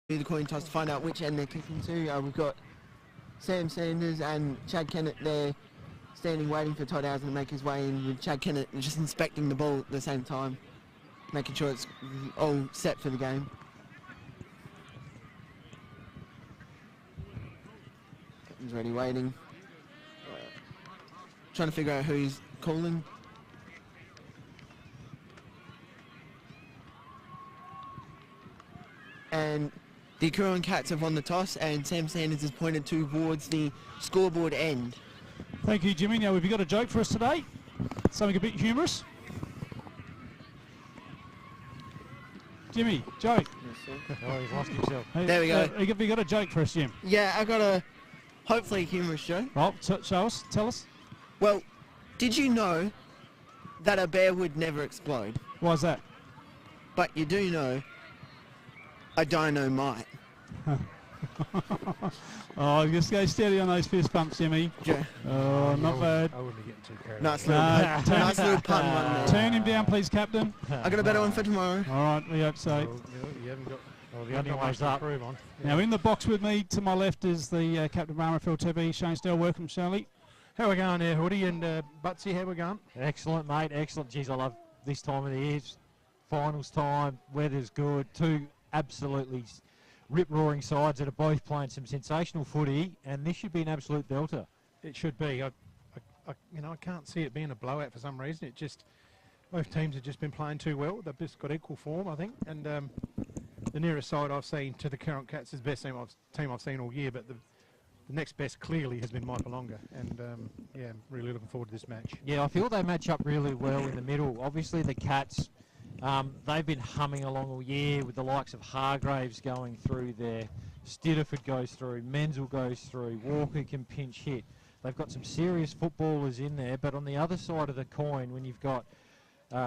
the coin toss to find out which end they're kicking to. We've got Sam Sanders and Chad Kennett there standing waiting for Todd Housen to make his way in, with Chad Kennett just inspecting the ball at the same time, making sure it's all set for the game. Captain's ready, waiting. Trying to figure out who he's calling. And the Coorong Cats have won the toss, and Sam Sanders is pointed towards the scoreboard end. Thank you, Jimmy. Now, have you got a joke for us today? Something a bit humorous? Jimmy, joke. Yes, sir. Oh, he's lost himself. Hey, There we go. Have you got a joke for us, Jim? Yeah, I got a hopefully humorous joke. Well, show us. Tell us. Well, did you know that a bear would never explode? Why's that? But you do know a dino might. Oh, just go steady on those fist bumps, Jimmy. Yeah. Oh, not bad. I wouldn't be getting too carried Nice away. little, nice little pun one there. Turn him down, please, Captain. I got a better one for tomorrow. All right, we hope so. Well, you haven't got. Well, the only one's up. On. Now, in the box with me to my left is the Captain Marmafil TV, Shane Stell. Welcome, Shirley. How we going there, Hoodie and Butsy? How we going? Excellent, mate. Excellent. Geez, I love this time of the year. Finals time. Weather's good. Two absolutely rip-roaring sides that are both playing some sensational footy, and this should be an absolute belter. It should be. I can't see it being a blowout for some reason. It just, both teams have just been playing too well. They've just got equal form, I think. And the nearest side I've seen to the Coorong Cats is the best team I've seen all year. But the next best clearly has been Mypolonga. And yeah, I'm really looking forward to this match. Yeah, I feel they match up really well in the middle. Obviously, the Cats. They've been humming along all year with the likes of Hargraves going through there. Stidiford goes through, Menzel goes through, Walker can pinch hit. They've got some serious footballers in there, but on the other side of the coin, when you've got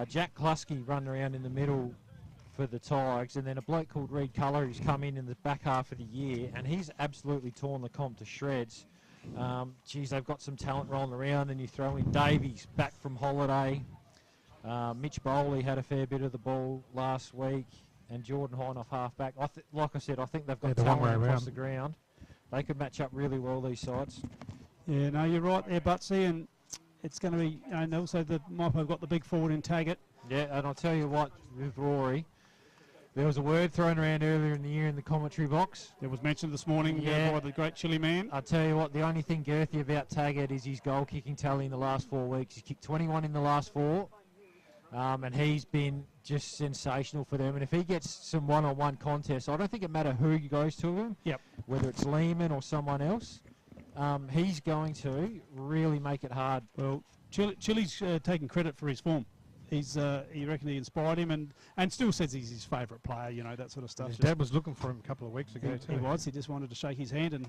Jack Klusky running around in the middle for the Tigers, and then a bloke called Reed Culler who's come in the back half of the year, and he's absolutely torn the comp to shreds. Geez, they've got some talent rolling around, and you throw in Davies back from holiday. Mitch Bowley had a fair bit of the ball last week, and Jordan Hine off half-back. Like I said, I think they've got talent across the ground. They could match up really well, these sides. Yeah, no, you're right there, Butsy, and it's going to be, and also the Mypo have got the big forward in Taggart. Yeah, and I'll tell you what, with Rory, there was a word thrown around earlier in the year in the commentary box. It was mentioned this morning by the great Chili man. I'll tell you what, the only thing girthy about Taggart is his goal-kicking tally in the last 4 weeks. He's kicked 21 in the last 4. And he's been just sensational for them. And if he gets some one-on-one contests, I don't think it matters who goes to him, whether it's Lehman or someone else, he's going to really make it hard. Well, Chili's taking credit for his form. He reckon he inspired him and still says he's his favourite player, you know, that sort of stuff. His dad was looking for him a couple of weeks ago too. He was. He just wanted to shake his hand and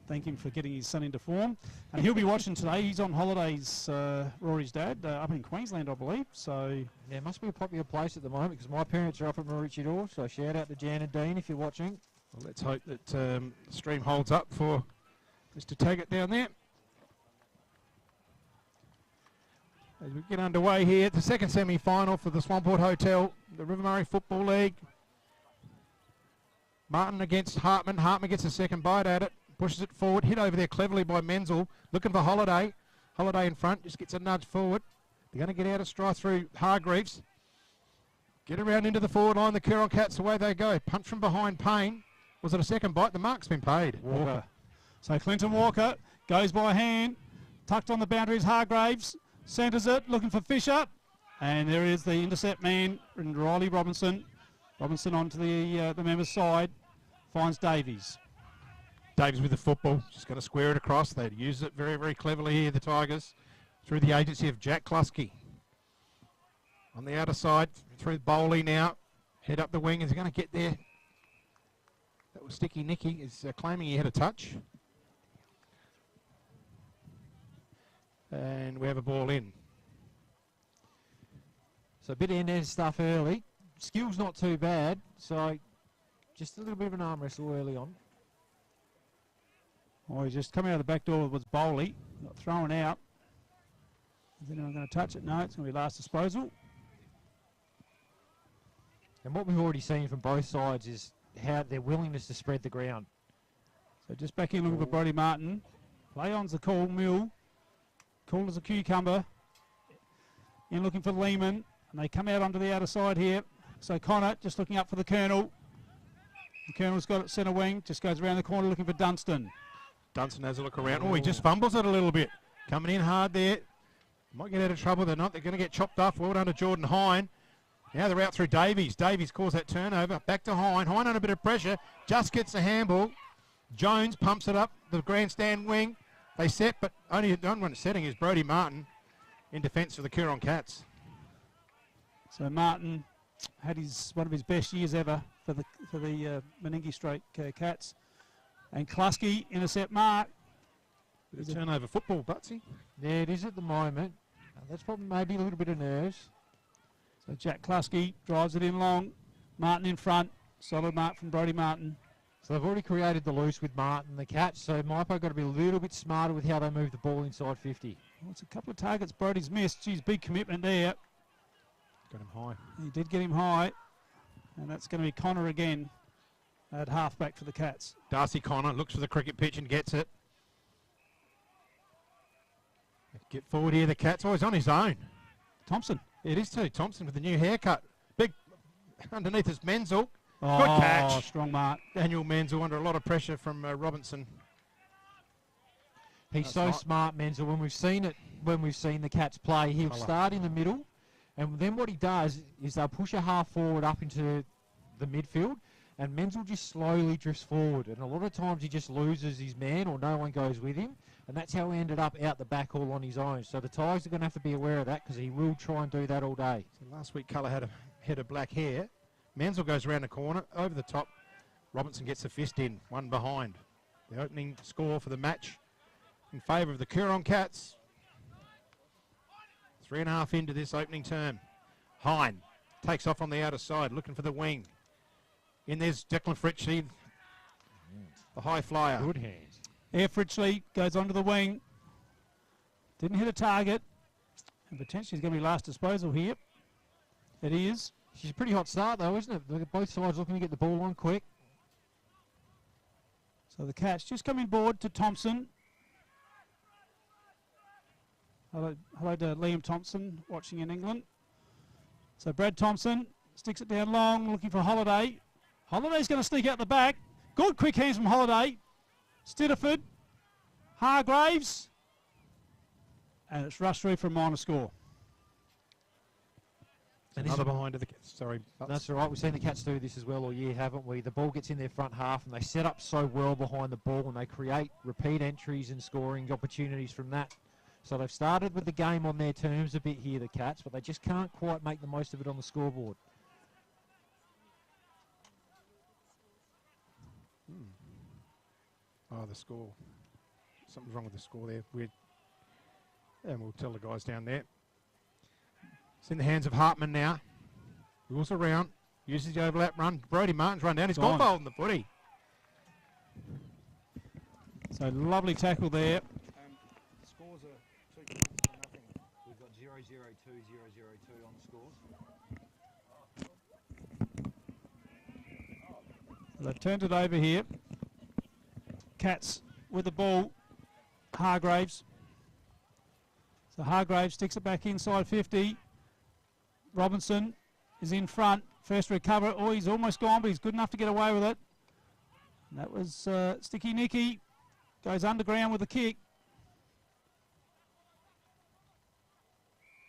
thank him for getting his son into form. And he'll be watching today. He's on holidays, Rory's dad, up in Queensland, I believe. So yeah, it must be a popular place at the moment because my parents are up at Maroochydore. So shout out to Jan and Dean if you're watching. Well, let's hope that the stream holds up for Mr. Taggart down there. As we get underway here, the second semi-final for the Swamport Hotel, the River Murray Football League. Martin against Hartman. Hartman gets a second bite at it, pushes it forward, hit over there cleverly by Menzel, looking for Holiday. Holiday in front, just gets a nudge forward. They're going to get out of stride through Hargreaves. Get around into the forward line, the Coorong Cats, away they go. Punch from behind, Payne. Was it a second bite? The mark's been paid. Walker. So Clinton Walker goes by hand, tucked on the boundaries, Hargraves. Centres it, looking for Fisher. And there is the intercept man, Riley Robinson. Robinson onto the member's side, finds Davies. Davies with the football, just got to square it across. They'd use it very, very cleverly here, the Tigers, through the agency of Jack Klusky. On the outer side, through Bowley now. Head up the wing, is he going to get there? That was Sticky Nicky, is claiming he had a touch. And we have a ball in. So a bit of in-end stuff early. Skill's not too bad, so just a little bit of an arm wrestle early on. Oh, he's just coming out of the back door was Bowley, not thrown out. Is anyone going to touch it? No, it's going to be last disposal. And what we've already seen from both sides is how their willingness to spread the ground. So just back in looking for Brodie Martin. Play on's the call, Mule. Cool as a cucumber. In looking for Lehman. And they come out onto the outer side here. So Connor just looking up for the Colonel. The Colonel's got it centre wing. Just goes around the corner looking for Dunstan. Dunstan has a look around. Oh, he just fumbles it a little bit. Coming in hard there. Might get out of trouble. They're not. They're going to get chopped off. Well done to Jordan Hine. Now they're out through Davies. Davies caused that turnover. Back to Hine. Hine under a bit of pressure. Just gets the handball. Jones pumps it up the grandstand wing. They set, but only one setting is Brodie Martin in defence for the Coorong Cats. So Martin had one of his best years ever for the Meningie Straight Cats. And Klusky intercept mark. Bit of turnover football, Butsy. Yeah, it is at the moment. That's probably maybe a little bit of nerves. So Jack Klusky drives it in long. Martin in front. Solid mark from Brodie Martin. So they've already created the loose with Martin, the catch. So Mypo got to be a little bit smarter with how they move the ball inside 50. Well, it's a couple of targets Brodie's missed. Geez, big commitment there. Got him high. He did get him high. And that's going to be Connor again at halfback for the Cats. Darcy Connor looks for the cricket pitch and gets it. Get forward here, the Cats. Oh, he's on his own. Thompson. It is too. Thompson with the new haircut. Big underneath is Menzel. Oh, good catch. Strong mark. Daniel Menzel under a lot of pressure from Robinson. He's so smart, Menzel. When we've seen the Cats play, he'll start in the middle, and then what he does is they'll push a half forward up into the midfield, and Menzel just slowly drifts forward. And a lot of times he just loses his man or no one goes with him, and that's how he ended up out the back all on his own. So the Tigers are going to have to be aware of that because he will try and do that all day. So last week, Colour had a head of black hair. Menzel goes around the corner, over the top. Robinson gets the fist in, one behind. The opening score for the match in favour of the Coorong Cats. 3.5 into this opening term. Hine takes off on the outer side, looking for the wing. In there's Declan Fritchley, the high flyer. Good hands. Air Fritchley goes onto the wing. Didn't hit a target. And potentially he's going to be last disposal here. It is. She's a pretty hot start, though, isn't it? Look at both sides looking to get the ball on quick. So the Cats just coming board to Thompson. Hello to Liam Thompson, watching in England. So Brad Thompson sticks it down long, looking for Holiday. Holiday's going to sneak out the back. Good quick hands from Holiday. Stitterford. Hargraves. And it's rushed through for a minor score. And another behind of the Cats. Sorry. That's all right. We've seen the Cats do this as well all year, haven't we? The ball gets in their front half and they set up so well behind the ball and they create repeat entries and scoring opportunities from that. So they've started with the game on their terms a bit here, the Cats, but they just can't quite make the most of it on the scoreboard. Oh, the score. Something's wrong with the score there. Weird. And we'll tell the guys down there. It's in the hands of Hartman now. Wheels around. Uses the overlap run. Brodie Martin's run down. He's gone bowled in the footy. So lovely tackle there. The scores are 2 points to nothing. We've got 0-0-2, 0-0-2 on the scores. They've turned it over here. Cats with the ball. Hargraves. So Hargraves sticks it back inside 50. Robinson is in front. First recover. Oh, he's almost gone, but he's good enough to get away with it. And that was Sticky Nicky. Goes underground with a kick.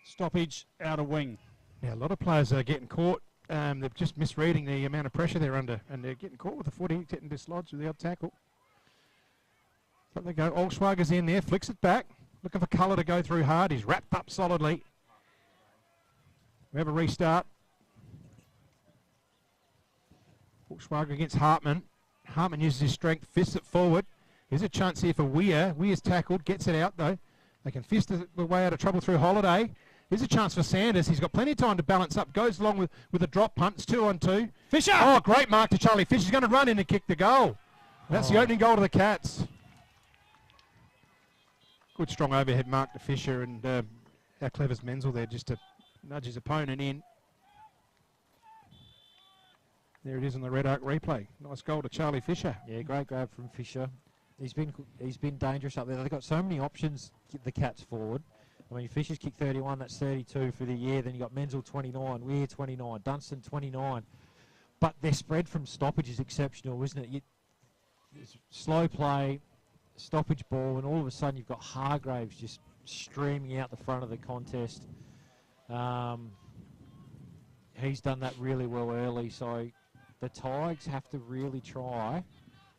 Stoppage out of wing. Yeah, a lot of players are getting caught. They're just misreading the amount of pressure they're under, and they're getting caught with the footy, getting dislodged with the odd tackle. But they go. Olschwager's in there, flicks it back, looking for Colour to go through hard. He's wrapped up solidly. We have a restart. Olschwager against Hartman. Hartman uses his strength, fists it forward. Here's a chance here for Weir. Weir's tackled, gets it out though. They can fist the way out of trouble through Holiday. Here's a chance for Sanders. He's got plenty of time to balance up. Goes along with a drop punt. It's 2-on-2. Fisher! Oh, great mark to Charlie Fisher. He's going to run in and kick the goal. That's the opening goal to the Cats. Good strong overhead mark to Fisher, and how clever's Menzel there just to nudge his opponent in. There it is on the Red Arc replay. Nice goal to Charlie Fisher. Yeah, great grab from Fisher. He's been dangerous up there. They've got so many options, the Cats forward. I mean, Fisher's kicked 31, that's 32 for the year. Then you got Menzel 29, Weir 29, Dunstan 29. But their spread from stoppage is exceptional, isn't it? It's slow play, stoppage ball, and all of a sudden you've got Hargraves just streaming out the front of the contest. He's done that really well early, so the Tigers have to really try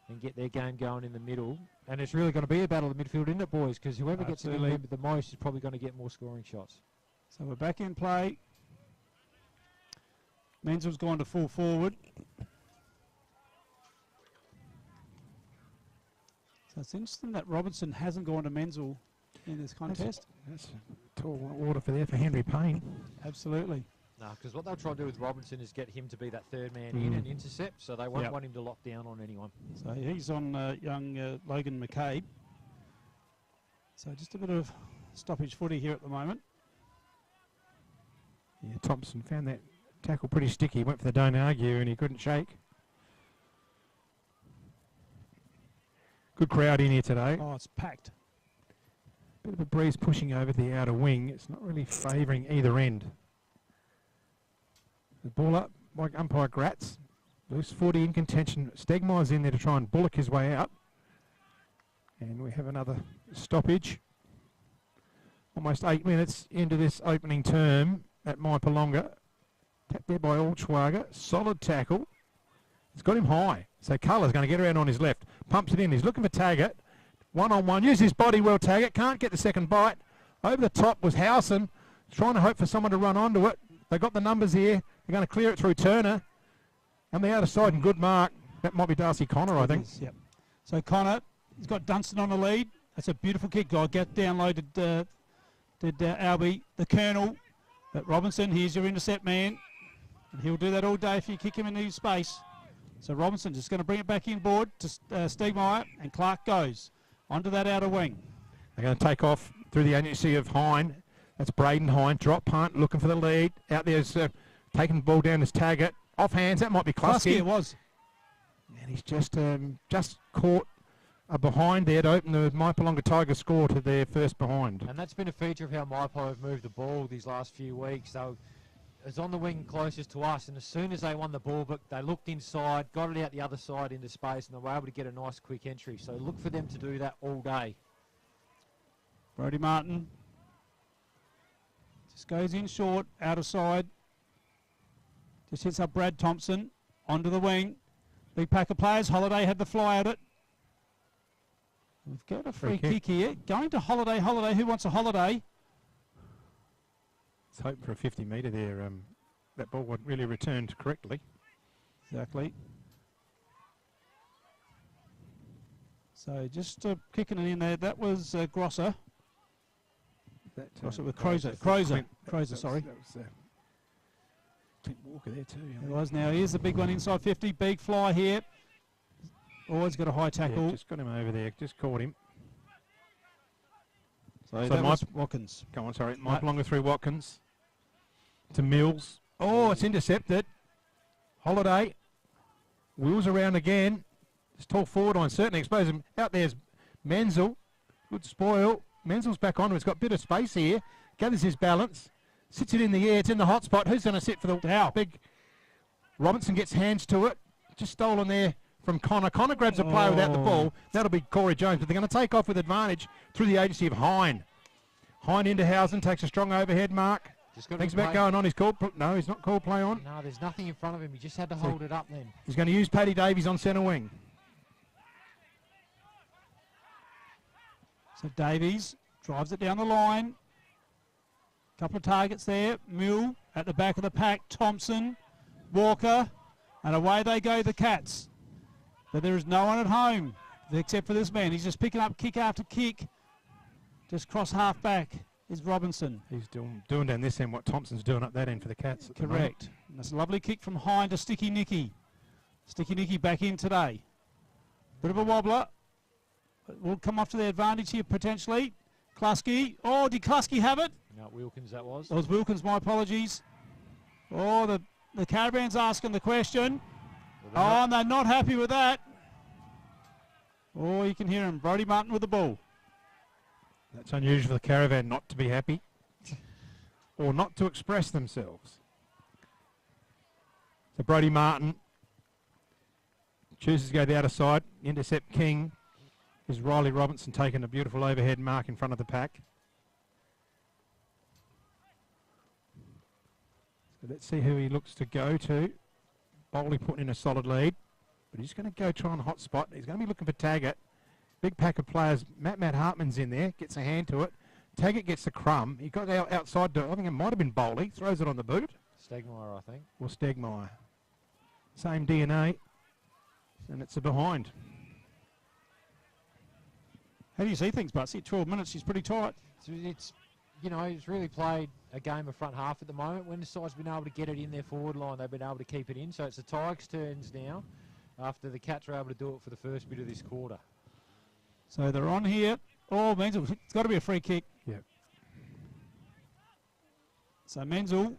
and get their game going in the middle. And it's really going to be a battle of the midfield, isn't it, boys? Because whoever gets it in the most is probably going to get more scoring shots. So we're back in play. Menzel's gone to full forward. So it's interesting that Robinson hasn't gone to Menzel in this contest. That's a tall order for there for Henry Payne. Absolutely. No, because what they'll try to do with Robinson is get him to be that third man in and intercept, so they won't want him to lock down on anyone. So he's on young Logan McCabe. So just a bit of stoppage footy here at the moment. Yeah, Thompson found that tackle pretty sticky. Went for the don't argue and he couldn't shake. Good crowd in here today. Oh, it's packed. Bit of a breeze pushing over the outer wing. It's not really favouring either end. The ball up by umpire Gratz. Loose footy in contention. Stegmeyer's in there to try and bullock his way out. And we have another stoppage. Almost 8 minutes into this opening term at Mypolonga. Tapped there by Altschwager. Solid tackle. It's got him high. So Culler's going to get around on his left. Pumps it in. He's looking for Taggart. One-on-one. Uses his body well, Taggart. Can't get the second bite. Over the top was Howson. Trying to hope for someone to run onto it. They got the numbers here. They're going to clear it through Turner. And the outer side, and good mark. That might be Darcy Connor, I think. Yep. So Connor, he's got Dunstan on the lead. That's a beautiful kick. Guy get downloaded, did Albie, the Colonel. But Robinson, here's your intercept man. And he'll do that all day if you kick him in his space. So Robinson just going to bring it back inboard to Stegmeyer, and Clark goes onto that outer wing. They're going to take off through the agency of Hine. That's Braden Hine. Drop punt, looking for the lead. Out there's taking the ball down as Taggart. Off hands, that might be Klasky. It was. And he's just caught a behind there to open the Mypolonga Tigers score to their first behind. And that's been a feature of how Mypo have moved the ball these last few weeks. So it's on the wing closest to us, and as soon as they won the ball, but they looked inside, got it out the other side into space, and they were able to get a nice quick entry. So look for them to do that all day. Brodie Martin just goes in short, outer side. Just hits up Brad Thompson onto the wing. Big pack of players. Holiday had the fly at it. We've got a free kick here. Going to Holiday. Holiday. Who wants a Holiday? Let's hope for a 50 metre there. That ball wasn't really returned correctly. Exactly. So just kicking it in there. That was Grosser. Grosser with Crozer. Crozer, sorry. That was Clint Walker there too. It was. Now here's the big one inside 50. Big fly here. Always got a high tackle. Yeah, just got him over there. Just caught him. So that was Watkins. Go on, sorry. Mypolonga through Watkins. To Mills. Oh, it's intercepted. Holiday. Wheels around again. This tall forward line certainly exposed him. Out there's Menzel. Good spoil. Menzel's back on. He's got a bit of space here. Gathers his balance. Sits it in the air. It's in the hot spot. Who's going to sit for the big... Robinson gets hands to it. Just stolen there from Connor. Connor grabs a player without the ball. That'll be Corey Jones. But they're going to take off with advantage through the agency of Hine. Hine into Housen. Takes a strong overhead mark. Thinks about going on. He's called... No, he's not called play on. No, there's nothing in front of him. He just had to hold it up then. He's going to use Paddy Davies on centre wing. So Davies drives it down the line. Couple of targets there. Mill at the back of the pack. Thompson, Walker, and away they go, the Cats. But there is no one at home except for this man. He's just picking up kick after kick. Just cross half back is Robinson. He's doing down this end what Thompson's doing up that end for the Cats. Correct. And that's a lovely kick from Hine to Sticky Nicky. Sticky Nicky back in today. Bit of a wobbler. Will come off to their advantage here potentially. Klasky. Oh, did Klasky have it? No, Wilkins that was. It was Wilkins, my apologies. Oh, the Caravan's asking the question. Oh, and they're not happy with that. Oh, you can hear him. Brodie Martin with the ball. That's unusual for the Caravan not to be happy or not to express themselves. So Brodie Martin chooses to go the outer side. Intercept King is Riley Robinson taking a beautiful overhead mark in front of the pack. So let's see who he looks to go to. Bowley putting in a solid lead, but he's going to go try on a hot spot. He's going to be looking for Taggart. Big pack of players. Matt Hartman's in there, gets a hand to it. Taggart gets the crumb. He got outside to, I think it might have been Bowley, throws it on the boot. Stegmeyer, I think. Or Stegmeyer. Same DNA, and it's a behind. How do you see things, Butsy? 12 minutes, she's pretty tight. So it's, you know, he's really played a game of front half at the moment. When the side's been able to get it in their forward line, they've been able to keep it in. So it's the Tigers' turns now after the Cats were able to do it for the first bit of this quarter. So they're on here. Oh, Menzel, it's got to be a free kick. Yep. So Menzel,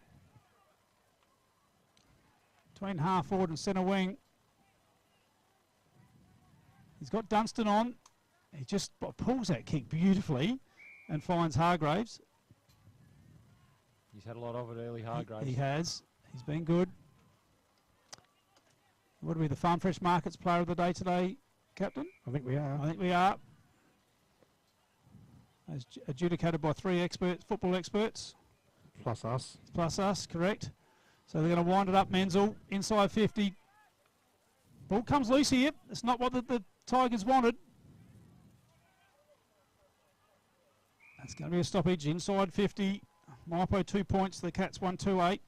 between half forward and centre wing. He's got Dunstan on. He just pulls that kick beautifully and finds Hargraves. He's had a lot of it early, Hargraves. He has. He's been good. What are we, the Farm Fresh Markets Player of the Day today, Captain? I think we are. I think we are. As adjudicated by 3 experts, football experts. Plus us. Plus us, correct. So they're going to wind it up, Menzel, inside 50. Ball comes loose here. It's not what the Tigers wanted. That's going to be a stoppage inside 50. Mypo 2 points, the Cats 1-2-8.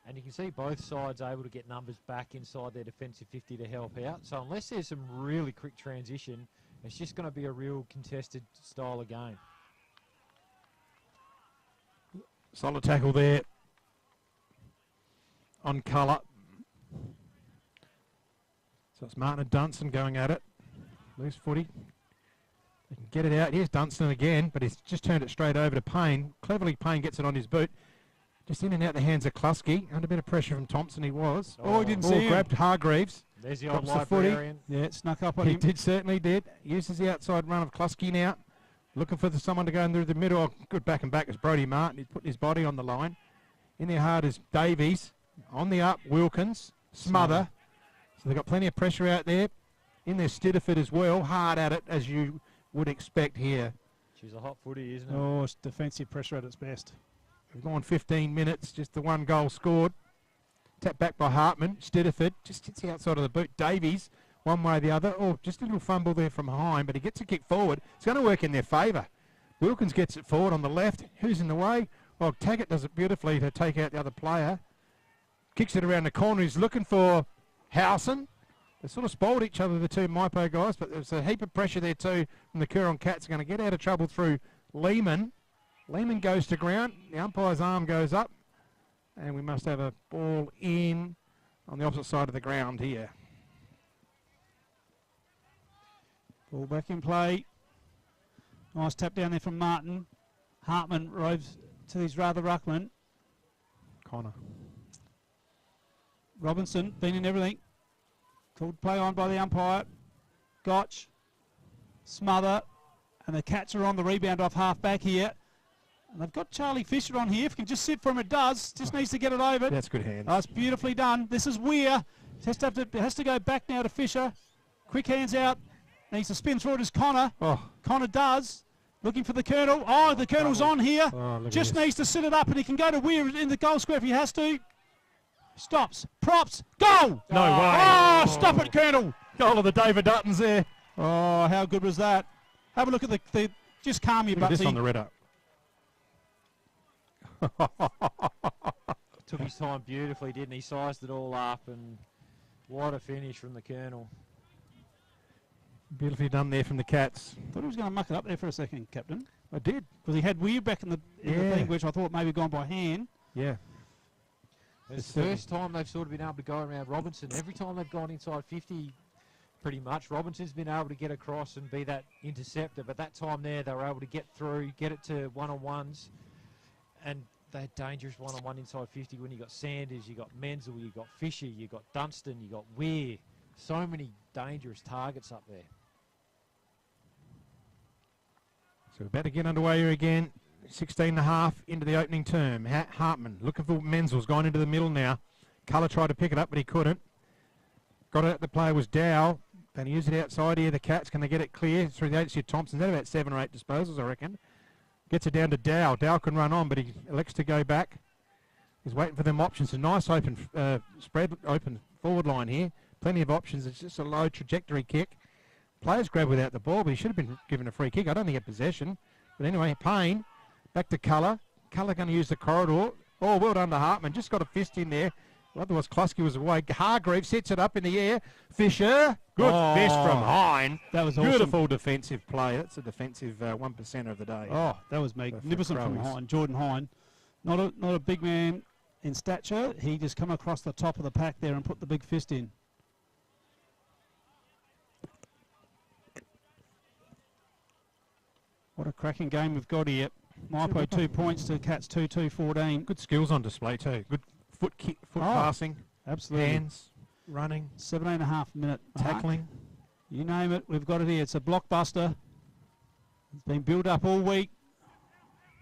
And you can see both sides able to get numbers back inside their defensive 50 to help out. So unless there's some really quick transition, it's just going to be a real contested style of game. Solid tackle there on colour. So it's Martin and Dunstan going at it. Loose footy. They can get it out. Here's Dunstan again, but he's just turned it straight over to Payne. Cleverly, Payne gets it on his boot. Just in and out the hands of Klusky. Under a bit of pressure from Thompson, he was. Oh, he didn't see him. Grabbed Hargreaves. There's the old Drops the footy. librarian. Yeah, it snuck up on He him. did, certainly did. Uses the outside run of Klusky now. Looking for someone to go in through the middle. Oh, good back and back is Brodie Martin. He's putting his body on the line. In there hard is Davies. On the up, Wilkins. Smother. So they've got plenty of pressure out there. In there, Stidiford as well. Hard at it, as you would expect here. She's a hot footy, isn't it? Oh, it's defensive pressure at its best. We've gone 15 minutes, just the one goal scored. Tapped back by Hartman. Stidiford just hits the outside of the boot. Davies, one way or the other. Oh, just a little fumble there from Hine, but he gets a kick forward. It's going to work in their favour. Wilkins gets it forward on the left. Who's in the way? Well, Taggart does it beautifully to take out the other player. Kicks it around the corner. He's looking for Howson. They sort of spoiled each other, the two Mypo guys, but there's a heap of pressure there too from the Coorong Cats. Going to get out of trouble through Lehman. Lehman goes to ground. The umpire's arm goes up. And we must have a ball in on the opposite side of the ground here. Ball back in play. Nice tap down there from Martin. Hartman roves to his rather ruckman. Connor. Robinson, been in everything. Called play on by the umpire. Gotch. Smother. And the Cats are on the rebound off half back here. And they've got Charlie Fisher on here. If he can just sit for him, it does. Just needs to get it over. That's good hands. Oh, it's beautifully done. This is Weir. Has to go back now to Fisher. Quick hands out. Needs to spin through it as Connor. Oh. Connor does. Looking for the Colonel. Oh, the Colonel's on here. Oh, look at Just this. needs to sit it up, and he can go to Weir in the goal square if he has to. Stops. Props. Goal! No way. Oh, stop it, Colonel. Goal of the David Duttons there. Oh, how good was that? Have a look at the just calm your Look at this Butsy. on the red up. Took his time beautifully, didn't he? Sized it all up, and what a finish from the Colonel. Beautifully done there from the Cats. Thought he was going to muck it up there for a second, Captain. I did. Because he had Weir back in the thing, which I thought maybe gone by hand. Yeah. It's the first time they've sort of been able to go around Robinson. Every time they've gone inside 50, pretty much, Robinson's been able to get across and be that interceptor. But that time there, they were able to get through, get it to one-on-ones. And that dangerous one-on-one inside 50 when you got Sanders, you got Menzel, you got Fisher, you got Dunstan, you got Weir. So many dangerous targets up there. So we're about to get underway here again. 16.5 into the opening term. Hartman looking for Menzel's gone into the middle now. Colour tried to pick it up, but he couldn't. Got it. The player was Dow. Going to use it outside here. The Cats, can they get it clear through the agency of Thompson? They're about 7 or 8 disposals, I reckon. Gets it down to Dow. Dow can run on, but he elects to go back. He's waiting for them options. A nice open spread, open forward line here. Plenty of options. It's just a low trajectory kick. Players grab without the ball, but he should have been given a free kick. I don't think he had possession. But anyway, Payne, back to Colour. Colour going to use the corridor. Oh, well done to Hartman. Just got a fist in there. Otherwise, Klusky was away. Hargreaves sets it up in the air. Fisher. Good fist from Hine. That was awesome. Beautiful defensive play. That's a defensive 1% of the day. Oh, that was magnificent from Hine, Jordan Hine. Not a big man in stature. He just come across the top of the pack there and put the big fist in. What a cracking game we've got here. Mypo 2 points to Cats 2-2-14. Good skills on display too. Good foot passing. Absolutely. Hands, running. 7.5 minute tackling. You name it, we've got it here. It's a blockbuster. It's been built up all week.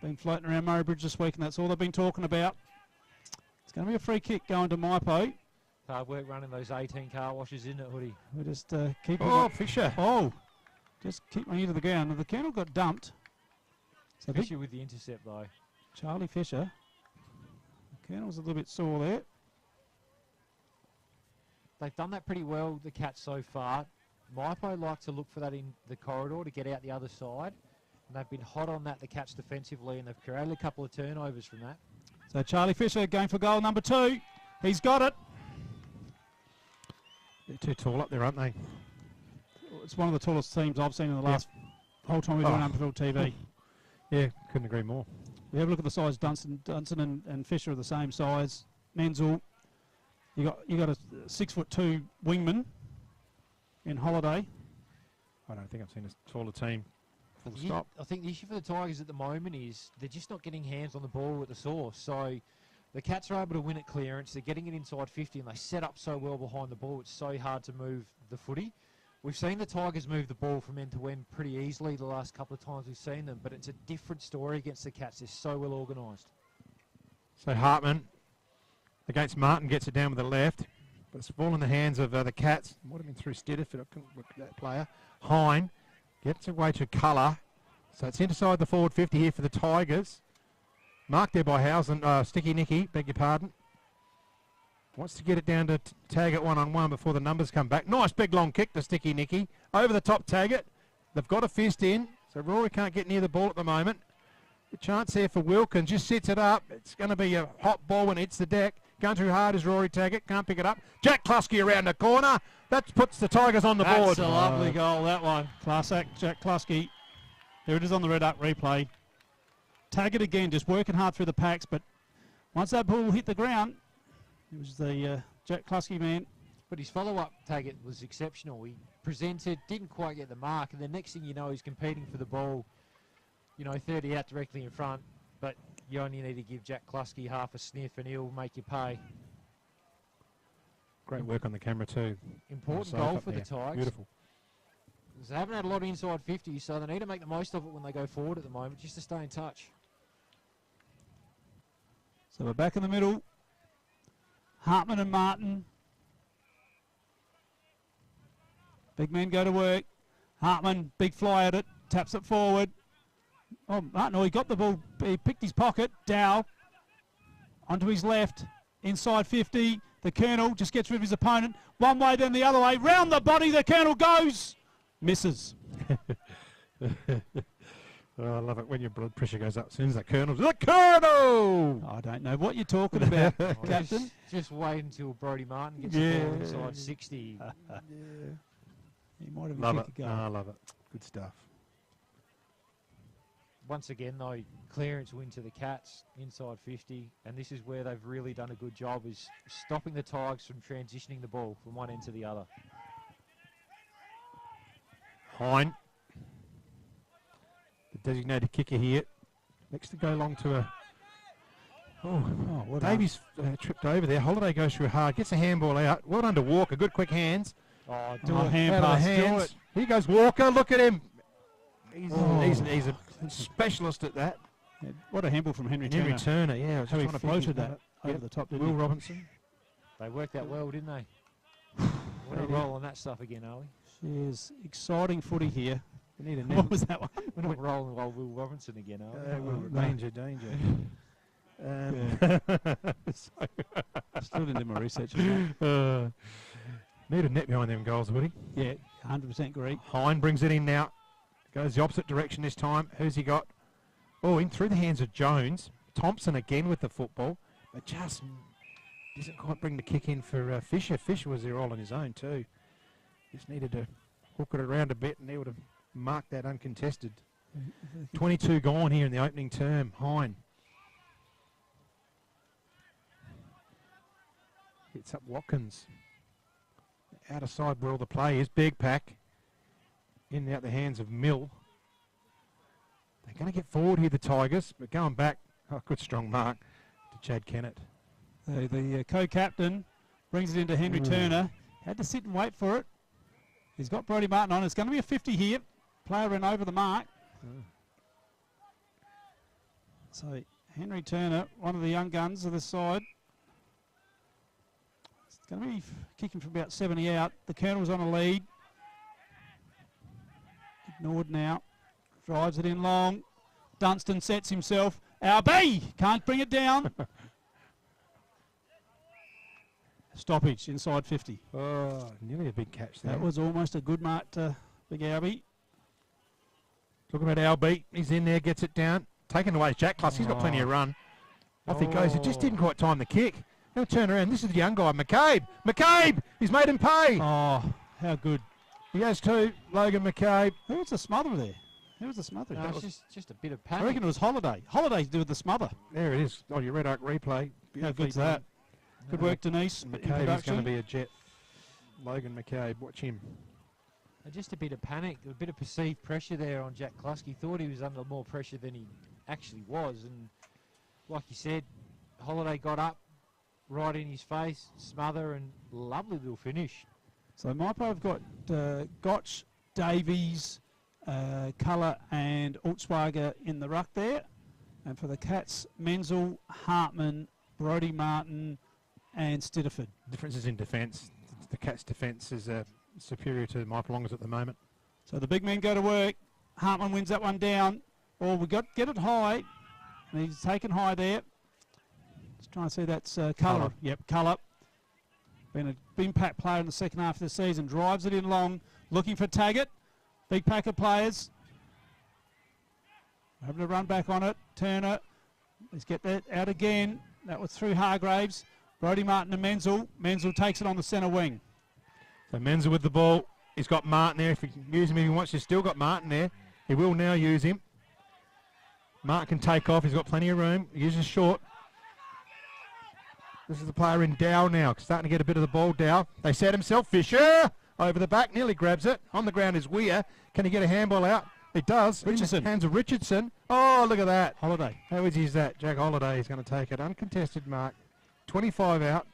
Been floating around Murray Bridge this week, and that's all they've been talking about. It's going to be a free kick going to Mypo. Hard work running those 18 car washes, isn't it, Hoodie? We'll just keep... Oh, Fisher. Oh, just keep my ear to the ground. And the Colonel got dumped. So Fisher with the intercept, though. Charlie Fisher. The Colonel's a little bit sore there. They've done that pretty well, the Cats, so far. Mypo like to look for that in the corridor to get out the other side. And they've been hot on that, the Cats, defensively, and they've created a couple of turnovers from that. So Charlie Fisher going for goal number 2. He's got it. They're too tall up there, aren't they? It's one of the tallest teams I've seen in the last whole time we've been on Underfield TV. Yeah, couldn't agree more. We have a look at the size. Dunstan and Fisher are the same size. Menzel, you got a 6'2" wingman in Holiday. I don't think I've seen a taller team. Full stop. I think the issue for the Tigers at the moment is they're just not getting hands on the ball at the source. So the Cats are able to win at clearance. They're getting it inside 50, and they set up so well behind the ball. It's so hard to move the footy. We've seen the Tigers move the ball from end to end pretty easily the last couple of times we've seen them, but it's a different story against the Cats. They're so well organised. So Hartman against Martin gets it down with the left, but it's all in the hands of the Cats. Might have been through Stediford. I couldn't look at that player. Hine gets away to Colour. So it's inside the forward 50 here for the Tigers. Marked there by Housen, Sticky Nicky, beg your pardon. Wants to get it down to Taggart 1-on-1 before the numbers come back. Nice big long kick to Sticky Nicky. Over the top Taggart. They've got a fist in, so Rory can't get near the ball at the moment. The chance there for Wilkins, just sets it up. It's going to be a hot ball when it hits the deck. Going too hard is Rory Taggart, can't pick it up. Jack Klusky around the corner. That puts the Tigers on the board. That's a lovely goal, that one. Class act, Jack Klusky. There it is on the red up replay. Taggart again, just working hard through the packs, but once that ball hit the ground, it was the Jack Klusky man. But his follow-up Taggart was exceptional. He presented, didn't quite get the mark, and the next thing you know, he's competing for the ball, 30 out directly in front. But you only need to give Jack Klusky half a sniff and he'll make you pay. Great work on the camera too. Important goal for the Tigers. Beautiful. They haven't had a lot of inside 50, so they need to make the most of it when they go forward at the moment, just to stay in touch. So we're back in the middle. Hartman and Martin. Big men go to work. Hartman, big fly at it, taps it forward. Oh, Martin, he got the ball, he picked his pocket. Dow onto his left, inside 50. The Colonel just gets rid of his opponent. One way, then the other way. Round the body, the Colonel goes. Misses. Oh, I love it when your blood pressure goes up as soon as that Colonel's the Colonel! I don't know what you're talking about, Captain. Just wait until Brodie Martin gets the ball inside 60. He might have love kicked it. a goal. I love it. Good stuff. Once again, though, clearance win to the Cats inside 50, and this is where they've really done a good job, is stopping the Tigers from transitioning the ball from one end to the other. Hine, the designated kicker here, next to go along to a Oh, well done. Davies tripped over there. Holiday goes through hard, gets a handball out. Well done to Walker. Good quick hands. Oh, Do a hand out of the pass. Do hands. it. Here goes Walker. Look at him. He's Oh. a specialist at that. Yeah, what a handball from Henry Henry Turner. Turner, yeah. I was How he trying to floated think that of over Yep. the top, didn't Will he? Robinson. They worked out well, didn't they? We're They not did. rolling that stuff again, are we? Cheers. Exciting footy here. We need a What was that one? We're not rolling while Will Robinson again, are we? danger. Still didn't do my research on that. Need a net behind them goals, Woody. Yeah, 100% agree. Hine brings it in now. Goes the opposite direction this time. Who's he got? Oh, in through the hands of Jones. Thompson again with the football. But just doesn't quite bring the kick in for Fisher. Fisher was there all on his own too. Just needed to hook it around a bit and he would have marked that uncontested. 22 gone here in the opening term. Hine. Hits up Watkins. Out of side where all the play is. Big pack. In and out the hands of Mill. They're going to get forward here, the Tigers, but going back. Oh, good strong mark to Chad Kennett. The co-captain brings it into Henry Turner. Had to sit and wait for it. He's got Brodie Martin on. It's going to be a 50 here. Player ran over the mark. So Henry Turner, one of the young guns of the side. It's going to be kicking from about 70 out. The Colonel's on a lead. Ignored now. Drives it in long. Dunstan sets himself. Albee can't bring it down. Stoppage inside 50. Oh, nearly a big catch there. That was almost a good mark to Big Albee. Talking about Albee. He's in there, gets it down. Taken away Jack Cluss. He's got plenty of run. Off he goes. He just didn't quite time the kick. Now turn around. This is the young guy, McCabe. McCabe! He's made him pay. Oh, how good. He has two. Logan McCabe. Who was the smother there? Who was the smother? No, That it's was- just a bit of I panic. reckon it was Holiday. Holiday to do with the smother. There it is. Oh, your Red Arc replay. How good's that? Good work, Denise. in McCabe is going production. to be a jet. Logan McCabe. Watch him. Just a bit of panic, a bit of perceived pressure there on Jack Kluski. Thought he was under more pressure than he actually was. And like you said, Holiday got up right in his face, smother, and lovely little finish. So Mypo have got Gotch, Davies, Culler and Ultzwager in the ruck there. And for the Cats, Menzel, Hartman, Brodie Martin and Stitterford. Differences in defence. The Cats' defence is superior to Mypolonga's at the moment. So the big men go to work. Hartman wins that one down. Oh, we got get it high. And he's taken high there. Let's try and see that's Culler. Culler. Yep, Culler. Been an impact player in the second half of the season. Drives it in long, looking for Taggart. Big pack of players. Having to run back on it. Turner. Let's get that out again. That was through Hargraves. Brodie Martin and Menzel. Menzel takes it on the centre wing. So Menzel with the ball. He's got Martin there. If he can use him if he wants, he's still got Martin there. He will now use him. Martin can take off. He's got plenty of room. He uses short. This is the player in Dow now. Starting to get a bit of the ball, Dow. They set himself. Fisher over the back. Nearly grabs it. On the ground is Weir. Can he get a handball out? He does. Richardson. In the hands of Richardson. Oh, look at that. Holiday. How easy is that? Jack Holiday is going to take it. Uncontested mark. 25 out.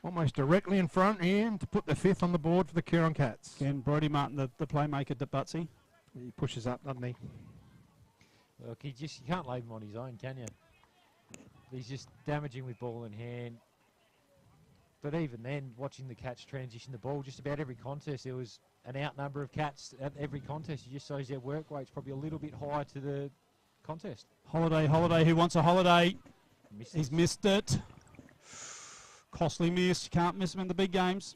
Almost directly in front here to put the fifth on the board for the Coorong Cats. Again, Brodie Martin, the playmaker, to Butsy. He pushes up, doesn't he? Look, you can't leave him on his own, can you? He's just damaging with ball in hand. But even then, watching the Cats transition the ball, just about every contest, there was an outnumber of Cats at every contest. It just shows their work rate's probably a little bit higher to the contest. Holiday, who wants a holiday? Missed He's it. missed it. Costly miss. You can't miss him in the big games.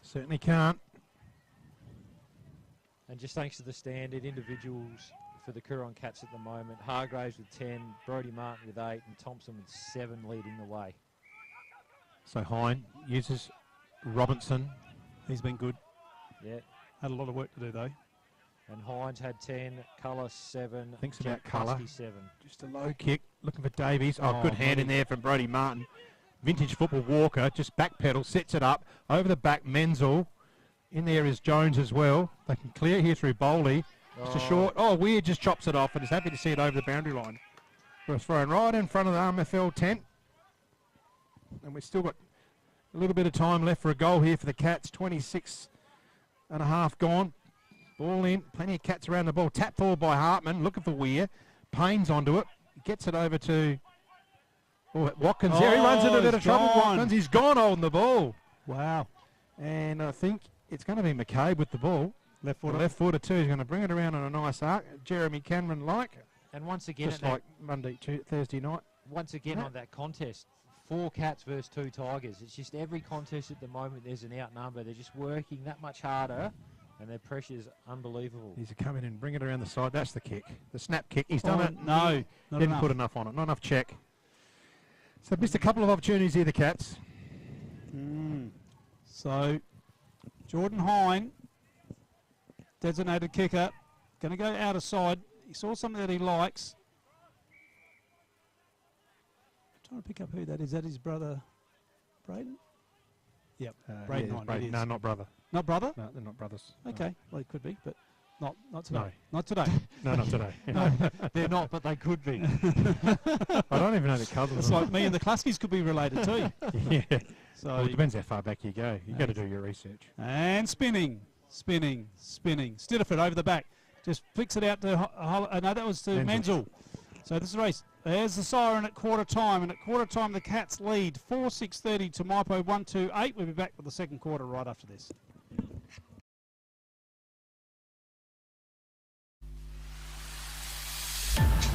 Certainly can't. And just thanks to the standard individuals for the Coorong Cats at the moment, Hargraves with 10, Brodie Martin with 8, and Thompson with 7 leading the way. So Hine uses Robinson. He's been good. Yeah. Had a lot of work to do though. And Hines had 10, Culler 7, Thinks about Jack Culler. Husky 7. Just a low kick. Looking for Davies. Oh, Oh, good hand in there from Brodie Martin. Vintage football Walker. Just backpedal. Sets it up. Over the back, Menzel. In there is Jones as well. They can clear here through Bowley. Just a short. Oh, Weir just chops it off and is happy to see it over the boundary line. We're thrown right in front of the RMFL tent. And we've still got a little bit of time left for a goal here for the Cats. 26 and a half gone. Ball in. Plenty of Cats around the ball. Tap forward by Hartman. Looking for Weir. Payne's onto it. Gets it over to Watkins. There he runs into a bit of trouble. Watkins. He's gone holding the ball. Wow. And I think it's going to be McCabe with the ball. Left footer too. He's going to bring it around on a nice arc. Jeremy Cameron And once again, just like Thursday night. Once again on that contest, 4 Cats versus 2 Tigers. It's just every contest at the moment there's an outnumber. They're just working that much harder, and their pressure's unbelievable. He's coming in, bring it around the side. That's the kick, the snap kick. He's done it. No, didn't put enough on it. Not enough check. So missed a couple of opportunities here, the Cats. So Jordan Hine, designated kicker, going to go out of side. He saw something that he likes. Trying to pick up who that is. That his brother, Braden? Yep, Braden Hine. Braden. No, not brother. Not brother? No, they're not brothers. Okay, No. well, it could be, but not today. No. Not today. No, not today. No, they're not, but they could be. I don't even know the cousins. It's like me and the Kluskies could be related too. Yeah. So Well, it depends how far back you go. You've got to do your research. and spinning. Stitterford over the back. Just flicks it out to, no, that was to Menzel. So this is the race. There's the siren at quarter time, and at quarter time the Cats lead 4-6-30 to Mypo 1-2-8. We'll be back with the second quarter right after this.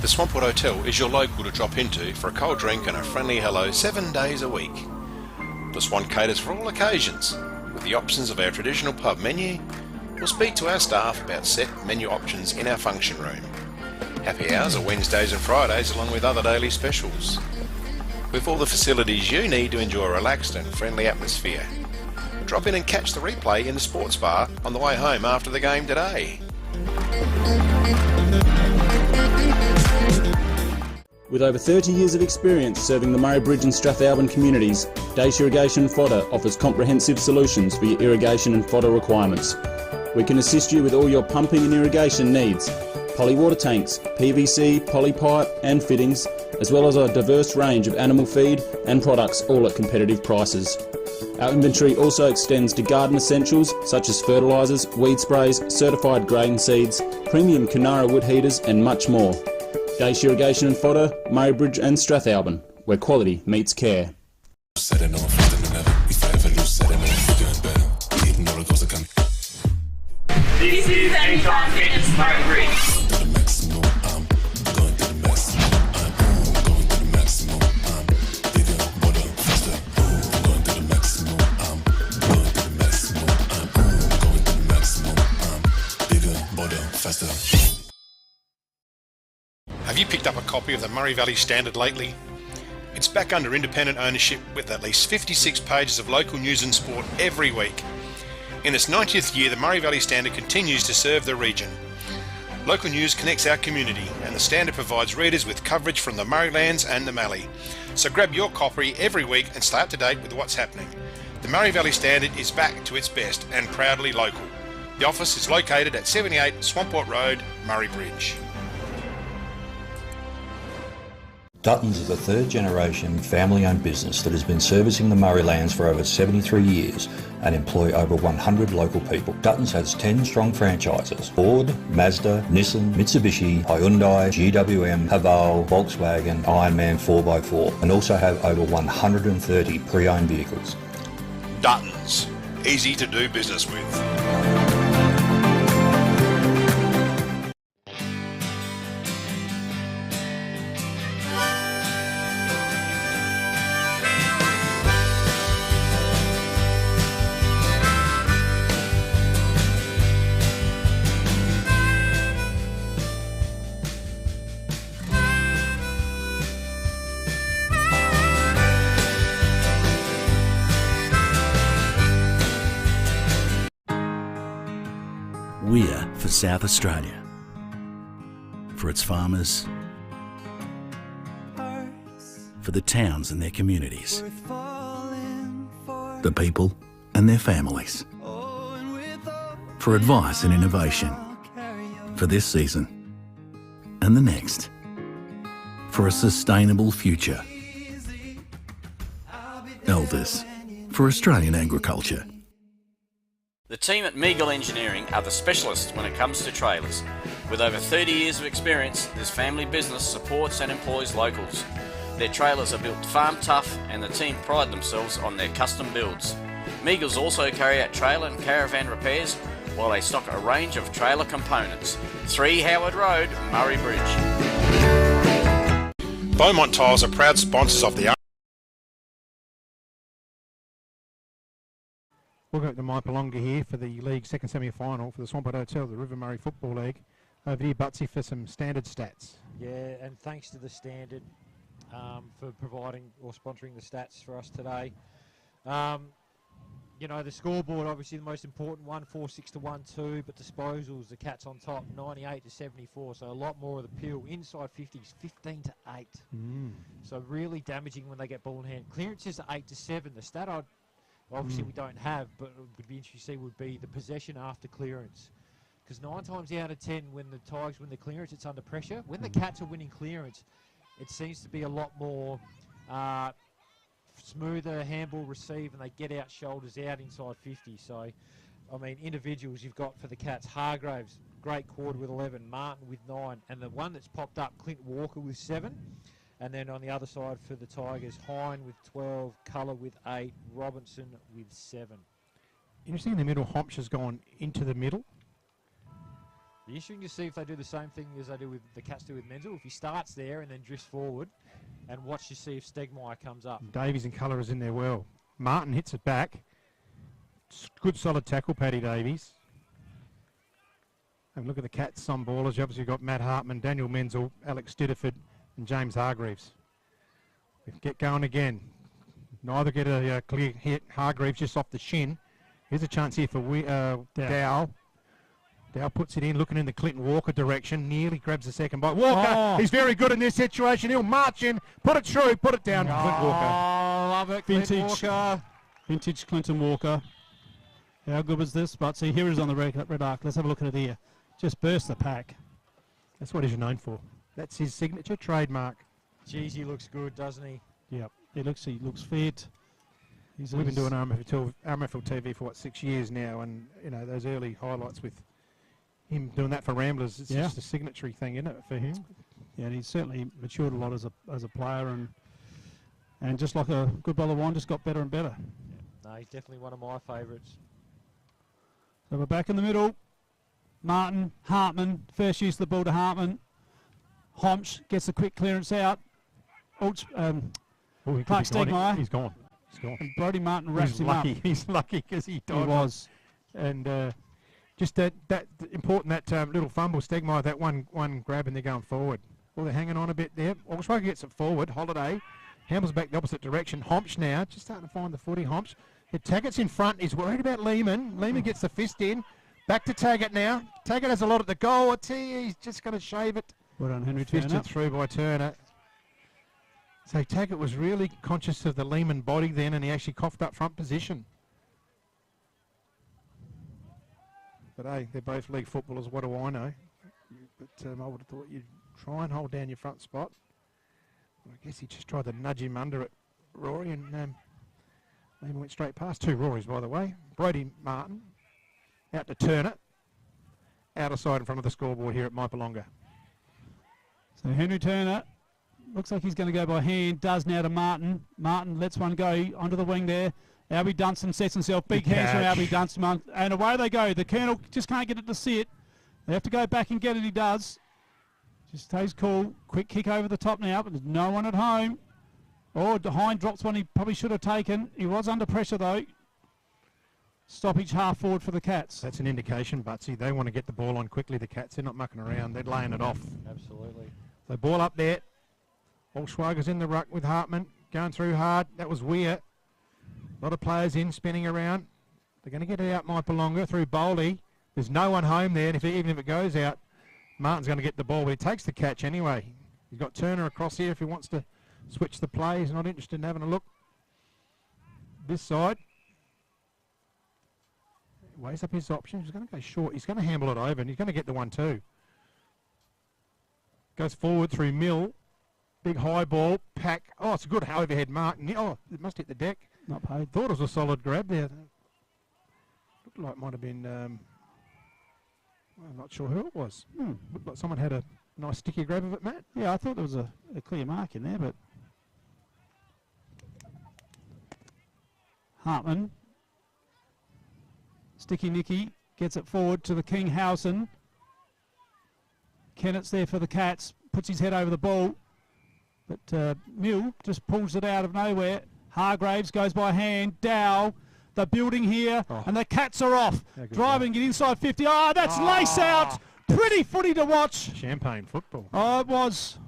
The Swampwood Hotel is your local to drop into for a cold drink and a friendly hello 7 days a week. The Swan caters for all occasions, with the options of our traditional pub menu. We'll speak to our staff about set menu options in our function room. Happy hours are Wednesdays and Fridays along with other daily specials. With all the facilities you need to enjoy a relaxed and friendly atmosphere. Drop in and catch the replay in the sports bar on the way home after the game today. With over 30 years of experience serving the Murray Bridge and Strathalbyn communities, Dace Irrigation Fodder offers comprehensive solutions for your irrigation and fodder requirements. We can assist you with all your pumping and irrigation needs, poly water tanks, PVC, poly pipe and fittings, as well as our diverse range of animal feed and products, all at competitive prices. Our inventory also extends to garden essentials such as fertilisers, weed sprays, certified grain seeds, premium Canara wood heaters and much more. Dace Irrigation and Fodder, Murray Bridge and Strathalbyn, where quality meets care. This is Anytime Fitness Murray Bridge. Have you picked up a copy of the Murray Valley Standard lately? It's back under independent ownership with at least 56 pages of local news and sport every week. In its 90th year, the Murray Valley Standard continues to serve the region. Local news connects our community, and the Standard provides readers with coverage from the Murraylands and the Mallee. So grab your copy every week and stay up to date with what's happening. The Murray Valley Standard is back to its best and proudly local. The office is located at 78 Swamport Road, Murray Bridge. Duttons is a third-generation family-owned business that has been servicing the Murraylands for over 73 years and employ over 100 local people. Duttons has 10 strong franchises: Ford, Mazda, Nissan, Mitsubishi, Hyundai, GWM, Haval, Volkswagen, Ironman 4x4, and also have over 130 pre-owned vehicles. Duttons, easy to do business with. We're for South Australia, for its farmers, for the towns and their communities, the people and their families, for advice and innovation, for this season and the next, for a sustainable future. Elders, for Australian agriculture. The team at Meagle Engineering are the specialists when it comes to trailers. With over 30 years of experience, this family business supports and employs locals. Their trailers are built farm tough and the team pride themselves on their custom builds. Meagles also carry out trailer and caravan repairs while they stock a range of trailer components. 3 Howard Road, Murray Bridge. Beaumont Tiles are proud sponsors of the Welcome to Mypolonga here for the league second semi-final for the Swampert Hotel, the River Murray Football League. Over to you, Butsy, for some standard stats. Yeah, and thanks to the Standard for providing or sponsoring the stats for us today. You know, the scoreboard, obviously the most important one, 4-6 to 1-2, but disposals, the Cats on top, 98 to 74, so a lot more of the peel. Inside 50s, 15 to 8. So really damaging when they get ball in hand. Clearances are 8 to 7. The stat obviously we don't have, but it would be interesting to see would be the possession after clearance. Because 9 times out of 10, when the Tigers win the clearance, it's under pressure. When the Cats are winning clearance, it seems to be a lot more smoother handball receive, and they get out shoulders out inside 50. So, I mean, individuals you've got for the Cats, Hargraves, great quarter with 11, Martin with 9, and the one that's popped up, Clint Walker with 7. And then on the other side for the Tigers, Hine with 12, Culler with 8, Robinson with 7. Interesting in the middle, Homch has gone into the middle. Be interesting to see if they do the same thing as they do with the Cats do with Menzel. If he starts there and then drifts forward, and watch to see if Stegmaier comes up. Davies and Culler is in there well. Martin hits it back. Good solid tackle, Paddy Davies. And look at the Cats on ballers. You obviously got Matt Hartman, Daniel Menzel, Alex Stitterford, and James Hargreaves. Get going again. Neither get a clear hit. Hargreaves just off the shin. Here's a chance here for Dow. Dow puts it in, looking in the Clinton Walker direction. Nearly grabs the second bite. Walker, he's very good in this situation. He'll march in, put it through, put it down. Clint Walker. Love it, Clint Walker. Vintage Clinton Walker. How good was this? But see, here it is on the red arc. Let's have a look at it here. Just burst the pack. That's what he's known for. That's his signature trademark. Jeez, he looks good, doesn't he? Yep, he looks fit. We've been doing RMFL TV for 6 years now, and you know those early highlights with him doing that for Ramblers. It's just a signatory thing, isn't it, for him? Yeah, and he's certainly matured a lot as a player, and just like a good bottle of wine, just got better and better. Yeah. No, he's definitely one of my favourites. So we're back in the middle. Martin, Hartman, first use of the ball to Hartman. Homch gets the quick clearance out. Clark Stegmaier. He's gone. And Brodie Martin wraps him up. He's lucky because he died. He was. And just that important, that little fumble, Stegmaier, that one grab, and they're going forward. Well, they're hanging on a bit there. Augsburger gets it forward. Holiday handles back the opposite direction. Homch now, just starting to find the footy. Homch. Taggart's in front. He's worried about Lehman. Lehman gets the fist in. Back to Taggart now. Taggart has a lot at the goal. I tell you, he's just going to shave it. Well done, Henry Turner. Fisted through by Turner. So Taggart was really conscious of the Lehman body then, and he actually coughed up front position. But hey, they're both league footballers. What do I know? But I would have thought you'd try and hold down your front spot. I guess he just tried to nudge him under it, Rory, and Lehman went straight past. 2 Rorys, by the way. Brodie Martin out to Turner. Out of sight in front of the scoreboard here at Mypolonga. So Henry Turner looks like he's going to go by hand, does now to Martin. Martin lets one go onto the wing there. Albie Dunstan sets himself, big hands from Albie Dunstan, and away they go. The Colonel just can't get it to sit. They have to go back and get it, he does. Just stays cool, quick kick over the top now, but there's no one at home. Oh, Hine drops one he probably should have taken. He was under pressure though. Stoppage half forward for the Cats. That's an indication, Butsy. They want to get the ball on quickly, the Cats. They're not mucking around. They're laying it off. Absolutely. So ball up there. Allschwager's in the ruck with Hartman. Going through hard. That was Weir. A lot of players in, spinning around. They're going to get it out Mypolonga through Bowley. There's no one home there, and even if it goes out, Martin's going to get the ball, but he takes the catch anyway. He's got Turner across here if he wants to switch the play. He's not interested in having a look. This side. Weighs up his options. He's going to go short. He's going to handle it over, and he's going to get the 1-2. Goes forward through Mill. Big high ball. Pack. Oh, it's a good overhead mark. Oh, it must hit the deck. Not paid. Thought it was a solid grab there. Looked like it might have been... I'm not sure who it was. Looked like someone had a nice sticky grab of it, Matt. Yeah, I thought there was a clear mark in there, but... Hartman. Sticky Nicky gets it forward to the King Howson. Kennett's there for the Cats. Puts his head over the ball. But Mill just pulls it out of nowhere. Hargraves goes by hand. Dow. The building here, and the Cats are off. Driving it inside 50. Oh, that's lace out. Pretty footy to watch. Champagne football. Oh, it was.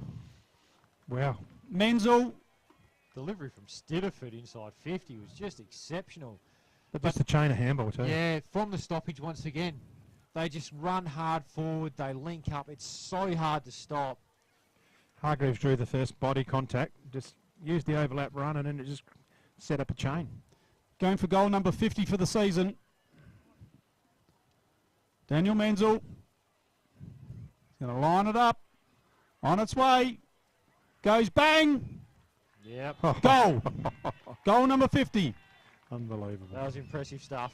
Wow. Menzel. Delivery from Stitterford inside 50 was just exceptional. But that's the chain of handball too. Yeah, from the stoppage once again. They just run hard forward. They link up. It's so hard to stop. Hargreaves drew the first body contact. Just used the overlap run, and then it just set up a chain. Going for goal number 50 for the season. Daniel Menzel. He's going to line it up. On its way. Goes bang. Yep. Goal. Goal number 50. Unbelievable. That was impressive stuff.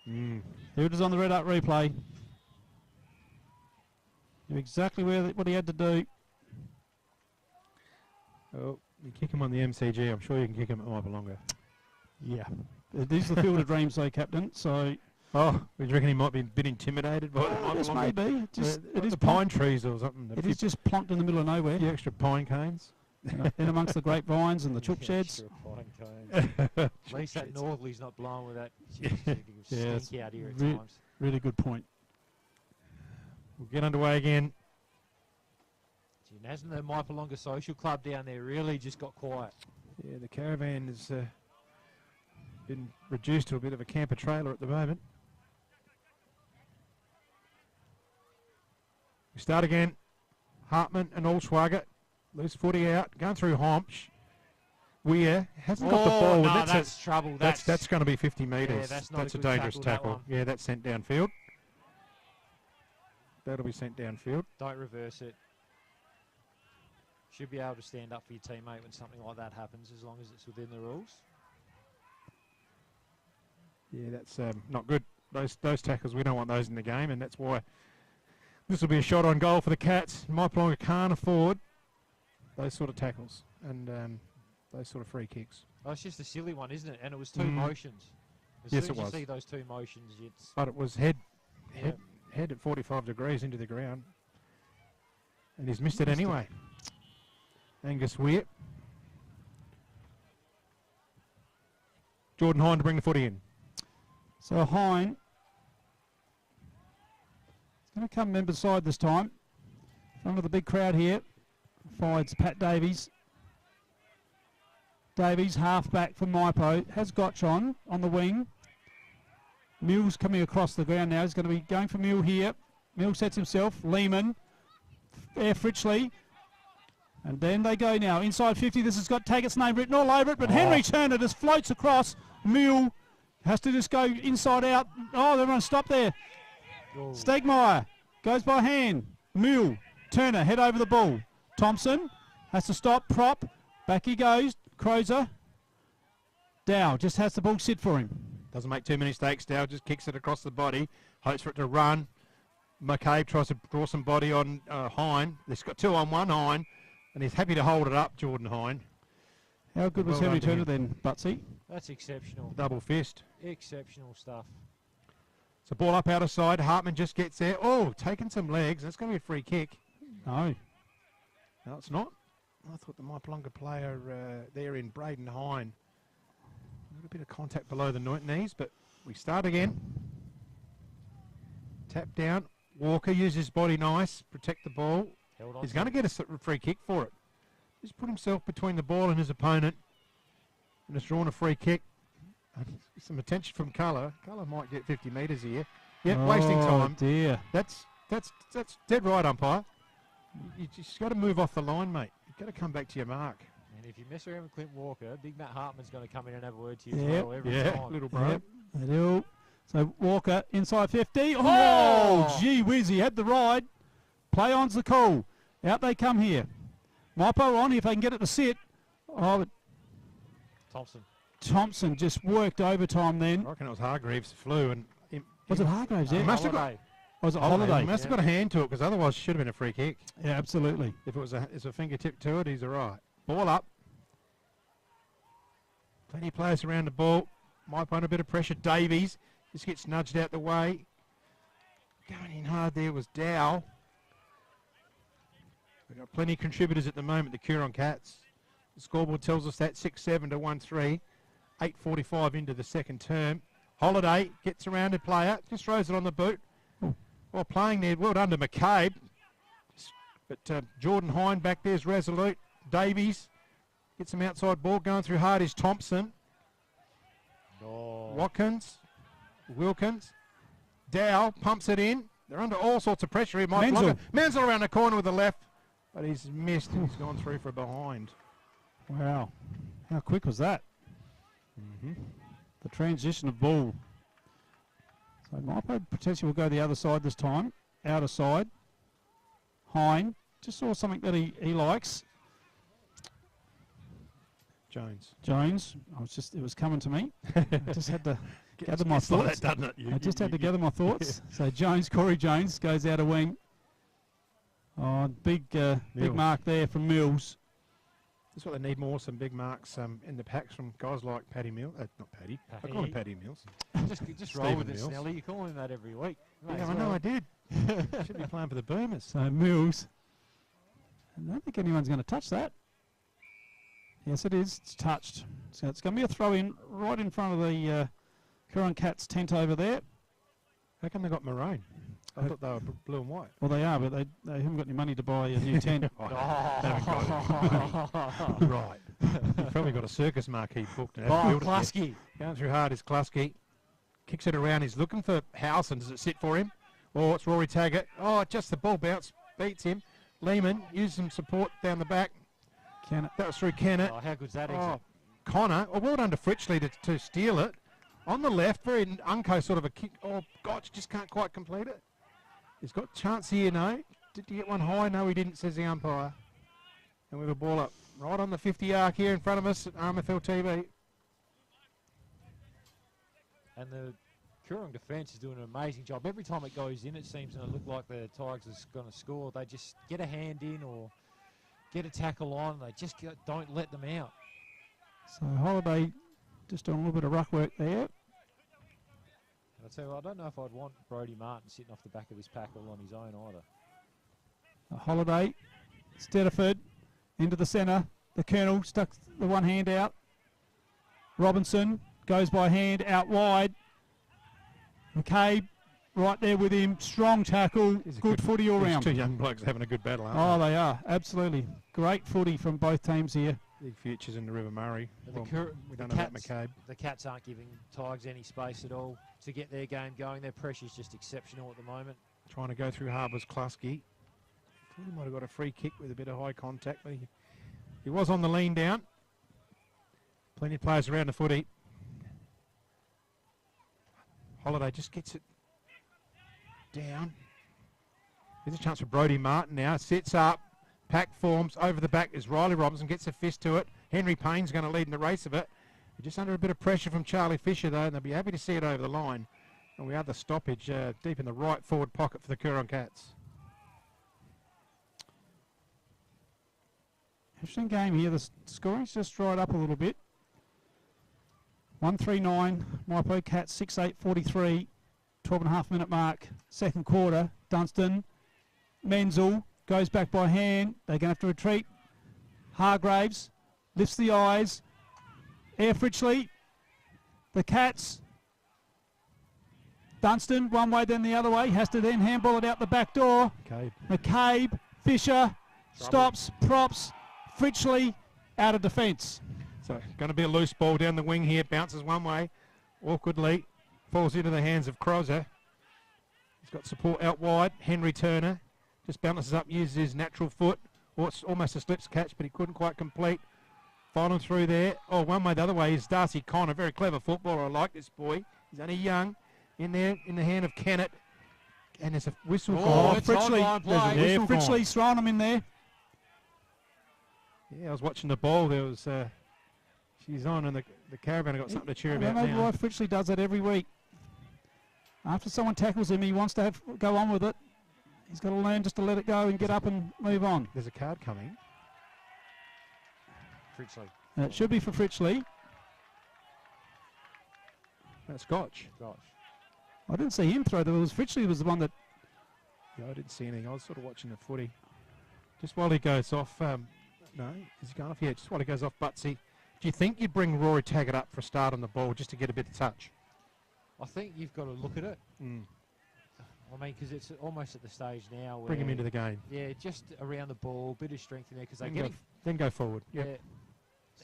Here it is on the red up replay. Knew exactly what he had to do. Oh, you kick him on the MCG. I'm sure you can kick him at Mypolonga. Yeah. It is the Field of Dreams, though, Captain. So. Oh, we reckon he might be a bit intimidated by the Yes, maybe. It is pine trees or something. It is just plonked in the middle of nowhere. The extra pine canes. In amongst the grapevines and the chook sheds. At least that northerly's not blowing with that stink out here at times. Really good point. We'll get underway again. Gee, hasn't the Mypolonga Social Club down there really just got quiet? Yeah, the caravan has been reduced to a bit of a camper trailer at the moment. We start again. Hartman and Allschwager. Loose footy out. Going through Homch. Weir hasn't got the ball. No, and that's trouble. That's going to be 50 metres. Yeah, that's a dangerous tackle. Yeah, that's sent downfield. That'll be sent downfield. Don't reverse it. Should be able to stand up for your teammate when something like that happens, as long as it's within the rules. Yeah, that's not good. Those tackles, we don't want those in the game, and that's why this will be a shot on goal for the Cats. Mypolonga can't afford those sort of tackles and those sort of free kicks. Oh, it's just a silly one, isn't it? And it was two motions. Yes, soon it was. as you see those two motions, but it was head at 45 degrees into the ground, and he's missed it anyway. Angus Weir. Jordan Hine to bring the footy in. So Hine is going to come member side this time. In front of the big crowd here. Finds Pat Davies. Davies, half-back for Mypo. Has Gotch on the wing. Mill's coming across the ground now. He's going to be going for Mill here. Mill sets himself. Lehman. Fritchley. And then they go now. Inside 50. This has got Taggart's name written all over it. But Henry Turner just floats across. Mill has to just go inside out. Oh, they're going to stop there. Stegmeyer goes by hand. Mill. Turner head over the ball. Thompson has to stop. Prop. Back he goes. Crozer. Dow just has the ball sit for him. Doesn't make too many mistakes. Dow just kicks it across the body. Hopes for it to run. McCabe tries to draw some body on Hine. He's got 2 on 1 Hine. And he's happy to hold it up, Jordan Hine. How good was Henry Turner then, Butsy? That's exceptional. Double fist. Exceptional stuff. So ball up out of side. Hartman just gets there. Oh, taking some legs. That's going to be a free kick. No. No, it's not. I thought the Mypolonga player there in Braden Hine. A little bit of contact below the knees, but we start again. Tap down. Walker uses his body nice. Protect the ball. He's going to get a free kick for it. Just put himself between the ball and his opponent. And it's drawn a free kick. Some attention from Colour. Colour might get 50 metres here. Yep, wasting time. Dear. That's dead right, umpire. You just got to move off the line, mate. You've got to come back to your mark. And if you mess around with Clint Walker, Big Matt Hartman's going to come in and have a word to you as well every time. Little bro. They do. So Walker inside 50. Oh, gee whiz, he had the ride. Play on's the call. Out they come here. Mypo on if they can get it to sit. Oh, but Thompson just worked overtime then. I reckon it was Hargreaves flew and... Was it Hargreaves? Yeah. He must have got... Was it Holiday? He must have got a hand to it, because otherwise it should have been a free kick. Yeah, absolutely. If it's a fingertip to it, he's all right. Ball up. Plenty of players around the ball. Might put a bit of pressure. Davies just gets nudged out the way. Going in hard there was Dow. We've got plenty of contributors at the moment, the Coorong Cats. The scoreboard tells us that 6-7 to 1-3. 8:45 into the second term. Holiday gets around a player, just throws it on the boot. Well, playing there, well done to McCabe. But Jordan Hine back there's resolute. Davies gets some outside ball. Going through hard is Thompson. Watkins. Wilkins. Dow pumps it in. They're under all sorts of pressure here. Menzel around the corner with the left. But he's missed. He's gone through for a behind. Wow. How quick was that? The transition of ball. So Mypo potentially will go the other side this time. Outer side. Hine. Just saw something that he likes. Jones. It was coming to me. I just had to gather my thoughts. Doesn't it? I just had to gather my thoughts. So Corey Jones goes out a wing. Oh, big mark there from Mills. That's what they need more, some big marks in the packs from guys like Paddy Mills. Not Paddy. I call him Paddy Mills. Just roll with it, Snelly. You call him that every week. Yeah, I know I did. Should be playing for the Boomers. So Mills. I don't think anyone's going to touch that. Yes, it is. It's touched. So it's going to be a throw-in right in front of the Coorong Cats tent over there. How come they got maroon? I thought they were blue and white. Well, they are, but they haven't got any money to buy a new tent. Right. You've probably got a circus marquee booked. Klasky. Going through hard is Klasky. Kicks it around. He's looking for Howson. Does it sit for him? Oh, it's Rory Taggart. Oh, just the ball bounce. Beats him. Lehman used some support down the back. Kennett. That was through Kennett. Oh, how good's that exit? Connor. Oh, well done to Fritchley to steal it. On the left, very unco sort of a kick. Oh, gosh, just can't quite complete it. He's got chance here, no. Did he get one high? No, he didn't, says the umpire. And we have a ball up right on the 50 arc here in front of us at RMFL TV. And the Coorong defence is doing an amazing job. Every time it goes in, it seems to look like the Tigers are going to score. They just get a hand in or get a tackle on. They just don't let them out. So Holiday just doing a little bit of ruck work there. And I tell you what, I don't know if I'd want Brodie Martin sitting off the back of this pack all on his own either. A Holiday, Stediford into the centre. The Colonel stuck the one hand out. Robinson goes by hand out wide. McCabe right there with him. Strong tackle. Good footy all round. Two young blokes having a good battle, aren't they? They are, absolutely. Great footy from both teams here. Big futures in the River Murray. Well, we don't know about McCabe. The Cats aren't giving Tigers any space at all to get their game going. Their pressure's just exceptional at the moment. Trying to go through Harbour's Klasky. Thought he might have got a free kick with a bit of high contact, but he was on the lean down. Plenty of players around the footy. Holiday just gets it down. Here's a chance for Brodie Martin now. Sits up. Pack forms. Over the back is Riley Robinson. Gets a fist to it. Henry Payne's going to lead in the race of it. They're just under a bit of pressure from Charlie Fisher, though, and they'll be happy to see it over the line. And we have the stoppage deep in the right forward pocket for the Coorong Cats. Interesting game here. The scoring's just dried up a little bit. 139. Mypo Cats 6-8-43. 12.5 minute mark. Second quarter. Dunstan. Menzel goes back by hand. They're going to have to retreat. Hargraves lifts the eyes. Air Fritchley. The Cats. Dunstan, one way then the other way. Has to then handball it out the back door. McCabe. Fisher. Stops. Props. Fritchley out of defence. So going to be a loose ball down the wing here. Bounces one way. Awkwardly. Falls into the hands of Crozer. He's got support out wide. Henry Turner. Just balances up, uses his natural foot. Or it's almost a slips catch, but he couldn't quite complete. Final through there. Oh, one way the other way is Darcy Connor. Very clever footballer. I like this boy. He's only young. In there, in the hand of Kennett. And there's a whistle Oh, gone. Fritchley. There's a whistle gone. Fritchley's thrown him in there. Yeah, I was watching the ball. There was, she's on, and the caravan got something to cheer I about don't know now. why Fritchley does that every week. After someone tackles him, he wants to go on with it. He's got to learn just to let it go and get up and move on. There's a card coming. Fritchley. It should be for Fritchley. That's Gotch. I didn't see him throw. There was Fritchley was the one that. Yeah, I didn't see anything. I was sort of watching the footy. Just while he goes off, no, is he going off? Yeah, just while he goes off, Butsy. Do you think you'd bring Rory Taggart up for a start on the ball just to get a bit of touch? I think you've got to look at it. Mm. I mean, because it's almost at the stage now where... Bring him into the game. Yeah, just around the ball, bit of strength in there, because they Then get go, him... then go forward. Yep.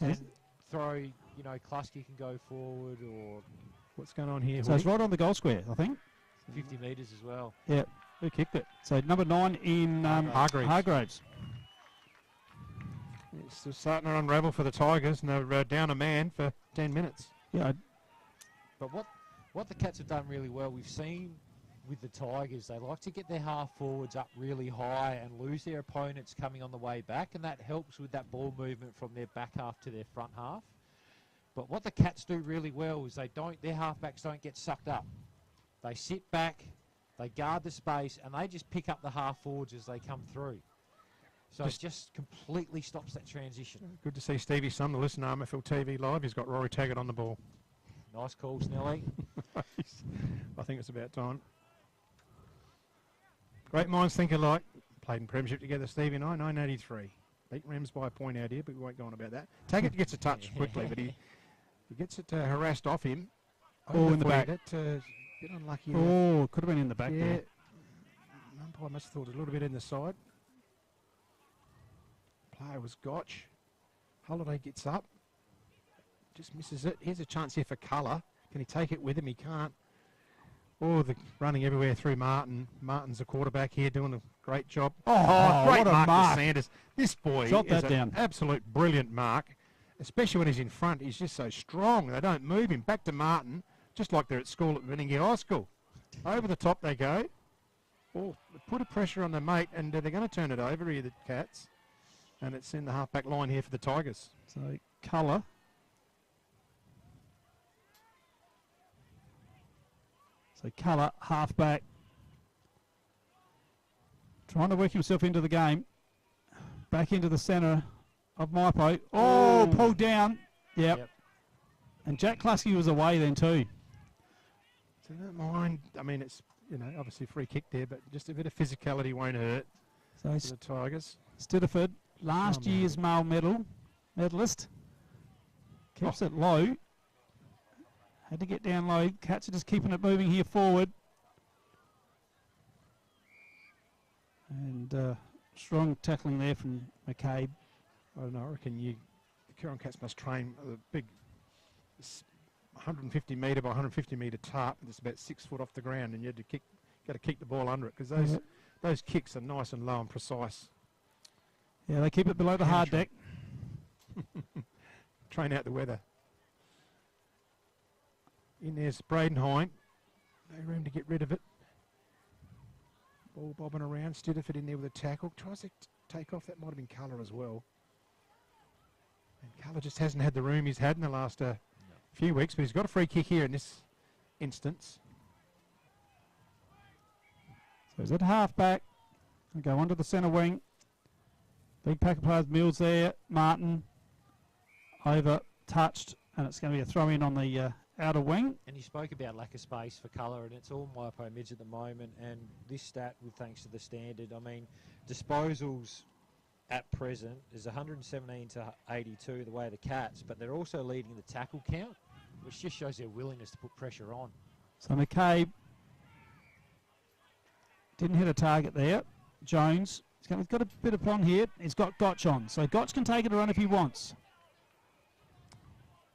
Yeah. And throw, you know, Klasky can go forward, or... What's going on here? So it's right on the goal square, I think. 50 metres as well. Yeah. Who kicked it? So number 9 in Hargreaves. It's starting to unravel for the Tigers, and they're down a man for 10 minutes. Yeah. But what the Cats have done really well, we've seen with the Tigers, they like to get their half forwards up really high and lose their opponents coming on the way back, and that helps with that ball movement from their back half to their front half. But what the Cats do really well is their halfbacks don't get sucked up. They sit back, they guard the space, and they just pick up the half forwards as they come through. So it just completely stops that transition. Good to see Stevie Sum, the listener, RMFL TV Live. He's got Rory Taggart on the ball. Nice call, Snelly. I think it's about time. Great minds think alike. Played in Premiership together, Stevie and I, 1983. Beat Rams by a point out here, but we won't go on about that. Taggart gets a touch quickly, but he gets it harassed off him. Oh, in the back. Bit unlucky. Oh, could have been in the back there. Umpire must have thought it was a little bit in the side. Player was Gotch. Holiday gets up. Just misses it. Here's a chance here for Colour. Can he take it with him? He can't. Oh, the running everywhere through Martin. Martin's the quarterback here doing a great job. Oh, great what a mark mark. to Sanders. This boy Jot is that an down. absolute brilliant mark, especially when he's in front. He's just so strong. They don't move him. Back to Martin, just like they're at school at Meningie High School. Over the top they go. Oh, put a pressure on the mate, and they're going to turn it over here, the Cats. And it's in the halfback line here for the Tigers. So Colour. So Colour, halfback. Trying to work himself into the game. Back into the centre of Mypo. Oh, pulled down. Yep. And Jack Klasky was away then too. So don't mind. I mean, it's, obviously free kick there, but just a bit of physicality won't hurt So for the Tigers. Stidiford, last year's male medalist. Keeps it low. Had to get down low. Cats are just keeping it moving here forward. And strong tackling there from McCabe. I don't know. I reckon the Coorong Cats must train a big 150 metre by 150 metre tarp that's about 6 foot off the ground, and you had to got to kick the ball under it, because those kicks are nice and low and precise. Yeah, they keep it below the hard deck. Train out the weather. In there's Bradenheim. No room to get rid of it. Ball bobbing around. Stidiford in there with a tackle. Tries to take off. That might have been Colour as well. And Colour just hasn't had the room he's had in the last few weeks, but he's got a free kick here in this instance. So he's at halfback. He'll go onto the centre wing. Big pack of players. Mills there. Martin over, touched, and it's going to be a throw in on the outer wing. And you spoke about lack of space for Colour, and it's all Mypo mids at the moment, and this stat, with thanks to the standard, I mean, disposals at present is 117 to 82 the way of the Cats, but they're also leading the tackle count, which just shows their willingness to put pressure on. So McCabe didn't hit a target there. Jones, he's got a bit of on here. He's got Gotch on, so Gotch can take it around if he wants.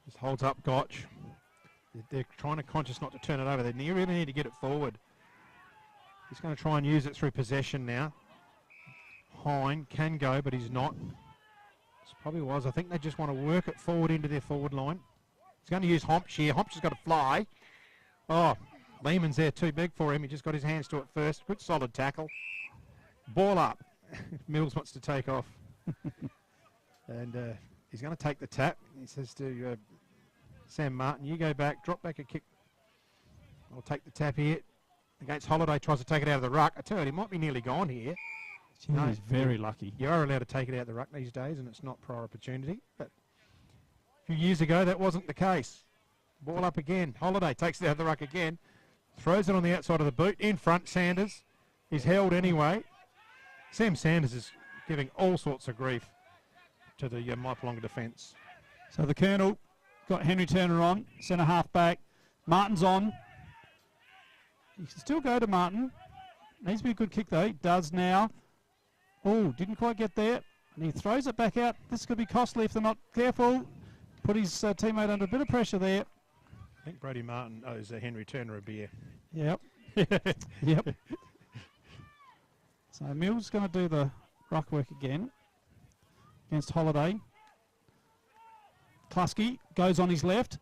Just holds up Gotch. They're trying to conscious not to turn it over. They really need to get it forward. He's going to try and use it through possession now. Hine can go, but he's not. This probably was. I think they just want to work it forward into their forward line. He's going to use Hompsh here. Hompsh has got to fly. Oh, Lehman's there too big for him. He just got his hands to it first. Good solid tackle. Ball up. Mills wants to take off. And he's going to take the tap. He says to Sam Martin, you go back, drop back a kick. I'll take the tap here. Against Holiday, tries to take it out of the ruck. I tell you, he might be nearly gone here. No, he's very lucky. You are allowed to take it out of the ruck these days, and it's not prior opportunity. But a few years ago, that wasn't the case. Ball up again. Holiday takes it out of the ruck again. Throws it on the outside of the boot. In front, Sanders. He's held anyway. Sam Sanders is giving all sorts of grief to the Mypolonga defence. So the Colonel got Henry Turner on, centre half back. Martin's on. He can still go to Martin. Needs to be a good kick though. He does now. Oh, didn't quite get there. And he throws it back out. This could be costly if they're not careful. Put his teammate under a bit of pressure there. I think Brody Martin owes Henry Turner a beer. Yep. Yep. So Mills going to do the ruck work again against Holiday. Klusky goes on his left.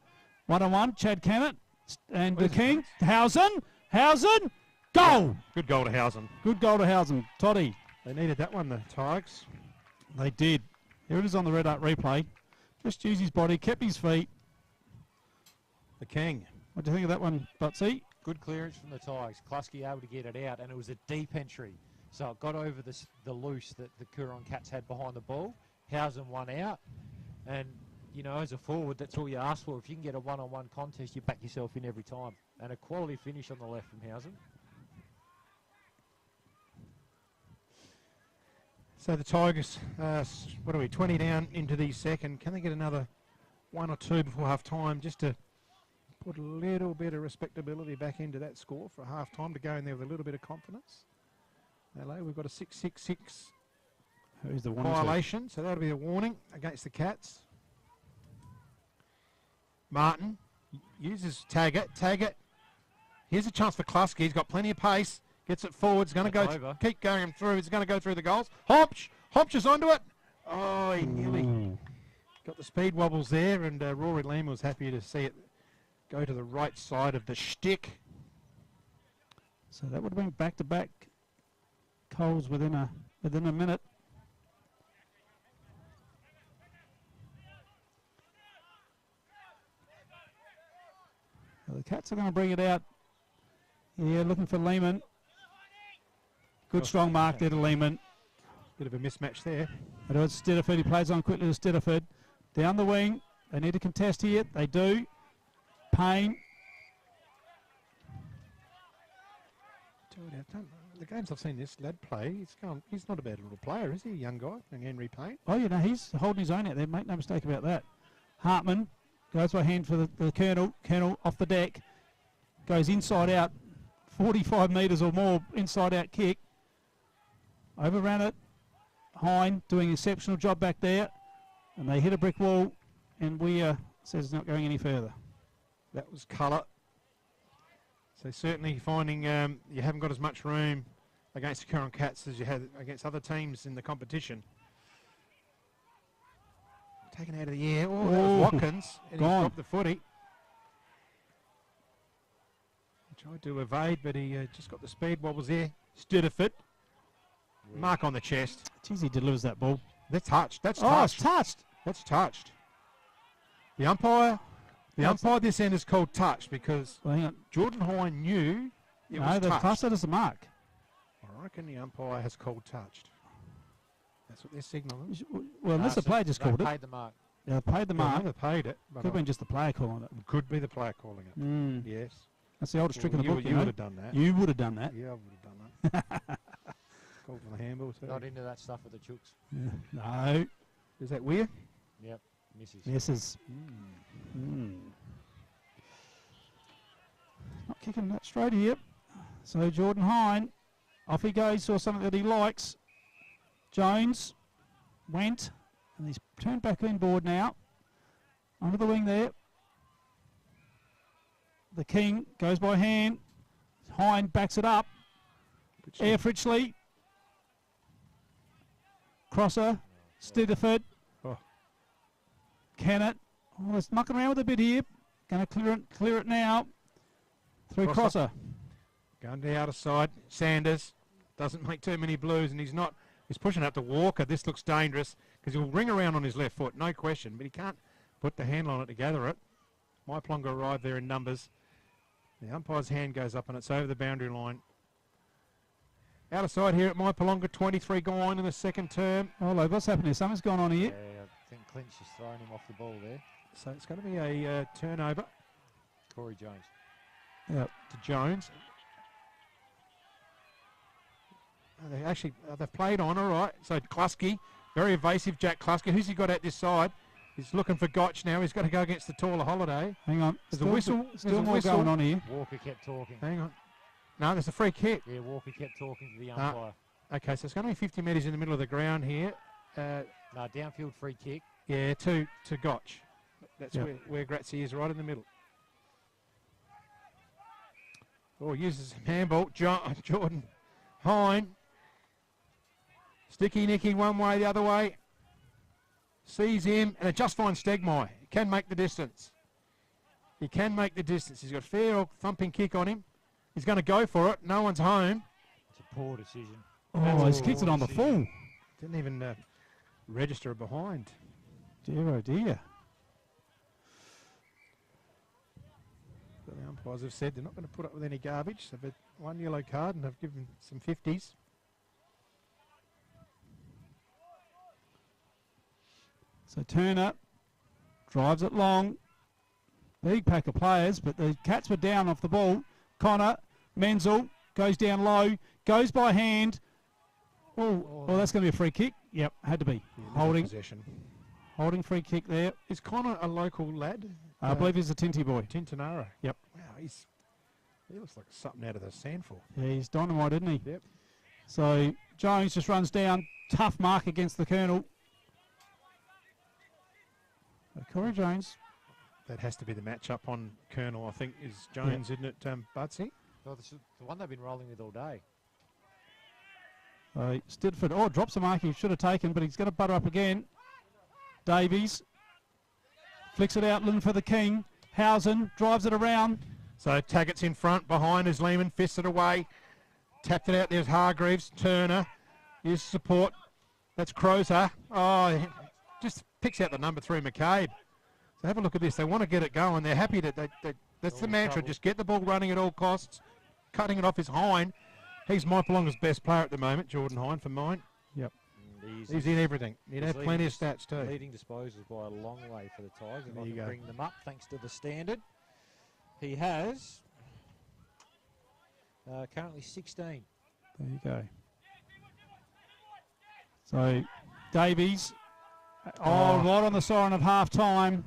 1-on-1. Chad Kennett and the King. Housen. Goal! Good goal to Housen. Good goal to Housen. Toddy. They needed that one, the Tigers. They did. Here it is on the red art replay. Just used his body, kept his feet. The King. What do you think of that one, Butsy? Good clearance from the Tigers. Klusky able to get it out, and it was a deep entry. So it got over the loose that the Coorong Cats had behind the ball. Housen won out. And, you know, as a forward, that's all you ask for. If you can get a one-on-one contest, you back yourself in every time. And a quality finish on the left from Housen. So the Tigers, 20 down into the second. Can they get another one or two before half-time just to put a little bit of respectability back into that score for half-time to go in there with a little bit of confidence? LA, we've got a 6-6-6 Who's the violation, so that'll be a warning against the Cats. Martin uses Taggart. Here's a chance for Klusky. He's got plenty of pace. Gets it forward. He's going to go. Keep going him through. He's going to go through the goals. Hopch is onto it. Oh, he nearly got the speed wobbles there, and Rory Lima was happy to see it go to the right side of the shtick. So that would have been back-to-back goals within a minute. Well, the Cats are going to bring it out. Yeah, looking for Lehman. Good strong mark there to Lehman. Bit of a mismatch there. But it's Stitterford. He plays on quickly to Stitterford. Down the wing. They need to contest here. They do. Payne. The games I've seen this lad play, he's not a bad little player, is he? A young guy, young Henry Payne. Oh, you know, he's holding his own out there. Make no mistake about that. Hartman goes by hand for the Colonel. Colonel off the deck. Goes inside out. 45 metres or more inside out kick. Overran it. Hine doing an exceptional job back there. And they hit a brick wall. And Weir says it's not going any further. That was colour. So certainly finding you haven't got as much room against the Coorong Cats as you had against other teams in the competition. Taken out of the air. Oh, that was Watkins. And he dropped the footy. He tried to evade, but he just got the speed wobbles there. Stutterford. Mark on the chest. Jeez, he delivers that ball. That's touched. That's touched. touched. Oh, it's touched. That's touched. The umpire this end is called touch because Jordan Hine knew it was touched. No, they class it as a mark. I reckon the umpire has called touched. That's what they're signalling. Well, unless the player just called it. They paid the mark. Yeah, they paid the mark. They paid it. Could have been just the player calling it. Could be the player calling it. Yes. That's the oldest trick in the book. You would have done that. You would have done that. Yeah, I would have done that. Called for the handball too. Not into that stuff with the chooks. Yeah. No. Is that weird? Yep. Misses. Misses. Not kicking that straight here. So Jordan Hine, off he goes, saw something that he likes. Jones went, and he's turned back inboard now. Under the wing there. The King goes by hand. Hine backs it up. Air Fritchley. Crosser. Stitterford. Kennett. Oh, it's mucking around with a bit here. Going to clear it now. Through crosser. Going to the outer side. Sanders doesn't make too many blues, and he's pushing up to Walker. This looks dangerous because he'll ring around on his left foot, no question, but he can't put the handle on it to gather it. Mypolonga arrived there in numbers. The umpire's hand goes up and it's over the boundary line. Outer side here at Mypolonga, 23 gone in the second term. Oh, look, what's happening? Something's gone on here. Yeah, I think Clint's just thrown him off the ball there. So it's going to be a turnover. Corey Jones. Yep. To Jones. They've played on, all right. So Klusky, very evasive Jack Klusky. Who's he got at this side? He's looking for Gotch now. He's got to go against the taller Holiday. Hang on. There's a whistle. Still more going on here. Walker kept talking. Hang on. No, there's a free kick. Yeah, Walker kept talking to the umpire. Okay, so it's going to be 50 metres in the middle of the ground here. No, downfield free kick. Yeah, to Gotch. That's where Grazzi is, right in the middle. Oh, uses some handball. Jordan Hine. Sticky nicking one way, the other way. Sees him, and it just finds Stegmaier. He can make the distance. He can make the distance. He's got a fair old thumping kick on him. He's going to go for it. No one's home. It's a poor decision. Oh, he's kicked it on the full. Didn't even register a behind. Dear, oh dear. But the umpires have said they're not going to put up with any garbage. They've had one yellow card and have given some 50s. So Turner drives it long. Big pack of players, but the Cats were down off the ball. Connor, Menzel, goes down low, goes by hand. Oh, that's going to be a free kick. Yep, had to be. Yeah, possession. Holding free kick there. Is Connor a local lad? I believe he's a Tinty boy. Tintinara. Yep. Wow, he looks like something out of the sandful. Yeah, he's dynamite, isn't he? Yep. So Jones just runs down. Tough mark against the Colonel. Corey Jones. That has to be the matchup on Colonel, I think, is Jones, isn't it, Butsy? Well, this is the one they've been rolling with all day. Stidford, drops a mark he should have taken, but he's going to butter up again. Davies flicks it out, looking for the King. Housen drives it around. So Taggart's in front, behind is Lehman, fists it away. Tapped it out, there's Hargreaves. Turner is support. That's Crozer. Oh, just picks out the number 3, McCabe. So have a look at this. They want to get it going. They're happy that that's the mantra. Trouble. Just get the ball running at all costs. Cutting it off is Hine. He's Mypolonga's best player at the moment, Jordan Hine, for mine. Yep. He's in everything. He'd have plenty of stats too. Leading disposals by a long way for the Tigers. If There I you can go. bring them up, thanks to the standard. He has currently 16. There you go. So Davies, right on the siren of half time.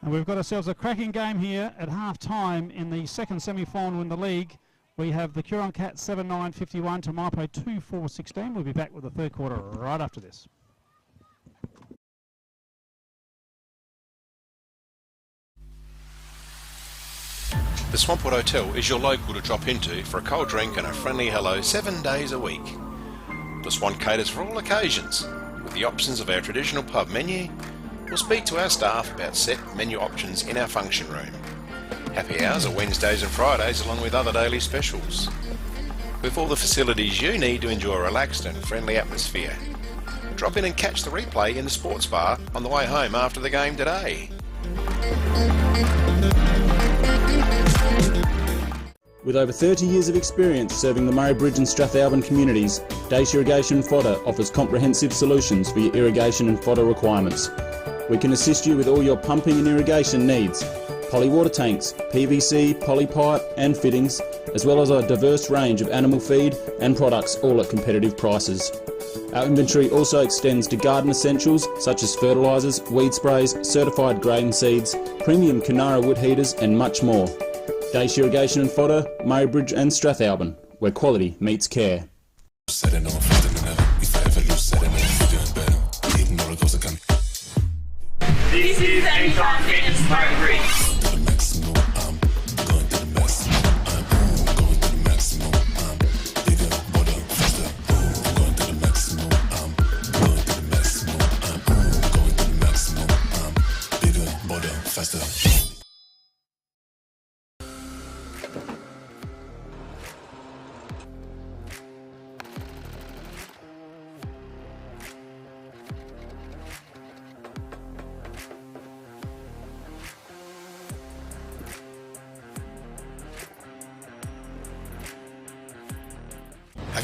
And we've got ourselves a cracking game here at half time in the second semi-final in the league. We have the Coorong Cats 7-9-51 to Mypo 2-4-16. We'll be back with the third quarter right after this. The Swampwood Hotel is your local to drop into for a cold drink and a friendly hello 7 days a week. The Swan caters for all occasions, with the options of our traditional pub menu. We'll speak to our staff about set menu options in our function room. Happy hours are Wednesdays and Fridays along with other daily specials. With all the facilities you need to enjoy a relaxed and friendly atmosphere. Drop in and catch the replay in the sports bar on the way home after the game today. With over 30 years of experience serving the Murray Bridge and Strathalbyn communities, Dace Irrigation Fodder offers comprehensive solutions for your irrigation and fodder requirements. We can assist you with all your pumping and irrigation needs, poly water tanks, PVC, poly pipe and fittings, as well as a diverse range of animal feed and products, all at competitive prices. Our inventory also extends to garden essentials such as fertilisers, weed sprays, certified grain seeds, premium Canara wood heaters and much more. Dace Irrigation and Fodder, Murray Bridge and Strathalbyn, where quality meets care. This is Anytime Fitness Mowbray.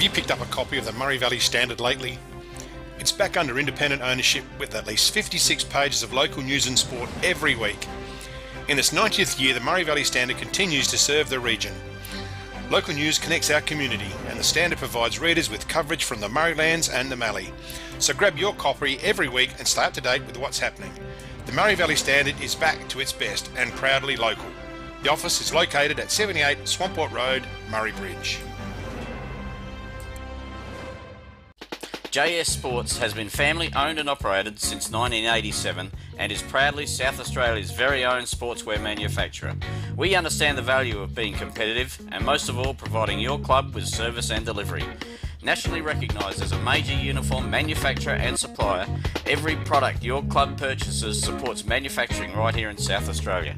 Have you picked up a copy of the Murray Valley Standard lately? It's back under independent ownership with at least 56 pages of local news and sport every week. In its 90th year, the Murray Valley Standard continues to serve the region. Local news connects our community, and the Standard provides readers with coverage from the Murraylands and the Mallee. So grab your copy every week and stay up to date with what's happening. The Murray Valley Standard is back to its best and proudly local. The office is located at 78 Swamport Road, Murray Bridge. JS Sports has been family owned and operated since 1987 and is proudly South Australia's very own sportswear manufacturer. We understand the value of being competitive and most of all providing your club with service and delivery. Nationally recognised as a major uniform manufacturer and supplier, every product your club purchases supports manufacturing right here in South Australia.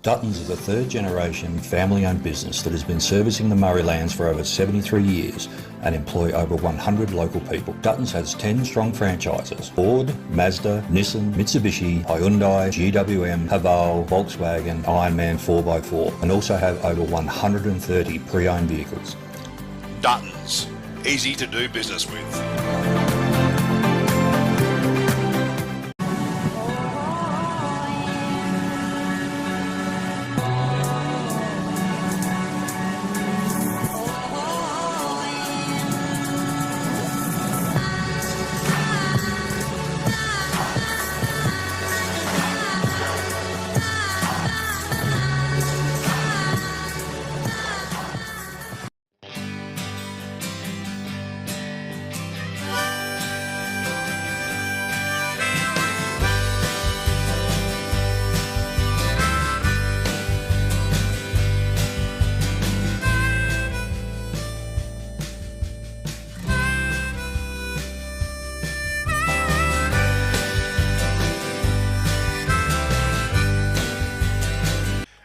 Duttons is a third-generation family-owned business that has been servicing the Murraylands for over 73 years and employ over 100 local people. Duttons has 10 strong franchises: Ford, Mazda, Nissan, Mitsubishi, Hyundai, GWM, Haval, Volkswagen, Ironman 4x4, and also have over 130 pre-owned vehicles. Duttons, easy to do business with.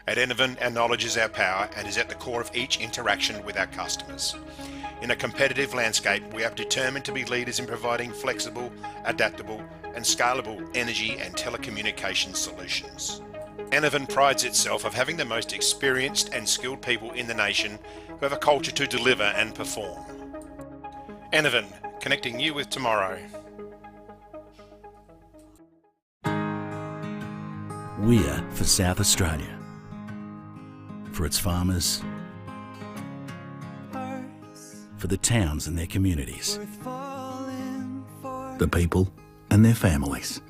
At Enervin, our knowledge is our power and is at the core of each interaction with our customers. In a competitive landscape, we are determined to be leaders in providing flexible, adaptable and scalable energy and telecommunications solutions. Enervin prides itself of having the most experienced and skilled people in the nation who have a culture to deliver and perform. Enervin, connecting you with tomorrow. We're for South Australia. For its farmers, for the towns and their communities, the people and their families,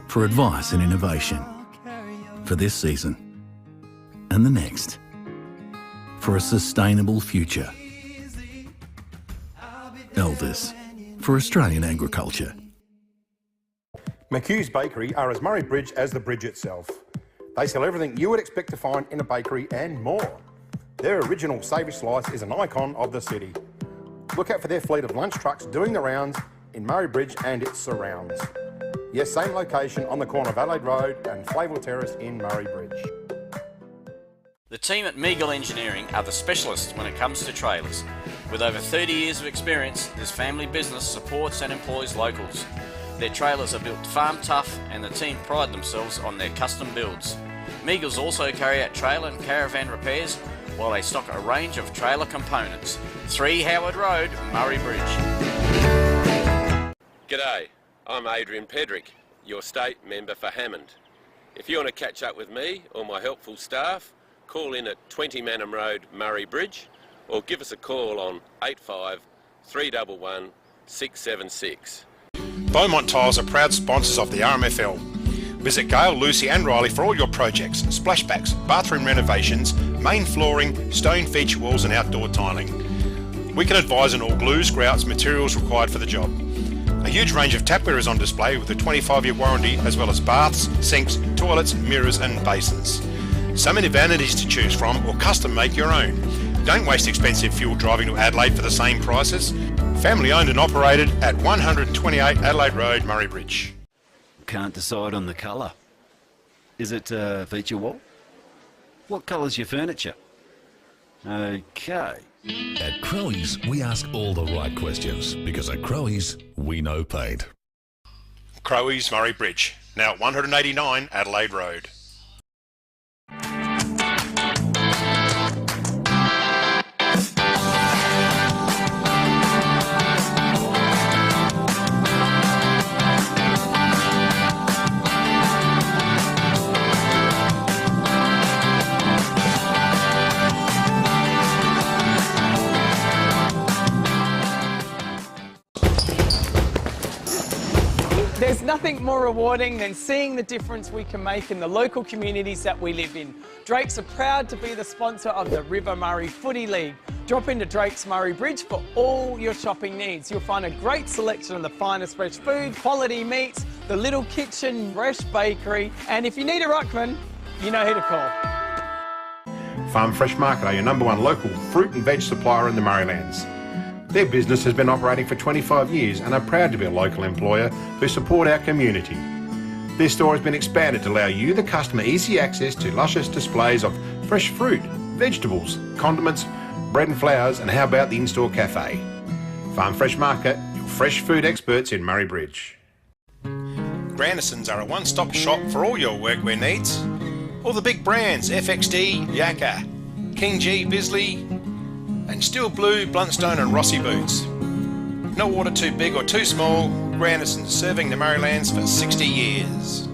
for advice and innovation, for this season and the next, for a sustainable future. Elders, for Australian agriculture. McHugh's Bakery are as Murray Bridge as the bridge itself. They sell everything you would expect to find in a bakery and more. Their original savoury slice is an icon of the city. Look out for their fleet of lunch trucks doing the rounds in Murray Bridge and its surrounds. Yes, same location on the corner of Adelaide Road and Flayville Terrace in Murray Bridge. The team at Meagle Engineering are the specialists when it comes to trailers. With over 30 years of experience, this family business supports and employs locals. Their trailers are built farm tough and the team pride themselves on their custom builds. Meagles also carry out trailer and caravan repairs while they stock a range of trailer components. 3 Howard Road, Murray Bridge. G'day, I'm Adrian Pedrick, your state member for Hammond. If you want to catch up with me or my helpful staff, call in at 20 Manham Road, Murray Bridge, or give us a call on 85 311 676. Beaumont Tiles are proud sponsors of the RMFL. Visit Gail, Lucy and Riley for all your projects, splashbacks, bathroom renovations, main flooring, stone feature walls and outdoor tiling. We can advise on all glues, grouts, materials required for the job. A huge range of tapware is on display with a 25-year warranty, as well as baths, sinks, toilets, mirrors and basins. So many vanities to choose from, or custom make your own. Don't waste expensive fuel driving to Adelaide for the same prices. Family owned and operated at 128 Adelaide Road, Murray Bridge. Can't decide on the colour. Is it feature wall? What colour's your furniture? Okay. At Crowe's, we ask all the right questions because at Crowe's, we know paint. Crowe's, Murray Bridge, now at 189 Adelaide Road. nothing more rewarding than seeing the difference we can make in the local communities that we live in. Drakes are proud to be the sponsor of the River Murray Footy League. Drop into Drake's Murray Bridge for all your shopping needs. You'll find a great selection of the finest fresh food, quality meats, the little kitchen, fresh bakery, and if you need a ruckman, you know who to call. Farm Fresh Market are your #1 local fruit and veg supplier in the Murraylands. Their business has been operating for 25 years and are proud to be a local employer who support our community. Their store has been expanded to allow you, the customer, easy access to luscious displays of fresh fruit, vegetables, condiments, bread and flowers, and how about the in-store cafe? Farm Fresh Market, your fresh food experts in Murray Bridge. Grandisons are a one-stop shop for all your workwear needs. All the big brands, FXD, Yakka, King G, Bisley, and Steel Blue, Bluntstone and Rossi boots. No order too big or too small, Grandisons serving the Murraylands for 60 years.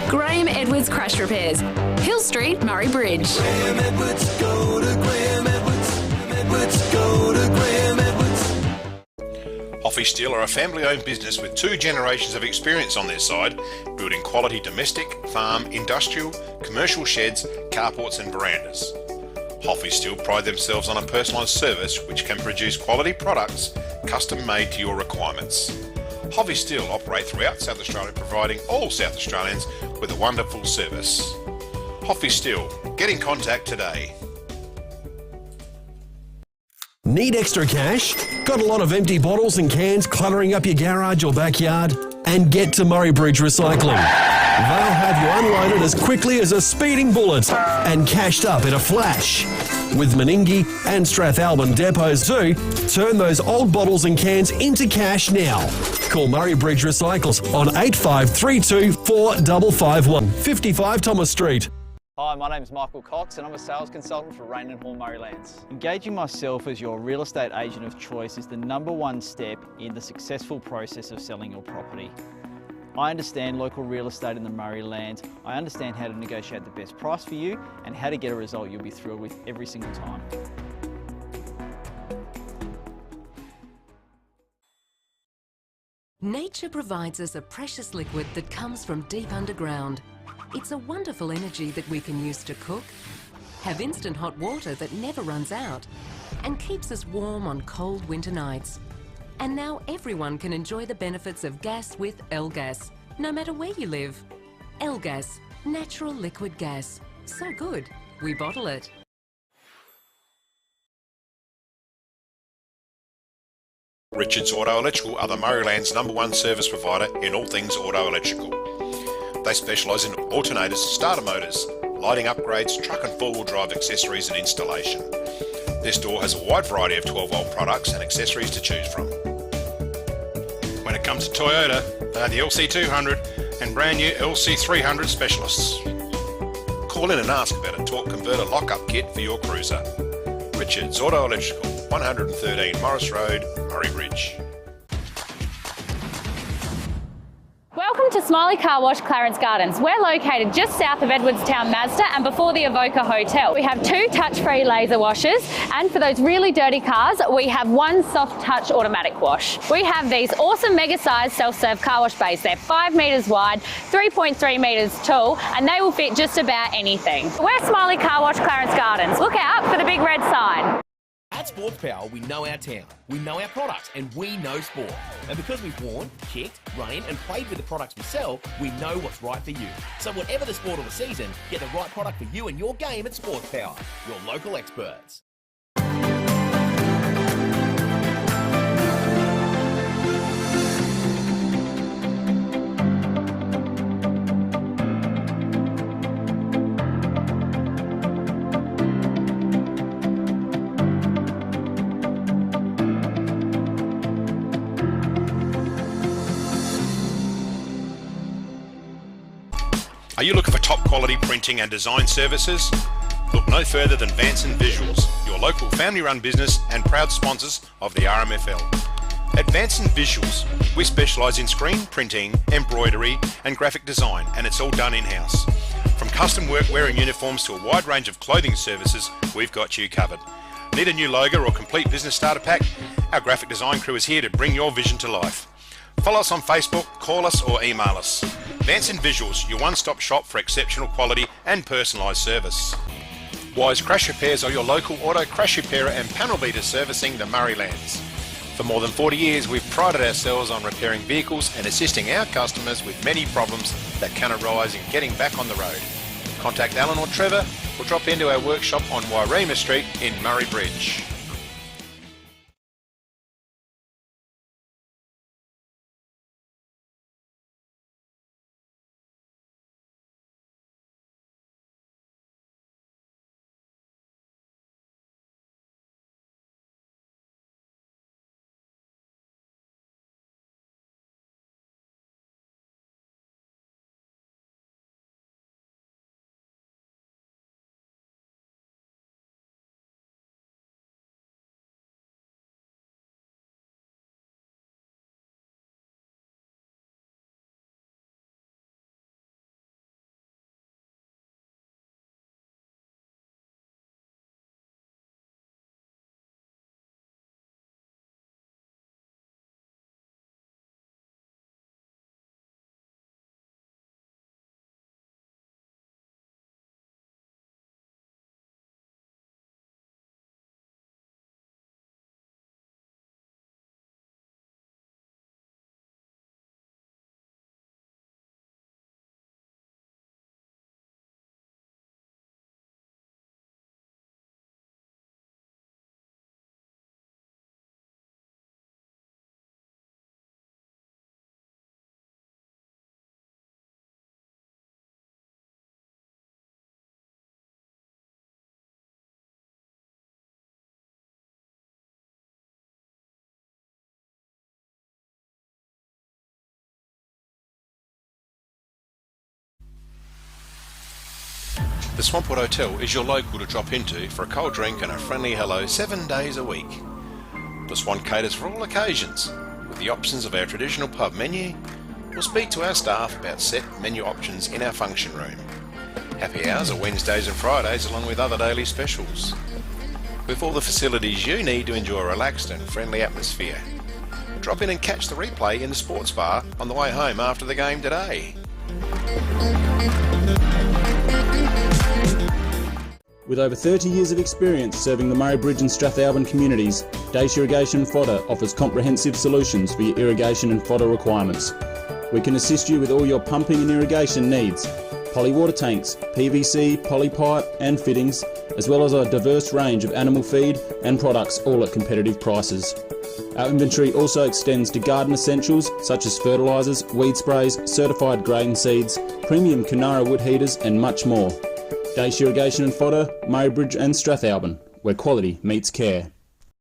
Graham Edwards Crash Repairs, Hill Street, Murray Bridge. Graham Edwards, go to Graham Edwards. Edwards, go to Graham Edwards. Hoffy Steel are a family-owned business with 2 generations of experience on their side, building quality domestic, farm, industrial, commercial sheds, carports and verandas. Hoffy Steel pride themselves on a personalised service which can produce quality products custom-made to your requirements. Hoffy Steel operate throughout South Australia, providing all South Australians with a wonderful service. Hoffy Steel, get in contact today. Need extra cash? Got a lot of empty bottles and cans cluttering up your garage or backyard? And get to Murray Bridge Recycling. They'll have you unloaded as quickly as a speeding bullet and cashed up in a flash. With Meningie and Strathalbyn depots too, turn those old bottles and cans into cash now. Call Murray Bridge Recycles on 8532 4551, 55 Thomas Street. Hi, my name is Michael Cox and I'm a sales consultant for Rain and Hall Murraylands. Engaging myself as your real estate agent of choice is the #1 step in the successful process of selling your property. I understand local real estate in the Murraylands. I understand how to negotiate the best price for you and how to get a result you'll be thrilled with every single time. Nature provides us a precious liquid that comes from deep underground. It's a wonderful energy that we can use to cook, have instant hot water that never runs out, and keeps us warm on cold winter nights. And now everyone can enjoy the benefits of gas with L-Gas, no matter where you live. L-Gas, natural liquid gas. So good, we bottle it. Richards Auto Electrical are the Murraylands #1 service provider in all things auto electrical. They specialise in alternators, starter motors, lighting upgrades, truck and four-wheel drive accessories and installation. Their store has a wide variety of 12-volt products and accessories to choose from. When it comes to Toyota, they are the LC200 and brand new LC300 specialists. Call in and ask about a torque converter lock-up kit for your cruiser. Richards Auto Electrical, 113 Morris Road, Murray Bridge. Welcome to Smiley Car Wash, Clarence Gardens. We're located just south of Edwardstown Mazda and before the Evoca Hotel. We have 2 touch-free laser washers, and for those really dirty cars, we have 1 soft touch automatic wash. We have these awesome mega-sized self-serve car wash bays. They're 5 metres wide, 3.3 metres tall, and they will fit just about anything. We're Smiley Car Wash, Clarence Gardens. Look out for the big red sign. At Sports Power, we know our town, we know our products, and we know sport. And because we've worn, kicked, run in, and played with the products we sell, we know what's right for you. So whatever the sport or the season, get the right product for you and your game at Sports Power, your local experts. Are you looking for top quality printing and design services? Look no further than Vanson Visuals, your local family-run business and proud sponsors of the RMFL. Advanced in Visuals. We specialise in screen printing, embroidery and graphic design, and it's all done in-house. From custom workwear and uniforms to a wide range of clothing services, we've got you covered. Need a new logo or complete business starter pack? Our graphic design crew is here to bring your vision to life. Follow us on Facebook, call us or email us. Advanced in Visuals, your one-stop shop for exceptional quality and personalised service. Wise Crash Repairs are your local auto crash repairer and panel beater servicing the Murray Lands. For more than 40 years, we've prided ourselves on repairing vehicles and assisting our customers with many problems that can arise in getting back on the road. Contact Alan or Trevor or drop into our workshop on Wairema Street in Murray Bridge. The Swampwood Hotel is your local to drop into for a cold drink and a friendly hello 7 days a week. The Swan caters for all occasions, with the options of our traditional pub menu. We'll speak to our staff about set menu options in our function room. Happy hours are Wednesdays and Fridays along with other daily specials. With all the facilities you need to enjoy a relaxed and friendly atmosphere. Drop in and catch the replay in the sports bar on the way home after the game today. With over 30 years of experience serving the Murray Bridge and Strathalbyn communities, Dace Irrigation Fodder offers comprehensive solutions for your irrigation and fodder requirements. We can assist you with all your pumping and irrigation needs, poly water tanks, PVC, poly pipe and fittings, as well as a diverse range of animal feed and products, all at competitive prices. Our inventory also extends to garden essentials such as fertilisers, weed sprays, certified grain seeds, premium Canara wood heaters and much more. Dace Irrigation and Fodder, Murray Bridge and Strathalbyn, where quality meets care.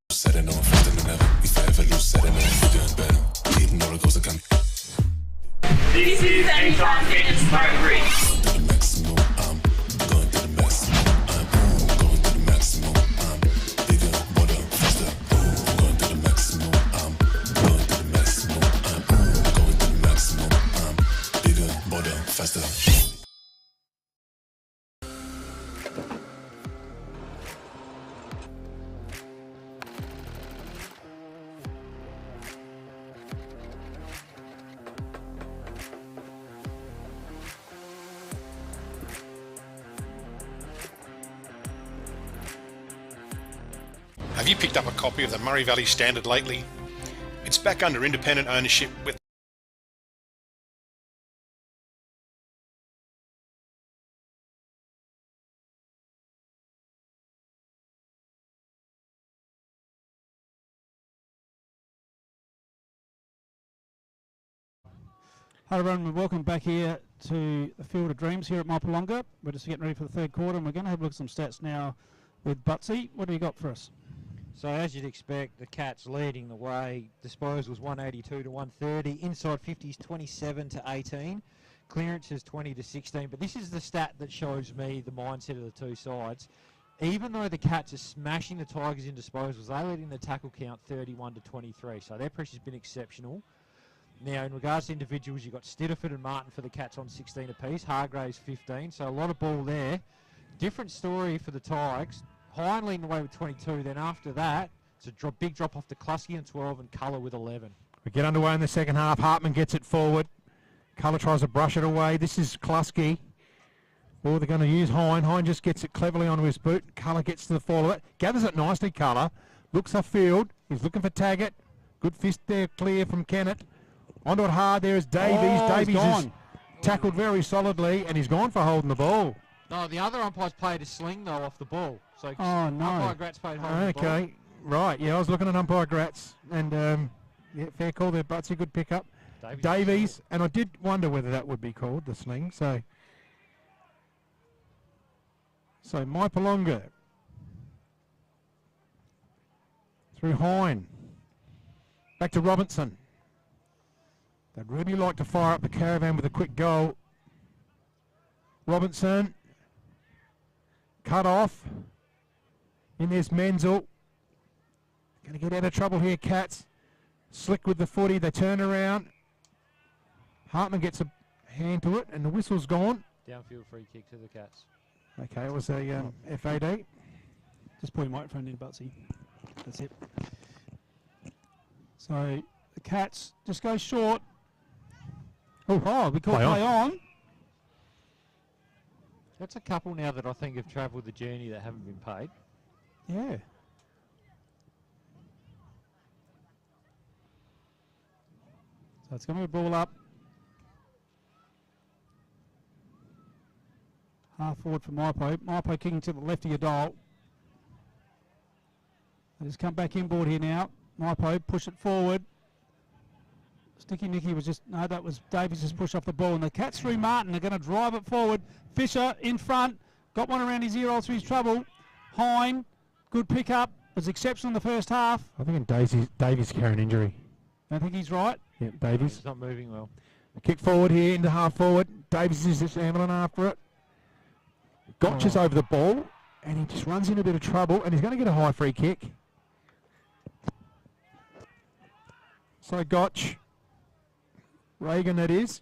This is Anytime Fitness Murray Bridge. Have you picked up a copy of the Murray Valley Standard lately? It's back under independent ownership with Hello everyone, and welcome back here to the Field of Dreams here at Mypolonga. We're just getting ready for the third quarter and we're going to have a look at some stats now with Butsy. What do you got for us? So as you'd expect, the Cats leading the way. Disposals 182 to 130. Inside 50s 27 to 18. Clearances 20 to 16. But this is the stat that shows me the mindset of the two sides. even though the Cats are smashing the Tigers in disposals, they're letting the tackle count 31 to 23. So their pressure's been exceptional. Now, in regards to individuals, you've got Stidderford and Martin for the Cats on 16 apiece, Hargraves 15, so a lot of ball there. Different story for the Tigers. Hine leading the way with 22, then after that, it's a big drop off to Klusky and 12 and Colour with 11. We get underway in the second half. Hartman gets it forward. Colour tries to brush it away. This is Klusky. Oh, they're going to use Hine. Hine just gets it cleverly onto his boot. Colour gets to the fall of it. Gathers it nicely, Colour. Looks upfield. He's looking for Taggart. Good fist there, clear from Kennett. Onto it hard there is Davies. Oh, Davies he's is tackled very solidly, and he's gone for holding the ball. No, the other umpire's played a sling, though, off the ball. So Oh, no. umpire Gratz played holding the ball. Okay, right. Yeah, I was looking at umpire Gratz, and yeah, fair call there, Butsy. Good pickup. Davies, and I did wonder whether that would be called the sling. So Mypolonga through Hine. Back to Robinson. They'd really like to fire up the Caravan with a quick goal. Robinson. Cut off. In there's Menzel. Going to get out of trouble here, Cats. Slick with the footy. They turn around. Hartman gets a hand to it, and the whistle's gone. Downfield free kick to the Cats. Okay, it was a FAD. Just put your microphone in, Butsy. That's it. So the Cats just go short. Oh, we call play on. That's a couple now that I think have travelled the journey that haven't been paid. Yeah. So it's going to be a ball up. Half forward for Mypo. Mypo kicking to the left of your dial. They just come back inboard here now. Mypo, push it forward. Sticky Nicky was just, no, that was Davies just push off the ball. And the Cats through Martin are going to drive it forward. Fisher in front. Got one around his ear all through his trouble. Hine, good pick up. Was exceptional in the first half. I think Davies carrying injury. I think he's right. Yeah, Davies. He's not moving well. A kick forward here into half forward. Davies is just ambling after it. Gotch's over the ball, and he just runs into a bit of trouble, and he's going to get a high free kick. So Gotch, Reagan that is.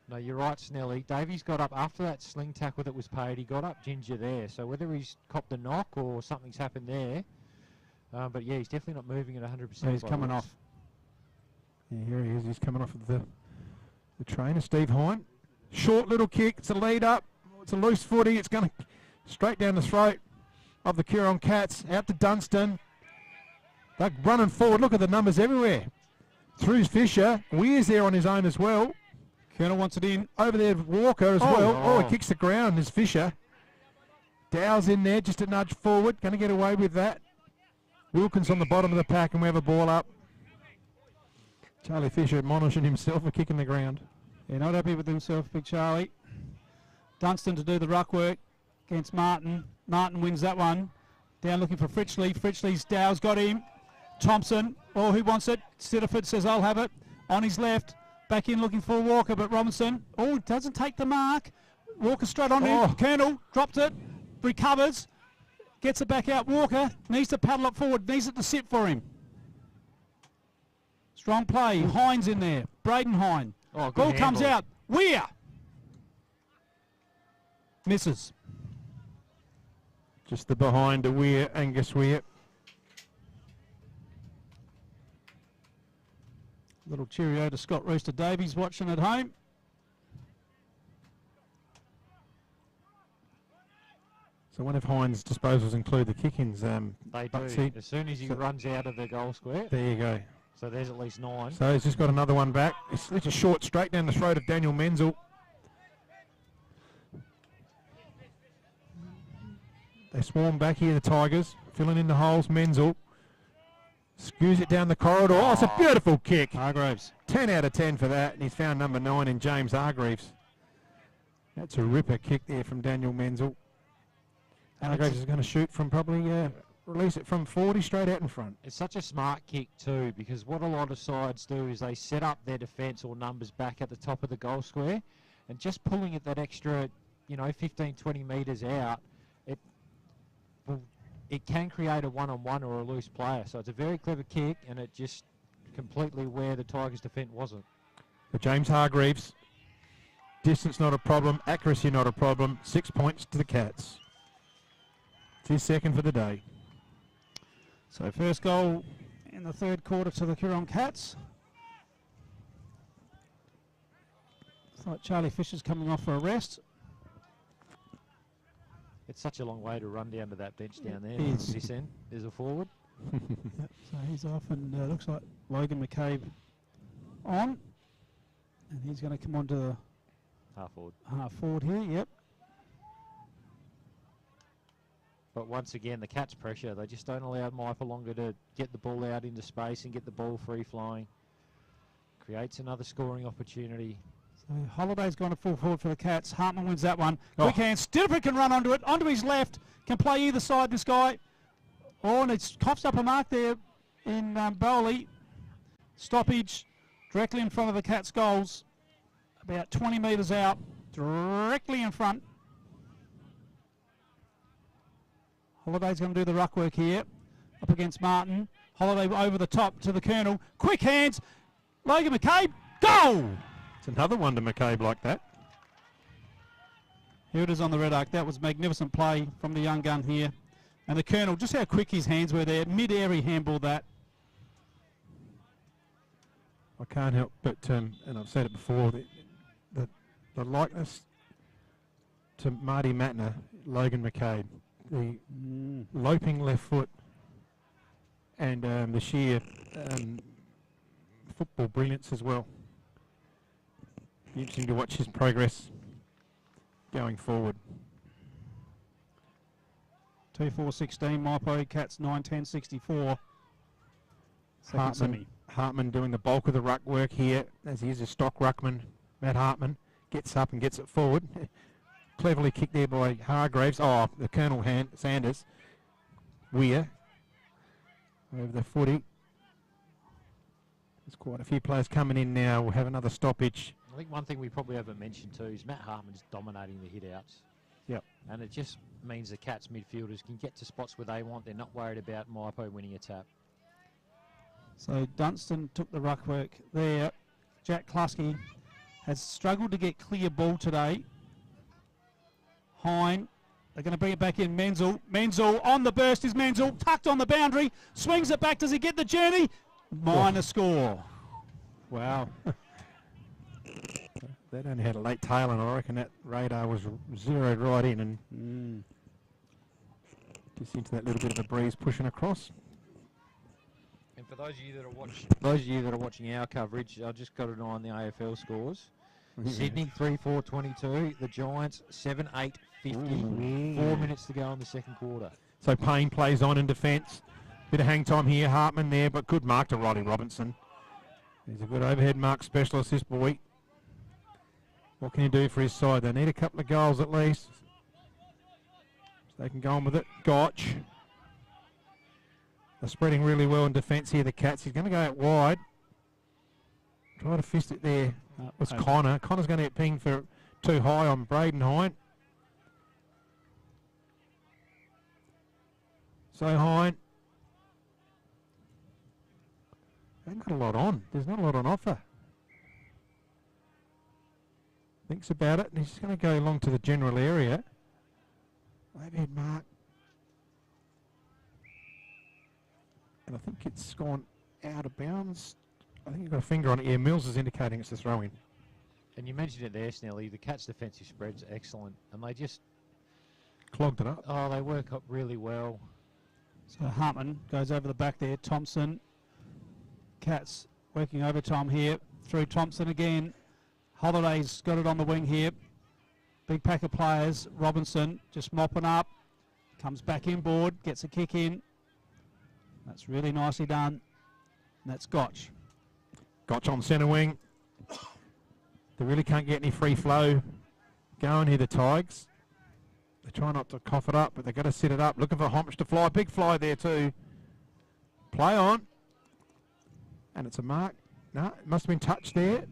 No, you're right, Snelly. Davies got up after that sling tackle that was paid. He got up ginger there. So whether he's copped a knock or something's happened there, but yeah, he's definitely not moving at 100%. So he's coming off. Yeah, here he is. He's coming off of the trainer, Steve Hine. Short little kick. It's a lead up. It's a loose footy. It's going to straight down the throat of the Coorong Cats. Out to Dunstan. They're running forward. Look at the numbers everywhere. Through Fisher. Weir's there on his own as well. Colonel wants it in. Over there, Walker as well. Oh, he kicks the ground. There's Fisher. Dow's in there, just a nudge forward. Going to get away with that. Wilkins on the bottom of the pack, and we have a ball up. Charlie Fisher admonishing himself for kicking the ground. Yeah, not happy with himself, Big Charlie. Dunstan to do the ruck work against Martin. Martin wins that one. Down looking for Fritchley. Fritchley's Dow's got him. Thompson, oh, who wants it? Stidderford says, I'll have it. On his left. Back in looking for Walker, but Robinson, oh, doesn't take the mark. Walker straight on him. Colonel dropped it. Recovers. Gets it back out. Walker needs to paddle it forward. Needs it to sit for him. Strong play. Hines in there. Braden Hine. Oh, ball comes out. Weir. Misses. Just the behind to Weir, Angus Weir. Little cheerio to Scott Rooster Davies watching at home. So one of Hines' disposals include the kick-ins. They do. As soon as he runs out of the goal square. There you go. So there's at least 9. So he's just got another one back. It's a short straight down the throat of Daniel Menzel. They swarm back here, the Tigers, filling in the holes. Menzel skews it down the corridor. Oh, it's a beautiful kick. Hargraves. 10 out of 10 for that, and he's found number 9 in James Hargreaves. That's a ripper kick there from Daniel Menzel. Hargreaves is going to shoot from probably, release it from 40 straight out in front. It's such a smart kick too, because what a lot of sides do is they set up their defence or numbers back at the top of the goal square, and just pulling it that extra, 15, 20 metres out, it can create a one-on-one or a loose player. So it's a very clever kick, and it just completely where the Tigers' defence wasn't. But James Hargreaves, distance not a problem, accuracy not a problem. 6 points to the Cats. It's his second for the day. So first goal in the third quarter to the Coorong Cats. Looks like Charlie Fisher's coming off for a rest. It's such a long way to run down to that bench down there. It is. This end, there's a forward. Yep, so he's off, and looks like Logan McCabe on. And he's going to come on to the half forward here, yep. But once again, the Cats' pressure, they just don't allow Mypolonga to get the ball out into space and get the ball free-flowing. Creates another scoring opportunity. So Holiday's gone to full forward for the Cats. Hartman wins that one. Quick hands. Stidiford can run onto it, onto his left. Can play either side, this guy. Oh, and it coughs up a mark there in Bowley. Stoppage directly in front of the Cats' goals. About 20 metres out, directly in front. Holiday's going to do the ruck work here. Up against Martin. Holiday over the top to the Colonel. Quick hands. Logan McCabe. Goal! It's another one to McCabe like that. Here it is on the red arc. That was magnificent play from the young gun here. And the Colonel, just how quick his hands were there. Mid-air he handballed that. I can't help but, and I've said it before, the likeness to Marty Matner, Logan McCabe. The loping left foot and the sheer football brilliance as well. Be interesting to watch his progress going forward. 2-4-16, Mypo, Cats 9-10-64. Second semi. Hartman doing the bulk of the ruck work here, as he is a stock ruckman. Matt Hartman gets up and gets it forward. Cleverly kicked there by Hargreaves. Oh, the Colonel Sanders. Weir over the footy. There's quite a few players coming in now. We'll have another stoppage. I think one thing we probably haven't mentioned too is Matt Hartman's dominating the hit-outs. Yep. And it just means the Cats midfielders can get to spots where they want. They're not worried about Mypo winning a tap. So Dunstan took the ruck work there. Jack Klusky has struggled to get clear ball today. Hine, they're going to bring it back in. Menzel on the burst is Menzel, tucked on the boundary, swings it back. Does he get the journey? Minor score. Wow. That only had a late tail, and I reckon that radar was zeroed right in and just into that little bit of a breeze pushing across. And for those of you that are watching our coverage, I just got an eye on the AFL scores. Sydney 3-4-22, the Giants 7-8-50. 4 minutes to go in the second quarter. So Payne plays on in defence. Bit of hang time here, Hartman there, but good mark to Riley Robinson. He's a good overhead mark specialist, this boy. What can he do for his side? They need a couple of goals at least. So they can go on with it. Gotch. They're spreading really well in defence here, the Cats. He's going to go out wide. Try to fist it there. It's Connor. Connor's going to get pinged for too high on Braden Hine. So Hine. They haven't got a lot on. There's not a lot on offer. Thinks about it, and he's just going to go along to the general area. Overhead mark. And I think it's gone out of bounds. I think you've got a finger on it. Yeah, Mills is indicating it's a throw-in. And you mentioned it there, Snelly. The Cats' defensive spread's excellent, and they just clogged it up. Oh, they work up really well. So Hartman goes over the back there. Thompson. Cats working overtime here. Through Thompson again. Holiday's got it on the wing here. Big pack of players. Robinson just mopping up. Comes back inboard. Gets a kick in. That's really nicely done. And that's Gotch. Gotch on centre wing. They really can't get any free flow going here, the Tigers. They try not to cough it up, but they've got to set it up. Looking for Homch to fly. Big fly there too. Play on. And it's a mark. No, it must have been touched there.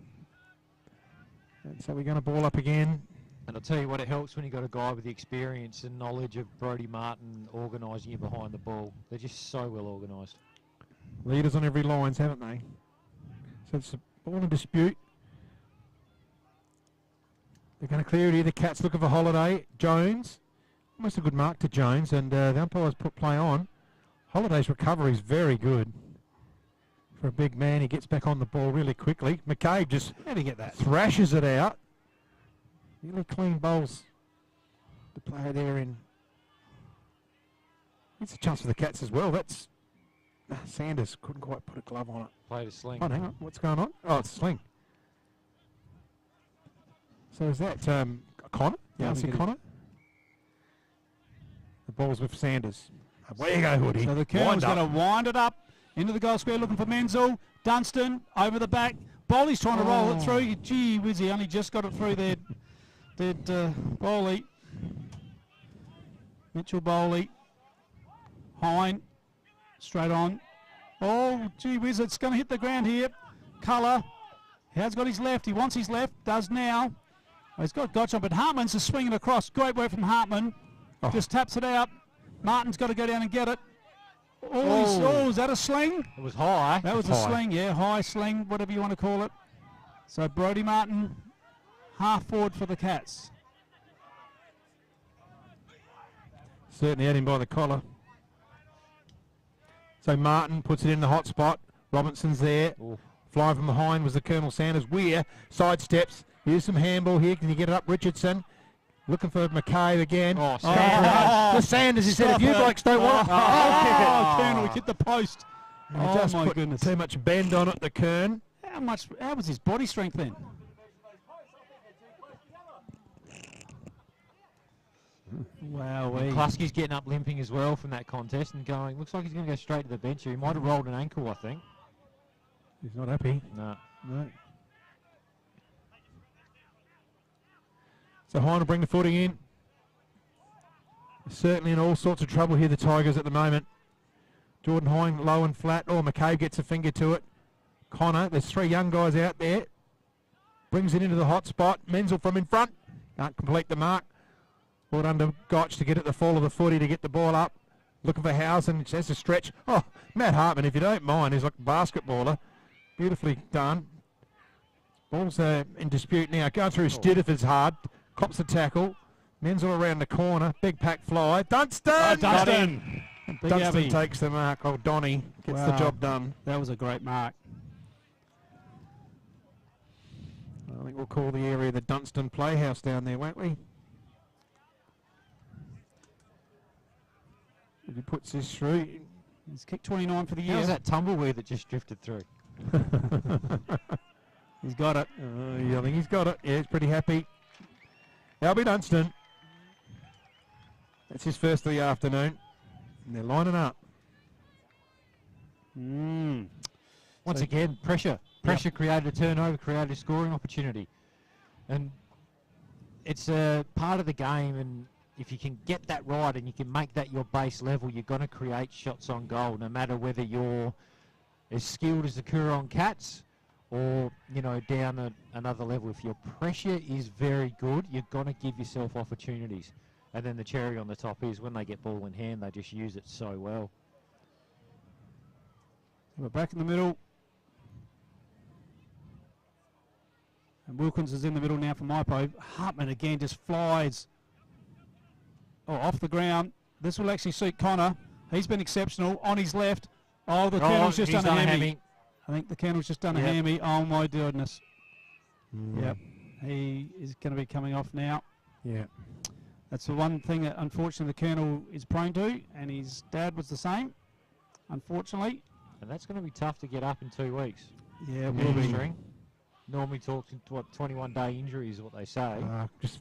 And so we're going to ball up again. And I'll tell you what, it helps when you've got a guy with the experience and knowledge of Brodie Martin organising you behind the ball. They're just so well organised. Leaders on every lines, haven't they? So it's a ball in dispute. They're going to clear it here. The Cats looking for Holiday. Jones. Almost a good mark to Jones, and the umpires put play on. Holiday's recovery is very good. For a big man, he gets back on the ball really quickly. McCabe just thrashes it out. Really clean bowls. The player there in. It's a chance for the Cats as well. That's Sanders couldn't quite put a glove on it. Played a sling. Oh, hang on. What's going on? Oh, it's a sling. So is that Connor? Yeah, is it Connor? The ball's with Sanders. Away you go, Hoodie. So the Colonel's going to wind it up into the goal square looking for Menzel. Dunstan over the back. Bowley's trying to roll it through. Gee whiz, he only just got it through there. Did Bowley. Mitchell Bowley. Hine. Straight on. Oh, gee whiz, it's going to hit the ground here. Colour. He has got his left. He wants his left. Does now. Oh, he's got Gotch on, but Hartman's just swinging across. Great work from Hartman. Just taps it out. Martin's got to go down and get it. Oh, is that a sling? It was high. That was a sling, yeah. High sling, whatever you want to call it. So Brodie Martin, half forward for the Cats. Certainly had him by the collar. So Martin puts it in the hot spot. Robinson's there. Flying from behind was the Colonel Sanders. Weir sidesteps. Here's some handball here. Can you get it up? Richardson. Looking for McCabe again. The Sanders, he said, if you blokes don't want it. Colonel, he hit the post. He just my put goodness. too much bend on it, the Kern. How was his body strength then? Wow. Klasky's getting up limping as well from that contest and going, looks like he's going to go straight to the bench here. He might have rolled an ankle, I think. He's not happy. No. So Hine will bring the footing in. Certainly in all sorts of trouble here, the Tigers at the moment. Jordan Hine low and flat. Oh, McCabe gets a finger to it. Connor, there's three young guys out there. Brings it into the hot spot. Menzel from in front. Can't complete the mark. Brought under Gotch to get at the fall of the footy to get the ball up. Looking for Housen. That's a stretch. Oh, Matt Hartman, if you don't mind, he's like a basketballer. Beautifully done. Ball's in dispute now. Going through Stidiford's hard. Cops the tackle. Menzel around the corner. Big pack fly. Dunstan! Dunstan! Dunstan takes the mark. Oh, Donny gets the job done. That was a great mark. I think we'll call the area the Dunstan Playhouse down there, won't we? If he puts this through. He's kicked 29 for the year. How's that tumbleweed that just drifted through? He's got it. I think he's got it. Yeah, he's pretty happy. Albie Dunstan. That's his first of the afternoon. And they're lining up. Once again, pressure. Pressure created a turnover, created a scoring opportunity. And it's a part of the game, and if you can get that right and you can make that your base level, you're going to create shots on goal, no matter whether you're as skilled as the Coorong Cats or, you know, down another level. If your pressure is very good, you're going to give yourself opportunities. And then the cherry on the top is when they get ball in hand, they just use it so well. We're back in the middle. And Wilkins is in the middle now for Mypo. Hartman again just flies off the ground. This will actually suit Connor. He's been exceptional on his left. Oh, the Colonel's just done a hammy. I think the Colonel's just done a hammy. Oh, my goodness. Yep. He is going to be coming off now. Yeah. That's the one thing that, unfortunately, the Colonel is prone to, and his dad was the same, unfortunately. And that's going to be tough to get up in 2 weeks. Yeah, it will be. Normally talks into 21-day injury is what they say,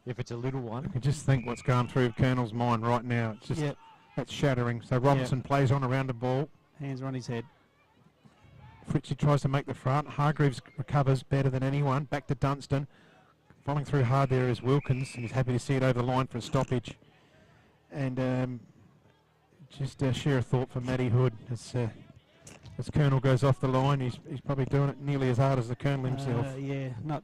if it's a little one. I can just think what's going through Colonel's mind right now. It's just that's shattering. So Robinson plays on around the ball. Hands are on his head. Fritchie tries to make the front. Hargreaves recovers better than anyone. Back to Dunstan. Following through hard there is Wilkins, and he's happy to see it over the line for a stoppage. And just share a thought for Matty Hood. As Colonel goes off the line, he's probably doing it nearly as hard as the Colonel himself. Yeah, not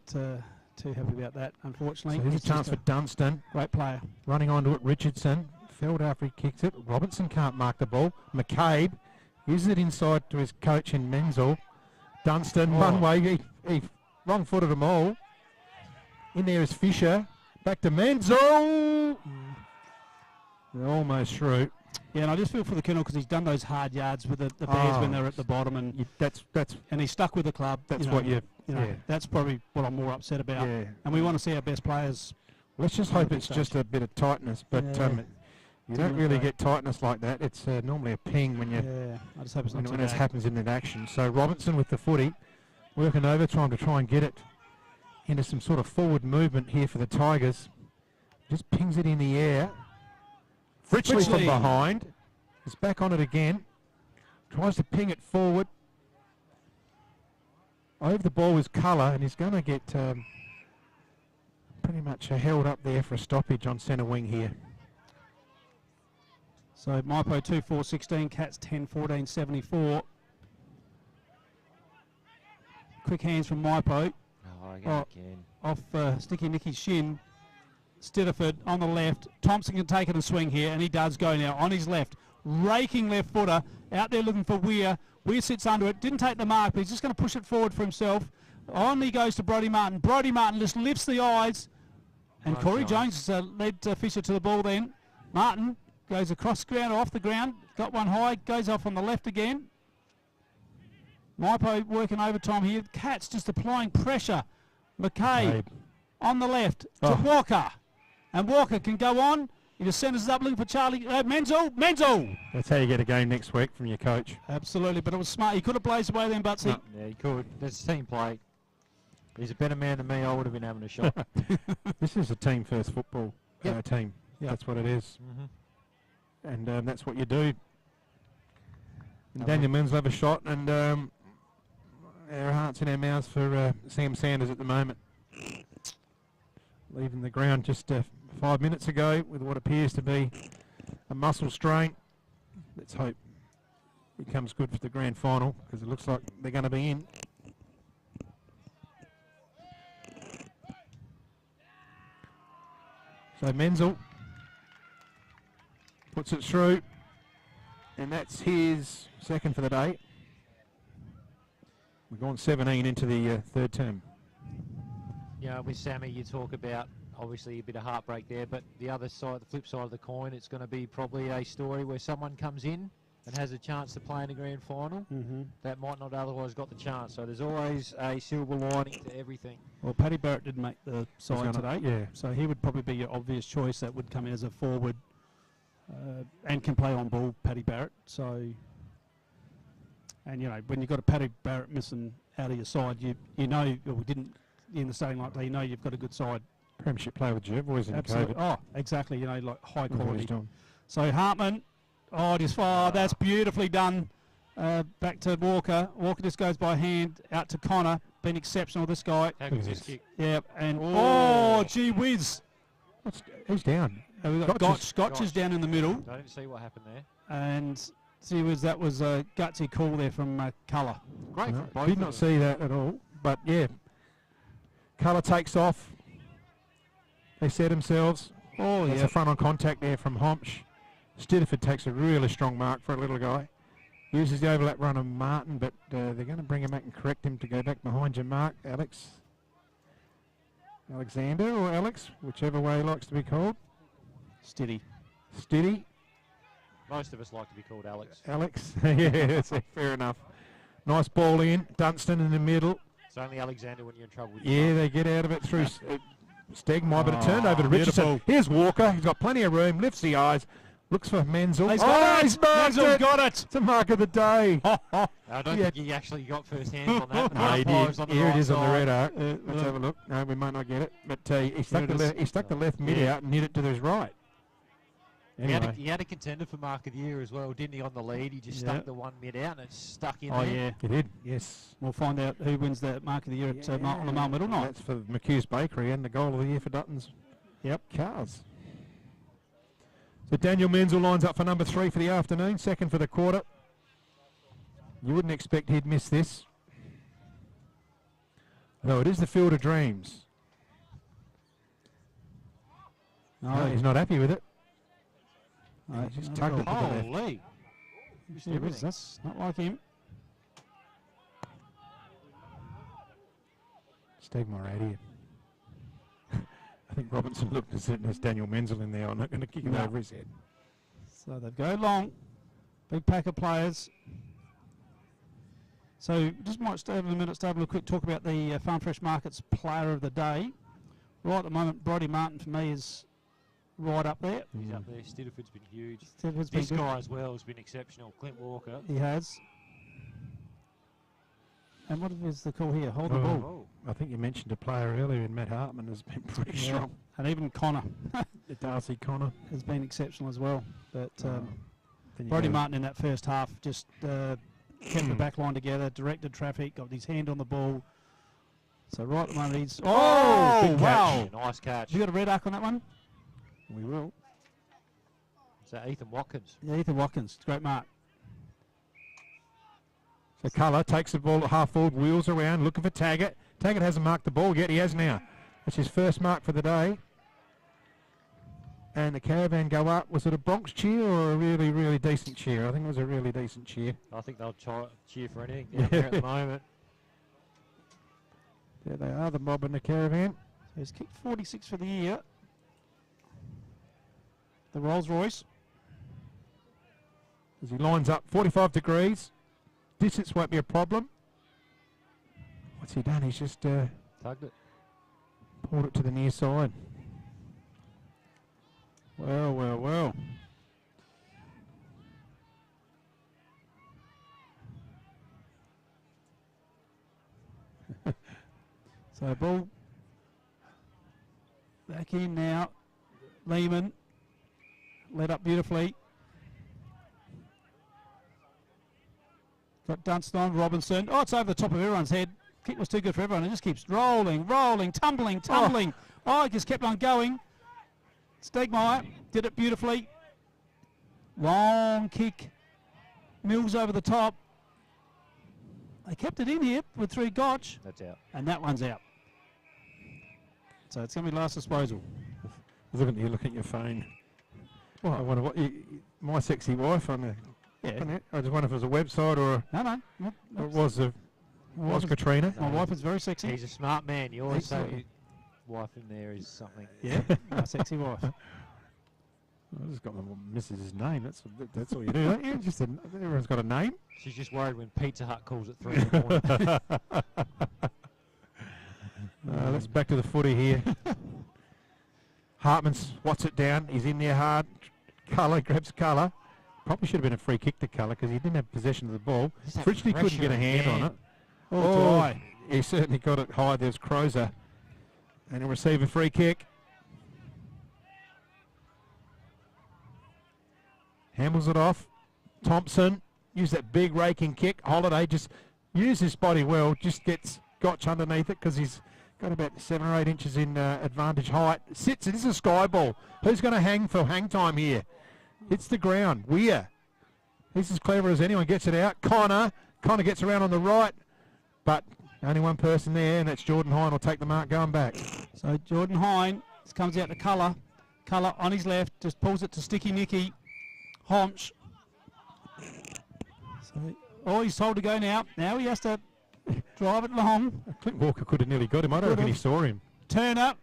too happy about that, unfortunately. So here's He's a chance just for Dunstan. Great player. Running onto it, Richardson. Felled after he kicks it. Robinson can't mark the ball. McCabe uses it inside to his coach in Menzel. Dunstan, one way. He wrong-footed them all. In there is Fisher. Back to Menzel. They're almost through. Yeah, and I just feel for the Colonel because he's done those hard yards with the Bears when they're at the bottom, and and he's stuck with the club. That's That's probably what I'm more upset about. Yeah. And we want to see our best players. Let's just hope it's just a bit of tightness, but you don't really get tightness like that. It's normally a ping when you I just hope it's not when too this bad. happens in an action. So Robinson with the footy, working overtime to try and get it into some sort of forward movement here for the Tigers. Just pings it in the air. Fritchley from behind. Is back on it again. Tries to ping it forward. Over the ball was Colour, and he's going to get pretty much held up there for a stoppage on centre wing here. So Mypo 2-4-16, Cats 10-14, 74. Quick hands from Mypo. Off Sticky Nicky's shin. Stitterford on the left. Thompson can take it and swing here, and he does go now on his left. Raking left footer. Out there looking for Weir. Weir sits under it. Didn't take the mark, but he's just going to push it forward for himself. On he goes to Brodie Martin. Brodie Martin just lifts the eyes. And Corey Jones led Fisher to the ball then. Martin goes across the ground or off the ground. Got one high. Goes off on the left again. Mypo working overtime here. Cats just applying pressure. McCabe on the left to Walker. And Walker can go on. He just centres it up looking for Charlie. Menzel. That's how you get a game next week from your coach. Absolutely, but it was smart. He could have blazed away then, Butsy. Yeah, he could. That's team play. He's a better man than me. I would have been having a shot. This is a team first football team. Yep. That's what it is. And that's what you do. And Daniel Menzel have a shot, and our hearts in our mouths for Sam Sanders at the moment. Leaving the ground just 5 minutes ago with what appears to be a muscle strain. Let's hope it comes good for the grand final, because it looks like they're going to be in. So Menzel puts it through, and that's his second for the day. We've gone 17 into the third term. Yeah, with Sammy, you talk about obviously a bit of heartbreak there, but the other side, the flip side of the coin, it's going to be probably a story where someone comes in and has a chance to play in a grand final that might not otherwise got the chance. So there's always a silver lining to everything. Well, Paddy Barrett didn't make the side today, yeah. So he would probably be your obvious choice that would come in as a forward and can play on ball, Paddy Barrett. So, and you know, when you've got a Paddy Barrett missing out of your side, you know, or didn't in the starting like that, you know you've got a good side. Premiership player with Jervois in Absolutely. COVID. Oh, exactly. You know, like high Look what quality. he's doing. So Hartman, that's beautifully done. Back to Walker. Walker just goes by hand out to Connor. Been exceptional, this guy. How good's this kick? Yeah, and gee whiz. Who's down? We've got Gotch is down in the middle. I didn't see what happened there. And gee whiz, that was a gutsy call there from Colour. Great from both Did of not them. see that at all, but yeah. Colour takes off. They set themselves. Oh, That's yeah. a front on contact there from Homsch. Stitterford takes a really strong mark for a little guy. Uses the overlap run of Martin, but they're going to bring him back and correct him to go back behind your mark, Alexander or Alex, whichever way he likes to be called. Steady. Most of us like to be called Alex. Yeah, that's fair enough. Nice ball in. Dunstan in the middle. It's only Alexander when you're in trouble with Yeah, they get out of it through Stegmaier, but it turned over to Richardson. beautiful. Here's Walker. He's got plenty of room. Lifts the eyes. Looks for Menzel. He's got it. He's marked Menzel it. got it. It's a mark of the day. I don't think he actually got first hands on that. No, he Umpire was did. on the Here right it is on the side. red arc. Let's have a look. No, we might not get it. But he stuck the left mid Yeah. out and hit it to his right. Anyway. He had a contender for mark of the year as well, didn't he, on the lead? He just stuck the one mid out and it stuck in Oh, there. yeah. He did, yes. We'll find out who wins the mark of the year at on the Mile Middle night. That's for McHugh's Bakery and the goal of the year for Dutton's Cars. So Daniel Menzel lines up for number 3 for the afternoon, second for the quarter. You wouldn't expect he'd miss this. Though it is the Field of Dreams. No, he's not happy with it. No, He just tugged it to the left. Holy. Yeah, that's not like him. Stegmaier out here. I think Robinson looked at it and there's Daniel Menzel in there. I'm not going to kick it over his head. So they go long. Big pack of players. So just might stay over a minute, stay a quick talk about the Farm Fresh Markets Player of the Day. Right at the moment, Brodie Martin for me is right up there. He's up there. Stidiford's been huge. Stidiford's This been good. guy as well has been exceptional. Clint Walker. He has. And what is the call here? Hold the ball. I think you mentioned a player earlier, and Matt Hartman has been pretty strong. And even Connor. Darcy Connor has been exceptional as well. But then you Brodie go- Martin in that first half just kept the back line together, directed traffic, got his hand on the ball. So right at the moment he's... Oh, big wow. catch. Nice catch. You got a red arc on that one? We will. Is that Ethan Watkins? Yeah, Ethan Watkins. Great mark. So Colour takes the ball at half forward, wheels around, looking for Taggart. Taggart hasn't marked the ball yet. He has now. That's his first mark for the day. And the Caravan go up. Was it a Bronx cheer or a really, really decent cheer? I think it was a really decent cheer. I think they'll cheer for anything down there at the moment. There they are, the mob and the Caravan. So he's kicked 46 for the year. The Rolls Royce. As he lines up 45 degrees. Distance won't be a problem. What's he done? He's just Tugged it. pulled it to the near side. Well, well, well. So ball back in now. Lehman led up beautifully. Got Dunstan on Robinson. Oh, it's over the top of everyone's head. Kick was too good for everyone. It just keeps rolling, rolling, tumbling, tumbling. Oh, it just kept on going. Stegmaier did it beautifully. Long kick. Mills over the top. They kept it in here with 3 Gotch. That's out. And that one's out. So it's going to be last disposal. I was looking at you, looking at your phone. Well, I wonder what my sexy wife on the. Yeah. I just wonder if it was a website or No. or it was Katrina. My wife is very sexy. He's a smart man. You always say Excellent. your wife in there is something. Yeah, my sexy wife. I just got my missus's name. That's all you do, don't you? Just everyone's got a name. She's just worried when Pizza Hut calls at 3 in the morning. Let's back to the footy here. Hartman swats it down. He's in there hard. Colour grabs Colour. Probably should have been a free kick to Colour because he didn't have possession of the ball. Fritchley couldn't get a hand on it. Oh, he certainly got it high. There's Crozer. And he'll receive a free kick. Hambles it off. Thompson, use that big raking kick. Holiday just used his body well. Just gets Gotch underneath it because he's got about 7 or 8 inches in advantage height. Sits. This is a sky ball. Who's going to hang for hang time here? Hits the ground. Weir. He's as clever as anyone. Gets it out. Connor gets around on the right. But only one person there, and that's Jordan Hine will take the mark going back. So Jordan Hine comes out to Colour. Colour on his left, just pulls it to Sticky Nicky. Honch. So, he's told to go now. Now he has to drive it long. Clint Walker could have nearly got him. I don't reckon he saw him. Turner,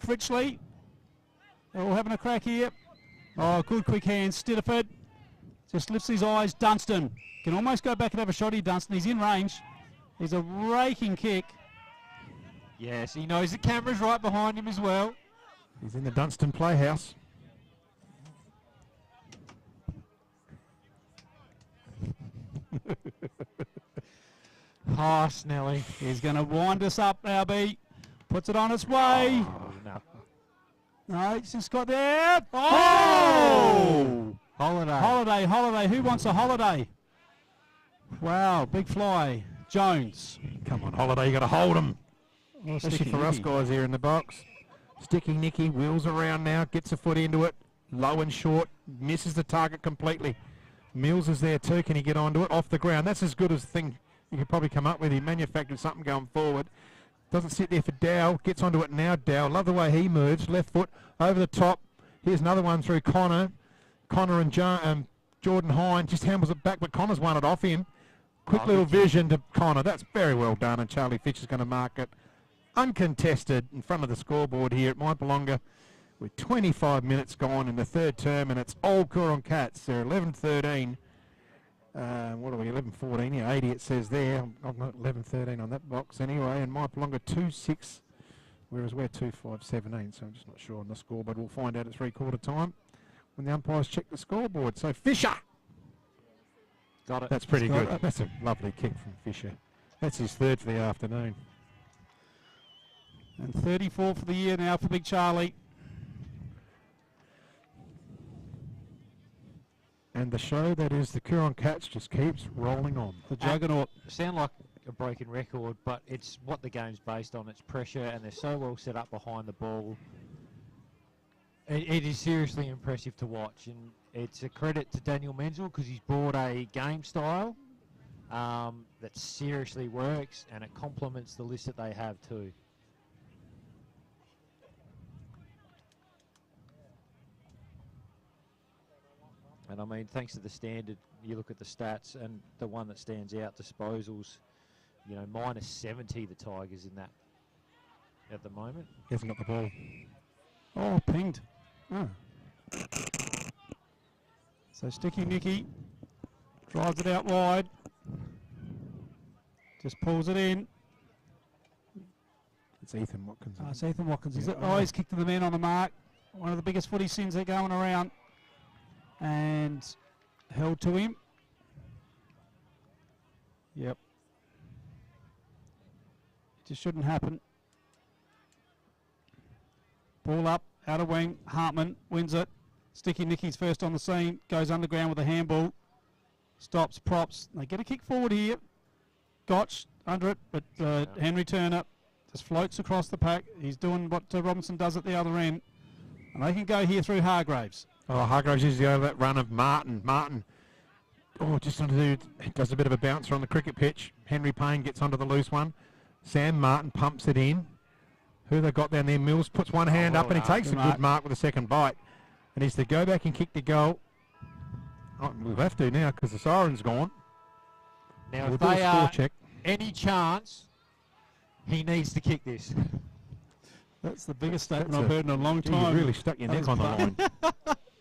Fritchley. They're all having a crack here. Oh, good quick hands. Stidiford just lifts his eyes. Dunstan can almost go back and have a shot here. Dunstan, he's in range. He's a raking kick. Yes, he knows the camera's right behind him as well. He's in the Dunstan Playhouse. Oh, Snelly. He's going to wind us up, Albie. Puts it on its way. No, it's just got there. Oh! Holiday. Who wants a holiday? Wow, big fly. Jones. Come on, Holiday, you got to hold him. Oh, Especially Sticky for us Nicky. guys here in the box. Sticky Nicky wheels around now, gets a foot into it. Low and short, misses the target completely. Mills is there too. Can he get onto it? Off the ground. That's as good as the thing you could probably come up with. He manufactured something going forward. Doesn't sit there for Dow. Gets onto it now, Dow. Love the way he moves. Left foot over the top. Here's another one through Connor. Connor and Jordan Hine just handles it back, but Connor's won it off him. Quick little vision to Connor. That's very well done, and Charlie Fitch is going to mark it uncontested in front of the scoreboard here at Mypolonga with 25 minutes gone in the third term, and it's Old Coorong Cats. They're 11-13. What are we, 11-14? Yeah, 80 it says there. I've got 11-13 on that box anyway, and Mypolonga 2-6, whereas we're 2-5-17, so I'm just not sure on the score, but we'll find out at three-quarter time when the umpires check the scoreboard. So Fisher! Got it. That's pretty good. That's a lovely kick from Fisher. That's his third for the afternoon. And 34 for the year now for Big Charlie. And the show that is the Coorong Cats just keeps rolling on. The juggernaut. Sound like a broken record, but it's what the game's based on. It's pressure, and they're so well set up behind the ball. It is seriously impressive to watch, and it's a credit to Daniel Menzel because he's brought a game style that seriously works, and it complements the list that they have too. And I mean, thanks to the standard, you look at the stats, and the one that stands out, disposals, you know, -70 the Tigers in that at the moment. He hasn't got the ball. Oh, pinged. Oh. So Sticky Nicky drives it out wide. Just pulls it in. It's Ethan Watkins. Oh, it's Ethan Watkins. Yeah. Oh, he's kicked to the man on the mark. One of the biggest footy sins that are going around. And held to him. Yep. It just shouldn't happen. Ball up, out of wing. Hartman wins it. Sticky Nicky's first on the scene. Goes underground with a handball. Stops, props. They get a kick forward here. Gotch under it, but Henry Turner just floats across the pack. He's doing what Robinson does at the other end. And they can go here through Hargraves. Oh, Hargraves usually over that run of Martin. Just does a bit of a bouncer on the cricket pitch. Henry Payne gets onto the loose one. Sam Martin pumps it in. Who they got down there? Mills puts one hand up, and he takes a good mark with a second bite. And he's to go back and kick the goal. Oh, we'll have to now because the siren's gone. Now, we'll if do a they score are check. any chance, he needs to kick this. That's the biggest statement I've heard in a long time. You really stuck your neck on the line.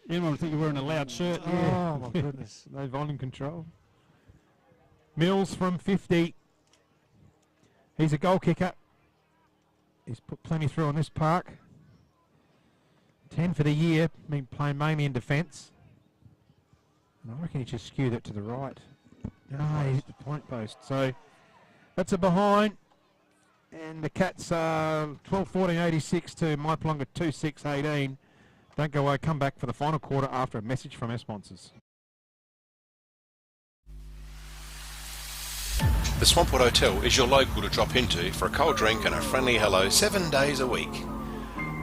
Anyone would think you're wearing a loud shirt. Oh, my goodness. No volume control. Mills from 50. He's a goal kicker. He's put plenty through on this park. 10 for the year, been playing mainly in defence. And I reckon he just skewed it to the right. No, he hit the point post. So that's a behind. And the Cats are 12-14-86 to Mypolonga 2-6-18. Don't go away, come back for the final quarter after a message from our sponsors. The Swampwood Hotel is your local to drop into for a cold drink and a friendly hello 7 days a week.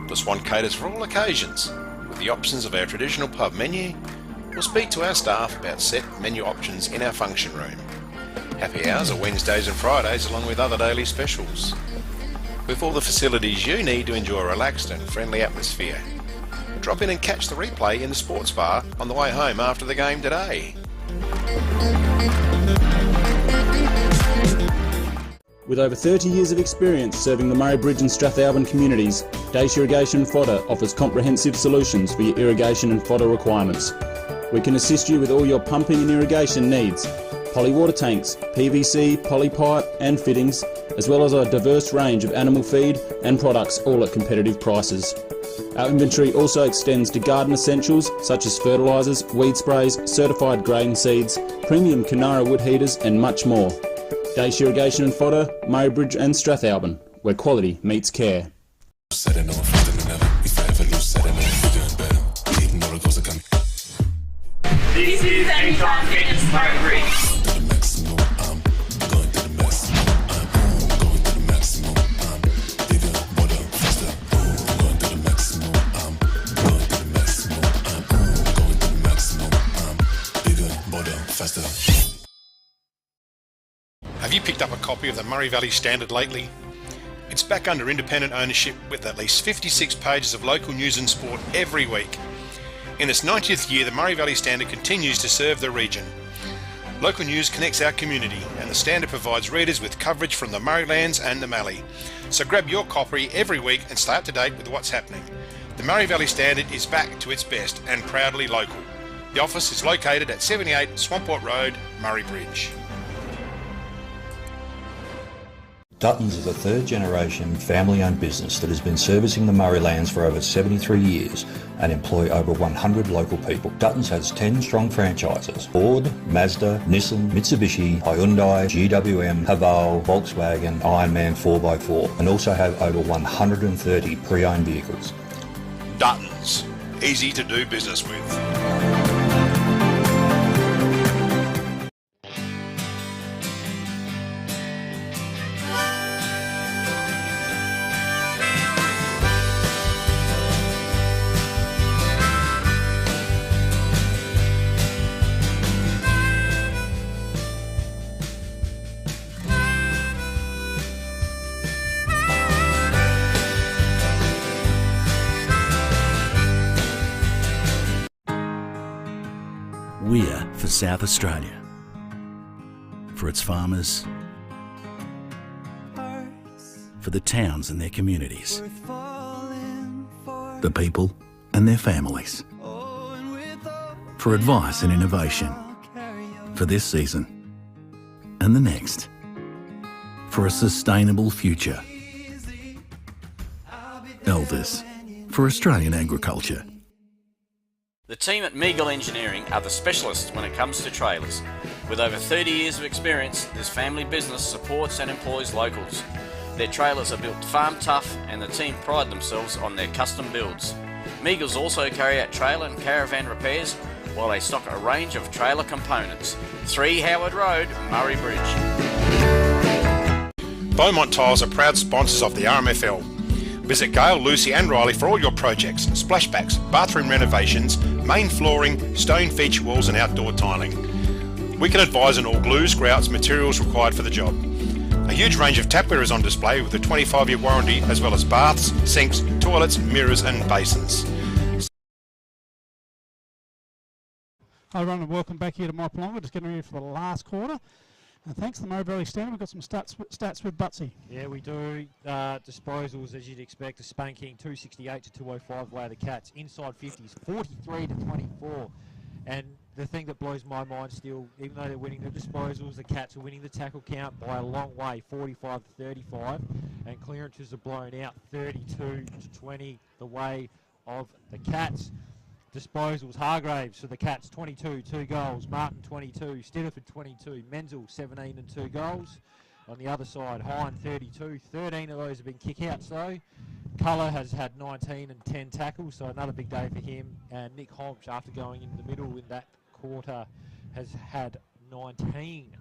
The Swan caters for all occasions, with the options of our traditional pub menu. We'll speak to our staff about set menu options in our function room. Happy hours are Wednesdays and Fridays along with other daily specials. With all the facilities you need to enjoy a relaxed and friendly atmosphere. Drop in and catch the replay in the sports bar on the way home after the game today. With over 30 years of experience serving the Murray Bridge and Strathalbyn communities, Dace Irrigation and Fodder offers comprehensive solutions for your irrigation and fodder requirements. We can assist you with all your pumping and irrigation needs, poly water tanks, PVC, poly pipe and fittings, as well as a diverse range of animal feed and products, all at competitive prices. Our inventory also extends to garden essentials such as fertilisers, weed sprays, certified grain seeds, premium Canara wood heaters and much more. Dace Irrigation and Fodder, Murray Bridge and Strathalbyn, where quality meets care. This is Anytime Fitness Murray Bridge. Have you picked up a copy of the Murray Valley Standard lately? It's back under independent ownership with at least 56 pages of local news and sport every week. In its 90th year, the Murray Valley Standard continues to serve the region. Local news connects our community, and the Standard provides readers with coverage from the Murraylands and the Mallee. So grab your copy every week and stay up to date with what's happening. The Murray Valley Standard is back to its best and proudly local. The office is located at 78 Swamport Road, Murray Bridge. Duttons is a third-generation family-owned business that has been servicing the Murraylands for over 73 years and employ over 100 local people. Duttons has 10 strong franchises: Ford, Mazda, Nissan, Mitsubishi, Hyundai, GWM, Haval, Volkswagen, Ironman 4x4, and also have over 130 pre-owned vehicles. Duttons, easy to do business with. We're for South Australia, for its farmers, for the towns and their communities, the people and their families, for advice and innovation, for this season and the next, for a sustainable future. Elders, for Australian agriculture. The team at Mypolonga Engineering are the specialists when it comes to trailers. With over 30 years of experience, this family business supports and employs locals. Their trailers are built farm tough, and the team pride themselves on their custom builds. Mypolonga also carry out trailer and caravan repairs, while they stock a range of trailer components. 3 Howard Road, Murray Bridge. Beaumont Tiles are proud sponsors of the RMFL. Visit Gail, Lucy and Riley for all your projects: splashbacks, bathroom renovations, main flooring, stone feature walls and outdoor tiling. We can advise on all glues, grouts, materials required for the job. A huge range of tapware is on display with a 25-year warranty, as well as baths, sinks, toilets, mirrors and basins. Hi everyone and welcome back here to Mypolonga. Just getting ready for the last quarter. And thanks to the Murray Valley Standard, we've got some stats with Butsy. Yeah, we do. Disposals, as you'd expect, a spanking 268 to 205 way of the Cats. Inside 50s, 43 to 24. And the thing that blows my mind still, even though they're winning the disposals, the Cats are winning the tackle count by a long way, 45 to 35. And clearances are blown out, 32 to 20, the way of the Cats. Disposals, Hargraves for the Cats, 22, 2 goals. Martin, 22. Stitterford, 22. Menzel, 17 and 2 goals. On the other side, Hine, 32. 13 of those have been kick-outs, though. Culler has had 19 and 10 tackles, so another big day for him. And Nick Hobbs, after going into the middle in that quarter, has had 19.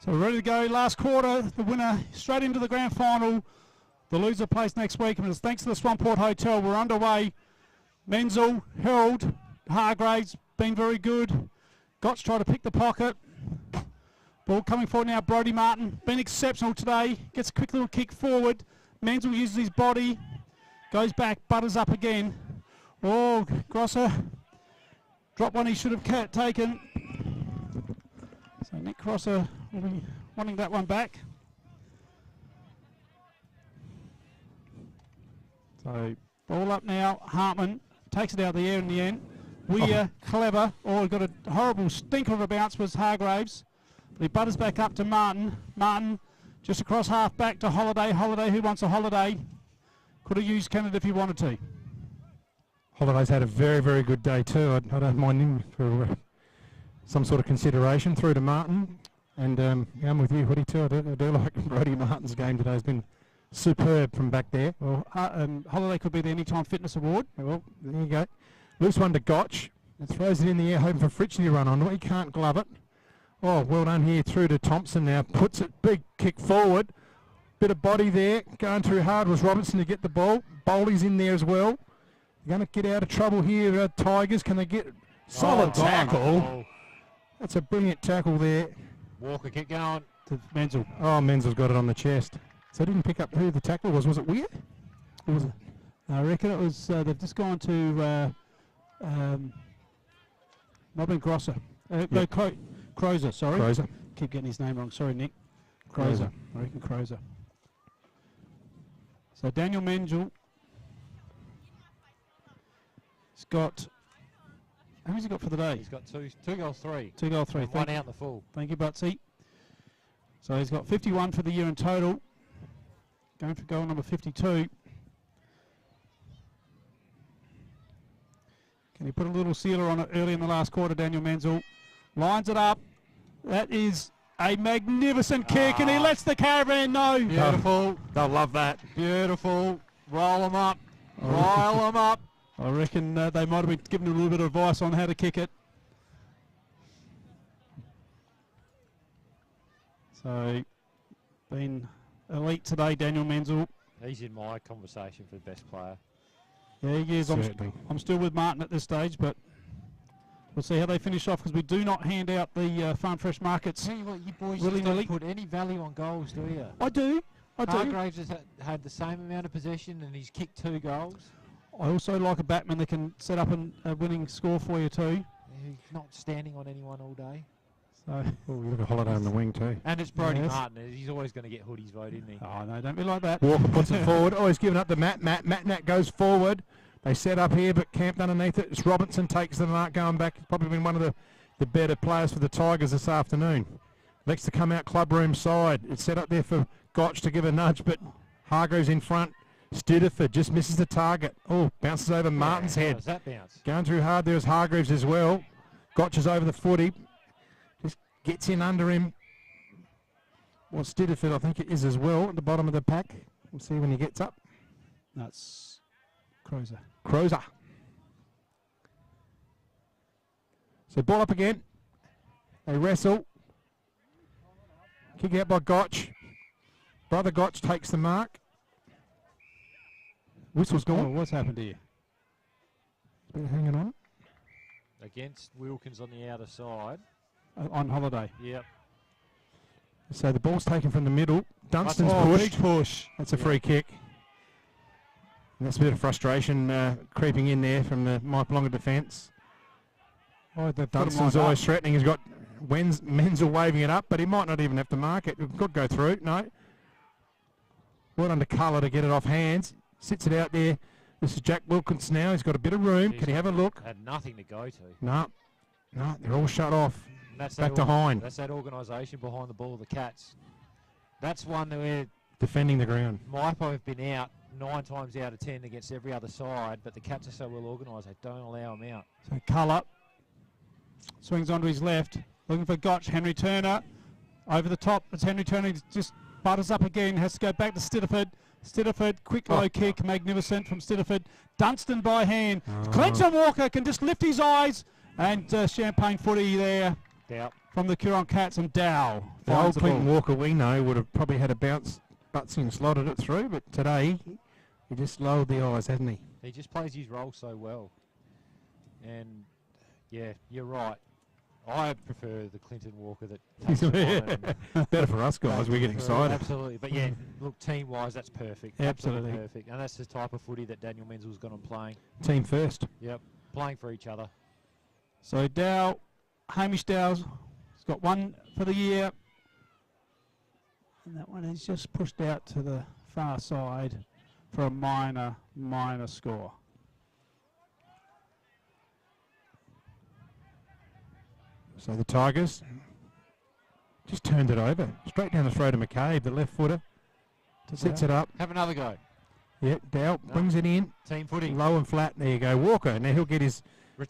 So we're ready to go. Last quarter, the winner straight into the grand final. The loser plays next week, and it's thanks to the Swamport Hotel. We're underway. Menzel, Herald, Hargraves, been very good. Gotch tried to pick the pocket. Ball coming forward now, Brodie Martin. Been exceptional today. Gets a quick little kick forward. Menzel uses his body. Goes back, butters up again. Oh, Grosser. Drop one he should have taken. So Nick Grosser will be wanting that one back. So, ball up now. Hartman takes it out of the air in the end. Weir, clever. Oh, got a horrible stinker of a bounce was Hargraves. But he butters back up to Martin. Martin just across half back to Holiday. Holiday, who wants a Holiday? Could have used Kennedy if he wanted to. Holiday's had a very, very good day too. I don't mind him for some sort of consideration through to Martin. And I'm with you, Hoodie, too. I do like Brodie Martin's game today. Has been superb from back there. Well, Holiday could be the Anytime Fitness Award. Well, there you go. Loose one to Gotch. And throws it in the air, hoping for Fritchie to run on. He can't glove it. Oh, well done here through to Thompson now. Puts it, big kick forward. Bit of body there. Going through hard was Robertson to get the ball. Bowley's in there as well. Going to get out of trouble here, Tigers. Can they get solid tackle? Oh. That's a brilliant tackle there. Walker, keep going. To Menzel. Oh, Menzel's got it on the chest. So I didn't pick up who the tackle was. Was it Weir? Or was it? I reckon it was, they've just gone to, not been Grosser. No, Crozer, sorry. Crozer. Keep getting his name wrong. Sorry, Nick. Crozer. I reckon Crozer. So Daniel Menzel. He's got, how many's he got for the day? He's got two goals, 3. 2 goal 3. And one out in the full. Thank you, Butsy. So he's got 51 for the year in total. Going for goal number 52. Can he put a little sealer on it early in the last quarter, Daniel Menzel? Lines it up. That is a magnificent kick, and he lets the Caravan know. Beautiful. They'll love that. Beautiful. Roll them up. Roll them up. I reckon they might have been giving him a little bit of advice on how to kick it. So, been elite today, Daniel Menzel. He's in my conversation for the best player. Yeah, he is. I'm still with Martin at this stage, but we'll see how they finish off because we do not hand out the Farm Fresh Markets. Tell you what, you boys willy-nilly. don't put any value on goals, do you? I do. Hargraves has had the same amount of possession and he's kicked 2 goals. I also like a batsman that can set up a winning score for you too. He's not standing on anyone all day. So, you look at Holiday on the wing too. And it's Brodie Yes. Martin. He's always going to get Hoodie's vote, isn't he? Oh, no, don't be like that. Walker puts it forward. Oh, he's giving up the Matt Nat goes forward. They set up here, but camped underneath it. It's Robinson takes the mark going back. He's probably been one of the better players for the Tigers this afternoon. Likes to come out club room side. It's set up there for Gotch to give a nudge, but Hargraves in front. Studiford just misses the target. Oh, bounces over Martin's head. How's that bounce? Going through hard there is Hargraves as well. Gotch is over the footy. Just gets in under him. Well, Studiford, I think it is as well, at the bottom of the pack. We'll see when he gets up. That's Crozer. So ball up again. They wrestle. Kick out by Gotch. Brother Gotch takes the mark. Whistle's gone. Oh, what's happened to you? Been hanging on. Against Wilkins on the outer side. On Holiday. Yep. So the ball's taken from the middle. Dunstan's big push. That's a free kick. And that's a bit of frustration creeping in there from the Mypolonga defence. Oh, Dunstan's always threatening. He's got Menzel waving it up, but he might not even have to mark it. It could go through. No. Well under colour to get it off hands. Sits it out there. This is Jack Wilkins now. He's got a bit of room. Can he have a look? Had nothing to go to. No, they're all shut off. That's Back to Hind. That's that organisation behind the ball, the Cats. That's one where defending the ground. Mypo have been out 9 times out of 10 against every other side, but the Cats are so well organised, they don't allow them out. So Colour swings onto his left, looking for Gotch. Henry Turner over the top. It's Henry Turner. He just butters up again. Has to go back to Stidiford. Stidiford, quick low kick, magnificent from Stidiford. Dunstan by hand. Clinton Walker can just lift his eyes, and champagne footy there from the Coorong Cats, and Dow. The old Clinton Walker we know would have probably had a bounce, butts in, slotted it through, but today he just lowered the eyes, hasn't he? He just plays his role so well. And yeah, you're right. I prefer the Clinton Walker that takes better for us guys. We get excited. Absolutely, but yeah, look, team-wise, that's perfect. Absolutely perfect, and that's the type of footy that Daniel Menzel's got on playing. Team first. Yep, playing for each other. So Dow, Hamish Dow's got 1 for the year, and that one is just pushed out to the far side for a minor score. So the Tigers just turned it over. Straight down the throat of McCabe, the left footer. Sets it up. Have another go. Yep, Dow brings it in. Team footy. Low and flat. There you go. Walker. Now he'll get his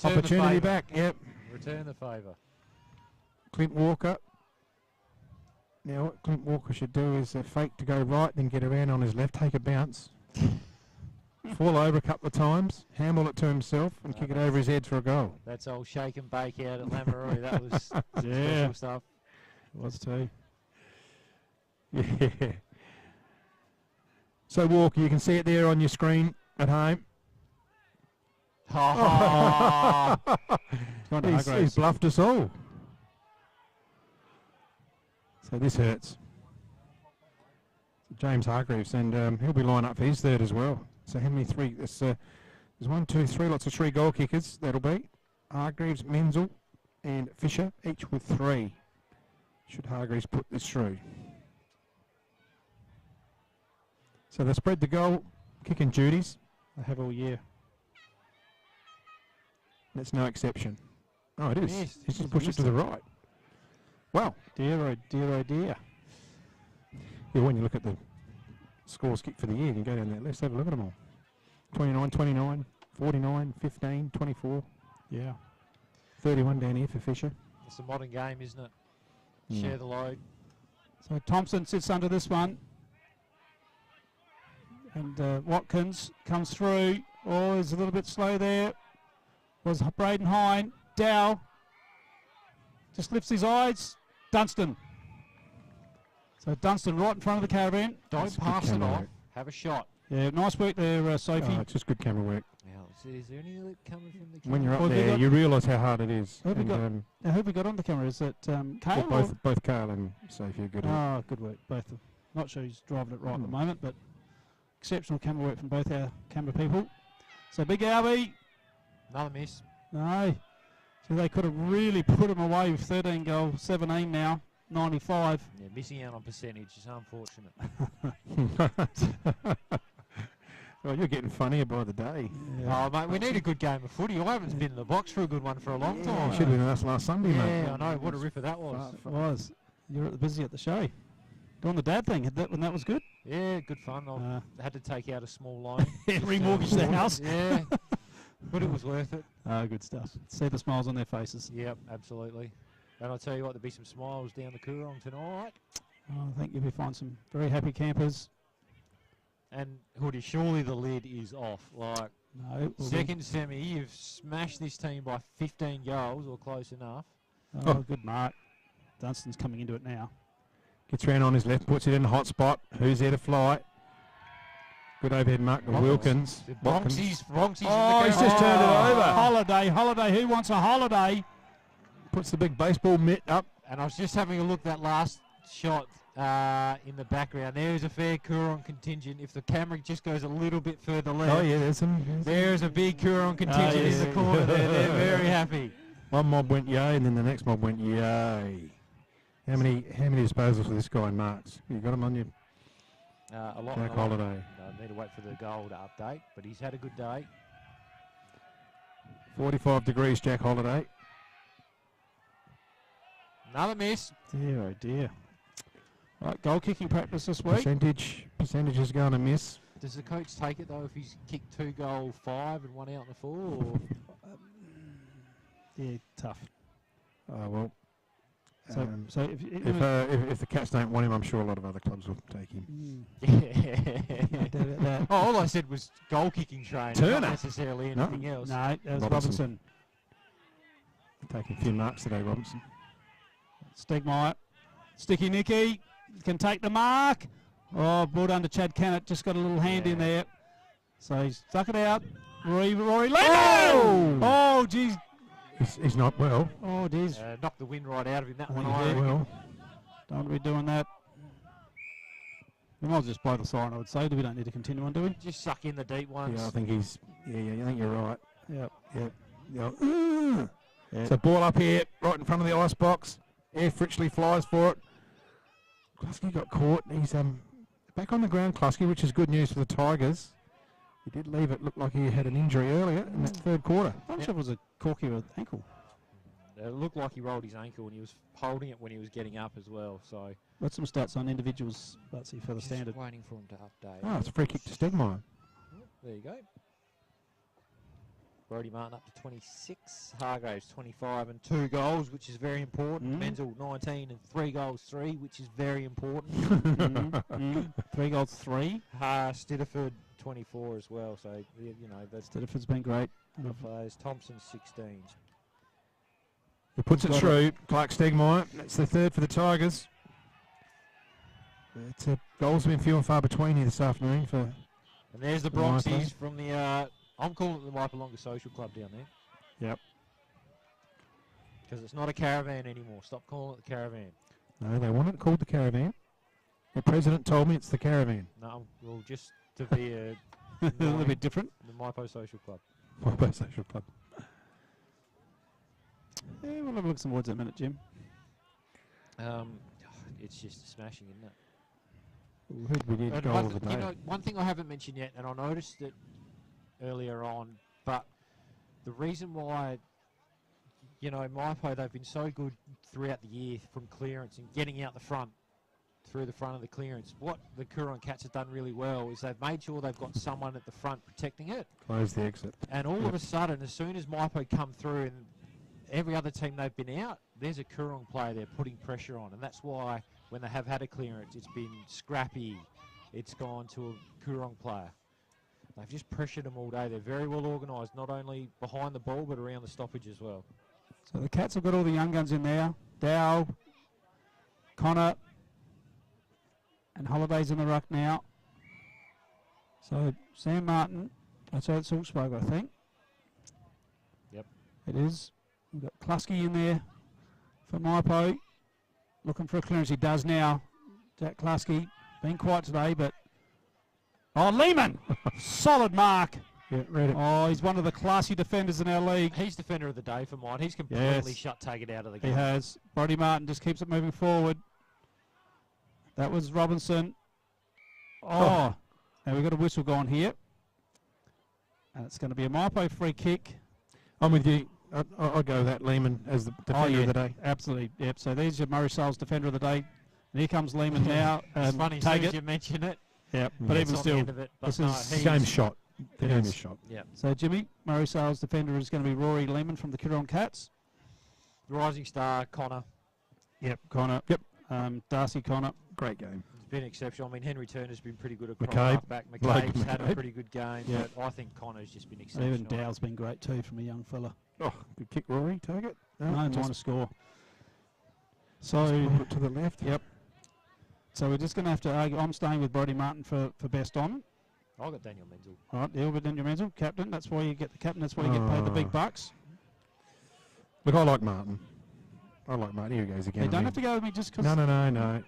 opportunity back. Yep. Return the favour. Clint Walker. Now what Clint Walker should do is fake to go right, then get around on his left, take a bounce. Fall over a couple of times, handle it to himself, and kick it over his head for a goal. That's old shake and bake out at Lamaroo. That was special stuff. It was too. Yeah. So Walker, you can see it there on your screen at home. He's bluffed us all. So this hurts. James Hargreaves, and he'll be lined up for his third as well. So how many three? There's 1, 2, 3 lots of 3 goal kickers. That'll be Hargreaves, Menzel, and Fisher, each with 3. Should Hargreaves put this through? So they spread the goal kicking duties. They have all year. That's no exception. Oh, it is. Yes, He's just pushed it to the right. Wow. Dear, oh dear, oh dear. Yeah, when you look at the scores kicked for the year, you can go down that list, have a look at them all. 29, 29, 49, 15, 24. Yeah. 31 down here for Fisher. It's a modern game, isn't it? Yeah. Share the load. So Thompson sits under this one. And Watkins comes through. Oh, he's a little bit slow there. Was Braden Hine. Dow just lifts his eyes. Dunstan. So Dunstan right in front of the caravan. Don't pass it off. Have a shot. Yeah, nice work there, Sophie. Oh, it's just good camera work. Now, is there any of it coming from the camera? When you're up there, you realise how hard it is. Who have we got on the camera? Is it Kale? Well, both Kale and Sophie are good at it. Oh, good work, both of them. Not sure who's driving it right at the moment, but exceptional camera work from both our camera people. So Big Albie. Another miss. No. So they could have really put him away with 13 goals, 17 now, 95. Yeah, missing out on percentage is unfortunate. Well, you're getting funnier by the day. Yeah. Oh, mate, we need a good game of footy. I haven't been in the box for a good one for a long time. You should have been with us last Sunday, mate. Yeah, I know. What a ripper that was. It was. You were busy at the show. Doing the dad thing, when that was good. Yeah, good fun. I had to take out a small loan. Remortgage the house. Yeah, but it was worth it. Good stuff. See the smiles on their faces. Yep, absolutely. And I'll tell you what, there'll be some smiles down the Coorong tonight. I think you'll be finding some very happy campers. And Hoodie, surely the lid is off. Like, no, second semi, you've smashed this team by 15 goals or close enough. Oh, good mark. Dunstan's coming into it now. Gets round on his left, puts it in the hot spot. Who's there to fly? Good overhead mark to Wilkins. Bronxies oh, he's just turned it over. Holiday. Who wants a holiday? Puts the big baseball mitt up. And I was just having a look that last shot in the background. There is a fair Coorong contingent. If the camera just goes a little bit further left. Oh, yeah, there's a big Coorong contingent in the corner there. They're very happy. One mob went yay, and then the next mob went yay. How many disposals for this guy in marks? You got him on your a lot. Jack Holiday. I need to wait for the goal to update, but he's had a good day. 45 degrees, Jack Holiday. Another miss. Dear, oh dear. Right, goal kicking practice this week. Percentage is going to miss. Does the coach take it though if he's kicked 2 goal 5 and 1 out in the 4? Or? Yeah, tough. Well. So if the Cats don't want him, I'm sure a lot of other clubs will take him. Oh, all I said was goal kicking train, Turner. not necessarily anything else. No, that was Robinson. Taking a few marks today, Robinson. Stegmeyer. Sticky Nicky can take the mark. Oh, brought under Chad Cannett. Just got a little hand in there. So he's stuck it out. Rory Leno! Oh, geez. He's not well. Oh, it is. Knocked the wind right out of him. That one. Well. Don't want to be doing that. We might as well just blow the siren, I would say. We don't need to continue on, do we? Just suck in the deep ones. Yeah, I think he's. Yeah, I think you're right. Yep. Yep. So ball up here, right in front of the ice box. Air Fritchley flies for it. Klusky got caught. He's back on the ground, Klusky, which is good news for the Tigers. He did leave it. Looked like he had an injury earlier in that third quarter. I'm sure it was a corky with ankle. It looked like he rolled his ankle and he was holding it when he was getting up as well. So got some stats on individuals, let's see, for the standard. Waiting for him to update. Oh, it's a free kick to Stegmeyer. There you go. Brody Martin up to 26. Hargreaves 25 and 2 goals, which is very important. Menzel 19 and 3 goals, 3, which is very important. 3 goals, 3. Stidiford 24 as well. So you know that's Stidiford's been great. Good players. Thompson 16. He puts it through. Clark Stegmeyer. That's the third for the Tigers. But, goals have been few and far between here this afternoon for. And there's the Bronxies from the. I'm calling it the Mypolonga Social Club down there. Yep. Because it's not a caravan anymore. Stop calling it the caravan. No, they want it called the Caravan. The president told me it's the Caravan. No, well, just to be a A little bit different. The Mypo Social Club. Mypo Social Club. Yeah, we'll have a look at some words in a minute, Jim. It's just smashing, isn't it? Who did we need And goal of the day? you know, one thing I haven't mentioned yet, and I noticed it earlier on, but the reason why, you know, Mypo, they've been so good throughout the year from clearance and getting out the front, through the front of the clearance. What the Coorong Cats have done really well is they've made sure they've got someone at the front protecting it. Close the exit. And all of a sudden, as soon as Mypo come through and every other team they've been out, there's a Coorong player there putting pressure on. And that's why when they have had a clearance, it's been scrappy. It's gone to a Coorong player. They've just pressured them all day. They're very well organised, not only behind the ball, but around the stoppage as well. So the Cats have got all the young guns in there. Dow, Connor, and Holiday's in the ruck now. So Sam Martin, that's Salzburg, I think. Yep. It is. We've got Klusky in there for Mypo. Looking for a clearance. He does now. Jack Klusky. Been quiet today, but... Oh, Lehman! Solid mark. Yeah, read it. Oh, he's one of the classy defenders in our league. He's defender of the day for mine. He's completely shut Taggart out of the game. He has. Brody Martin just keeps it moving forward. That was Robinson. Oh. And we've got a whistle going here. And it's going to be a Mypo free kick. I'm with you. I'll go with that, Lehman, as the defender of the day. Absolutely. Yep. So there's your Murray Sales defender of the day. And here comes Lehman now. It's funny, as soon as you mention it. Yep. But even still, this is game shot. The game is shot. Yep. So Jimmy, Murray Sales defender is going to be Rory Lehman from the Coorong Cats. Rising star, Connor. Yep. Connor. Yep. Darcy Connor. Great game. It's been exceptional. I mean, Henry Turner's been pretty good across McCabe. halfback. McCabe's had a pretty good game, Yep. but I think Connor's just been exceptional. Even Dow's been great too from a young fella. Oh, good kick, Rory. Target. No, just minus score. So put it to the left. Yep. So we're just going to have to argue. I'm staying with Brody Martin for best on. I've got Daniel Menzel. All right, Albert Daniel Menzel, captain. That's why you get the captain. That's why you get paid the big bucks. Look, I like Martin. I like Martin. Here he goes again. You don't have to go with me just because. No.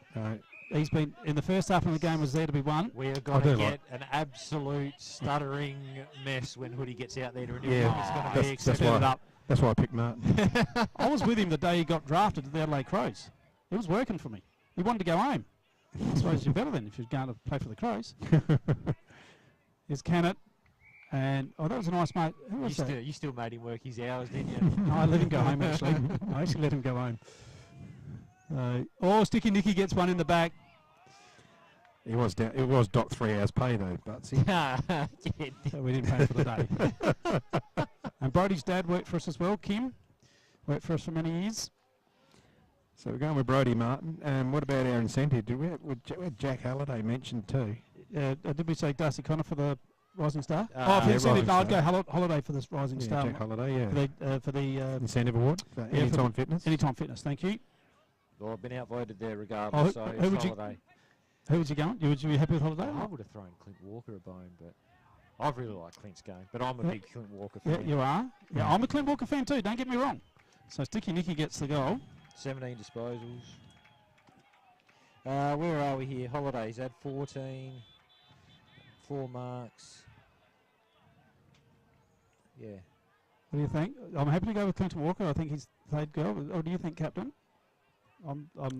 He's been in the first half of the game. Was there to be won. We are going to get an absolute stuttering mess when Hoodie gets out there to renew. It's going to be extended up. That's why I picked Martin. I was with him the day he got drafted to the Adelaide Crows. It was working for me. He wanted to go home. I suppose you're better than if you're going to play for the Crows. Here's Kennett. And, that was a nice mate. Who was that? You still made him work his hours, didn't you? No, I let him go home, actually. I actually let him go home. Sticky Nicky gets one in the back. He was down. It was docked 3 hours pay, though, Butsy. So we didn't pay for the day. And Brody's dad worked for us as well, Kim. Worked for us for many years. So we're going with Brody Martin. What about our incentive? Did we have Jack Halliday mentioned too? Did we say Darcy Connor for the Rising Star? For the incentive. No, I'd go Holiday for this Rising Star. Jack Halliday, For the incentive award for Anytime Fitness. Anytime Fitness, thank you. Well, I've been outvoted there regardless, so it's Holiday. Who would you go? Would you be happy with Holiday? I would have thrown Clint Walker a bone, but I really like Clint's game. But I'm a big Clint Walker fan. Yeah, you are? Yeah, I'm a Clint Walker fan too, don't get me wrong. So Sticky Nicky gets the goal. 17 disposals. Where are we here? Holidays had 14. 4 marks. Yeah. What do you think? I'm happy to go with Clinton Walker. I think he's played well. Or do you think, Captain?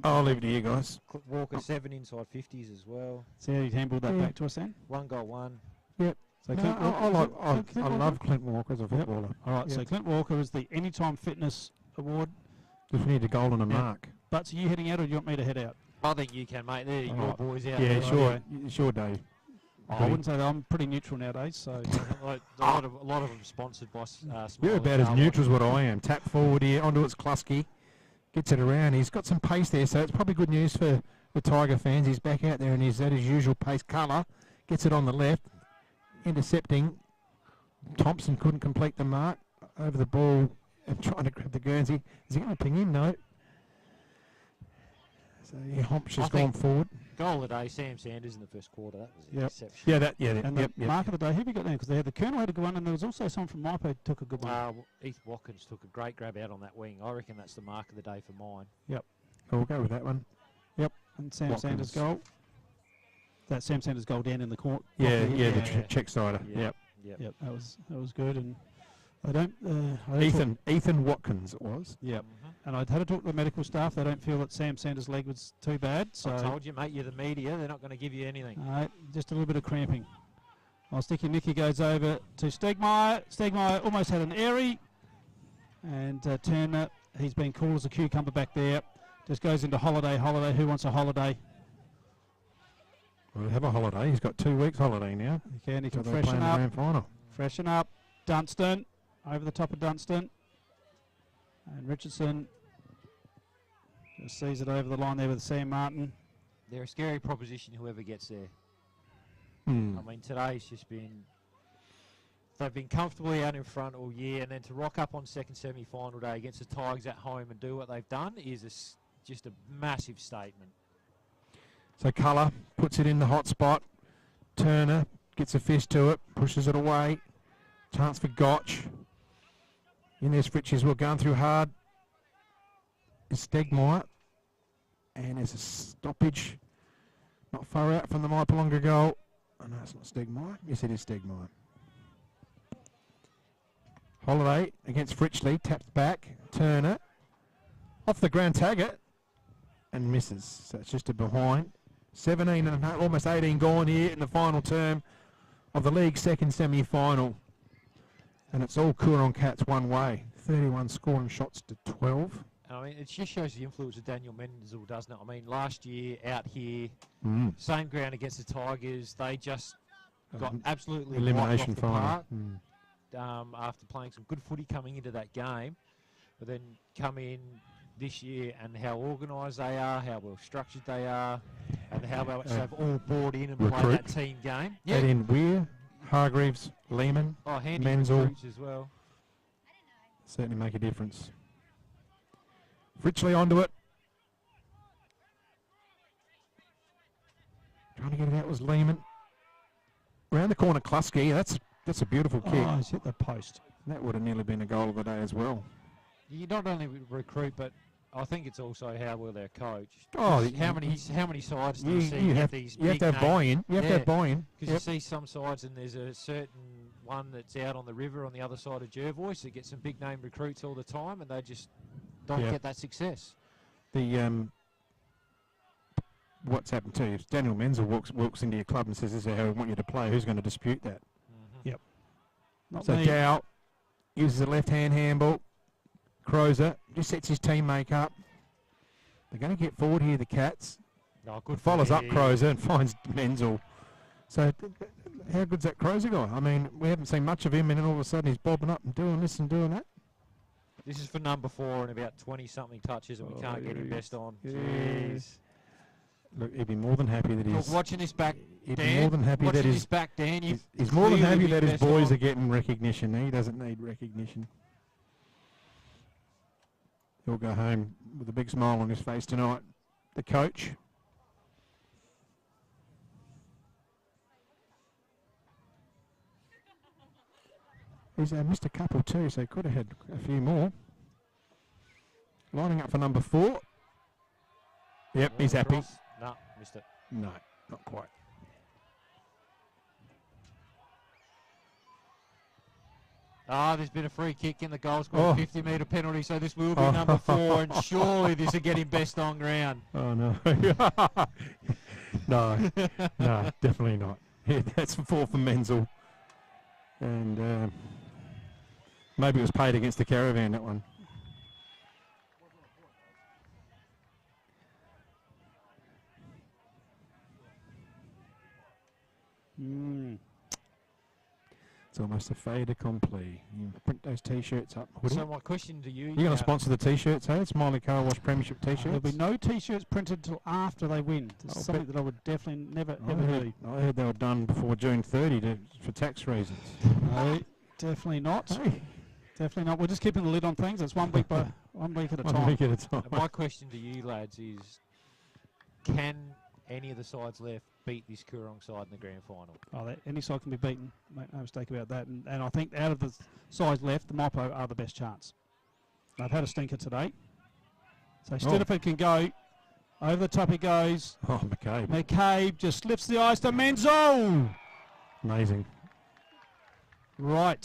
I'll leave it to you guys. Walker 7 inside 50s as well. So you handballed that back to us then? 1 goal, 1. Yep. So I love Clint Walker as a footballer. All right, so Clint Walker is the Anytime Fitness Award. Just need a goal and a mark. But are you heading out or do you want me to head out? I think you can, mate. They're your boys out there. Yeah, sure, Dave. I wouldn't say that. I'm pretty neutral nowadays, so a lot of them sponsored by Smiley. You're about as neutral as what I am. Tap forward here onto its Klusky, gets it around. He's got some pace there, so it's probably good news for the Tiger fans. He's back out there and he's at his usual pace. Colour gets it on the left, intercepting. Thompson couldn't complete the mark over the ball and trying to grab the Guernsey. Is he going to ping him? No. So Homps has gone forward. Goal of the day, Sam Sanders in the first quarter. That was exceptional. And the mark of the day, who have you got there? Because they had the Colonel had a good one, and there was also someone from Mypo who took a good one. Heath Watkins took a great grab out on that wing. I reckon that's the mark of the day for mine. Yep. We'll go with that one. Yep. And Sam Sanders' goal. that Sam Sanders goal down in the court. Yeah, the check sider. Yep. Yep, that was good, and I don't. Ethan Watkins it was. Yep, and I'd had to talk to the medical staff. They don't feel that Sam Sanders' leg was too bad. So I told you, mate. You're the media. They're not going to give you anything. Just a little bit of cramping. While Sticky Nicky goes over to Stegmeyer. Stegmeyer almost had an airy, and Turner. He's been cool as a cucumber back there. Just goes into holiday. Who wants a holiday? We'll have a holiday. He's got 2 weeks holiday now. He can So they're freshen playing the up. grand final. Freshen up. Dunstan over the top of Dunstan. And Richardson just sees it over the line there with Sam Martin. They're a scary proposition, whoever gets there. I mean, today's just been... They've been comfortably out in front all year, and then to rock up on second semi-final day against the Tigers at home and do what they've done is just a massive statement. So Colour puts it in the hot spot. Turner gets a fist to it, pushes it away. Chance for Gotch. In there's Fritchie as well, going through hard. Is Stegmeyer. And there's a stoppage. Not far out from the Mypolonga goal. Oh no, it's not Stegmeyer. Yes, it is Stegmeyer. Holiday against Fritchley, taps back. Turner off the ground, tag it, and misses. So it's just a behind. 17 and almost 18 gone here in the final term of the league's second semi-final. And it's all Coorong Cats one way. 31 scoring shots to 12. I mean, it just shows the influence of Daniel Menzel, doesn't it? I mean, last year out here, same ground against the Tigers, they just got absolutely elimination wiped off the final. park, after playing some good footy coming into that game. But then come in this year and how organised they are, how well structured they are, and how much they've all bought in and played that team game. Add in Weir, Hargreaves, Lehman, handy Menzel. recruits as well. Certainly make a difference. Fritchley onto it. Trying to get it out was Lehman. Around the corner, Klusky. That's a beautiful kick. Oh, he's hit the post. That would have nearly been a goal of the day as well. You not only recruit, but I think it's also how well they're coached. Oh, how many sides do you see you get have, these? you have to have buy-in. You have to have buy-in. Because you see some sides, and there's a certain one that's out on the river on the other side of Jervois that gets some big name recruits all the time, and they just don't get that success. The what's happened too? If Daniel Menzel walks into your club and says, "This is how we want you to play," who's going to dispute that? Yep. Not So me. Dow uses a left-hand handball. Crozer just sets his teammate up. They're going to get forward here, the Cats. Good Follows up footy. Crozer and finds Menzel. So how good's that Crozer guy? I mean, we haven't seen much of him, and then all of a sudden he's bobbing up and doing this and doing that. This is for number 4 and about 20-something touches, and we can't get him best on. Yes. Jeez. Look, he'd be more than happy that he's... Look, watching his back, He'd be Dan. more than happy that watching his his back, Dan. He's more than happy that his boys are are getting recognition. He doesn't need recognition. He'll go home with a big smile on his face tonight. The coach. He's missed a couple too, so he could have had a few more. Lining up for number 4. Yep, he's happy. No, missed it. No, not quite. There's been a free kick in the goal square, 50-metre penalty, so this will be number 4, and surely this will get him best on ground. Oh, no. No, definitely not. Yeah, that's 4 for Menzel. And maybe it was paid against the Caravan, that one. It's almost a fait accompli. You print those T-shirts up. So my question to you... You're going to sponsor the T-shirts, hey? Smiley Car Wash Premiership T-shirts? There'll be no T-shirts printed till after they win. It's something that I would definitely never, ever do. I heard they were done before June 30 for tax reasons. No, definitely not. Hey. Definitely not. We're just keeping the lid on things. It's 1 week by 1 week at a time. 1 week at a time. And my question to you, lads, is can any of the sides left beat this Coorong side in the grand final? Any side can be beaten. Make no mistake about that. And I think out of the sides left, the Mypo are the best chance. They've had a stinker today. So Stediford can go Over the top he goes. Oh, McCabe. McCabe just lifts the ice to Menzel. Amazing. Right.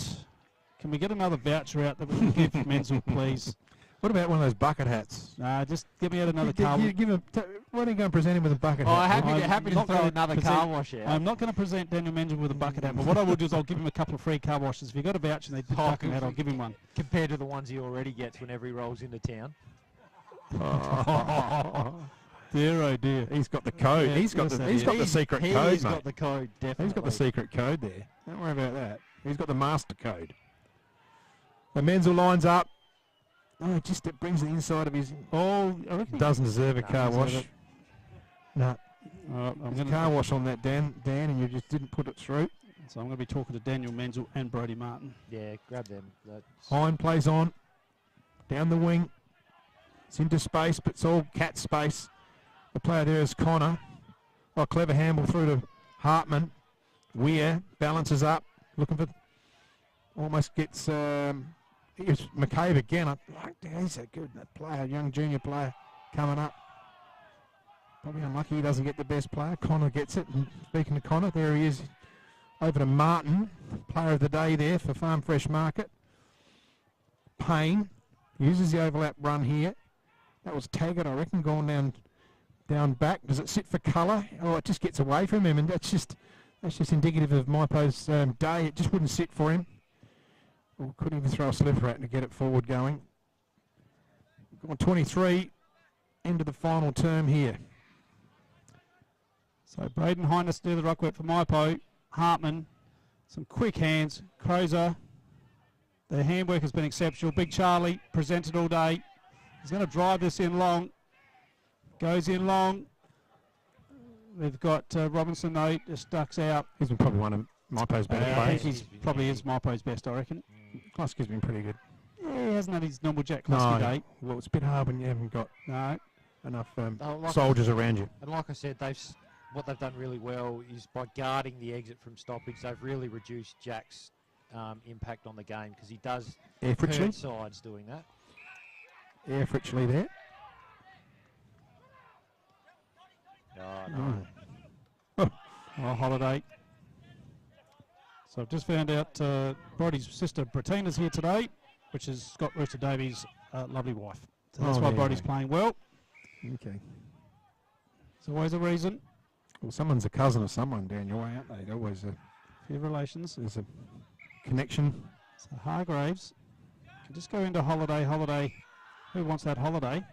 Can we get another voucher out that we can give Menzel, please? What about one of those bucket hats? Nah, just get me out another car. Why don't you go and present him with a bucket hat? Happy to throw another car wash out. I'm not going to present Daniel Menzel with a bucket hat, but what I will do is I'll give him a couple of free car washes. If you've got a voucher and they bucket hat, I'll give him one. Compared to the ones he already gets whenever he rolls into town. Dear, oh dear. He's got the code. Yeah, he's got the secret code, He's mate. got the code, definitely. He's got the secret code there. Don't worry about that. He's got the master code. The Menzel lines up. Oh, it brings the inside of his. Oh, I reckon doesn't deserve a car wash. No. I'm There's going a car wash on that, Dan, and you just didn't put it through. So I'm going to be talking to Daniel Menzel and Brodie Martin. Yeah, grab them. Hine plays on. Down the wing. It's into space, but it's all cat space. The player there is Connor. Oh, clever handle through to Hartman. Weir balances up, looking for. Almost gets. Here's McCabe again. He's so good, that player, young junior player coming up. Probably unlucky he doesn't get the best player. Connor gets it. And speaking to Connor, there he is. Over to Martin, player of the day there for Farm Fresh Market. Payne uses the overlap run here. That was Taggart, I reckon, going down back. Does it sit for colour? Oh, it just gets away from him, and that's just indicative of Mypo's day. It just wouldn't sit for him. Or could even throw a slipper out to get it forward going. On 23, into the final term here. So Braden Highness do the ruck work for Mypo. Hartman, some quick hands. Crozer, the handwork has been exceptional. Big Charlie presented all day. He's going to drive this in long. Goes in long. We've got Robinson though, just ducks out. He's been probably one of Mypo's better players. He probably is Mypo's best, I reckon. Kluski's been pretty good. Yeah, he hasn't had his normal Jack Klusky day. Well, it's a bit hard when you haven't got enough Like soldiers around you. And like I said, what they've done really well is by guarding the exit from stoppage, they've really reduced Jack's impact on the game because he does hurt sides doing that. Yeah, Fritchley there. Oh, no. Oh, Holiday. So I've just found out Brodie's sister Brittina's here today, which is Scott Rooster Davies' lovely wife. So that's why Brodie's playing well. Okay. There's always a reason. Well, someone's a cousin of someone down your way, aren't they? There's always a few relations. There's a connection. So Hargraves can just go into Holiday. Holiday. Who wants that Holiday?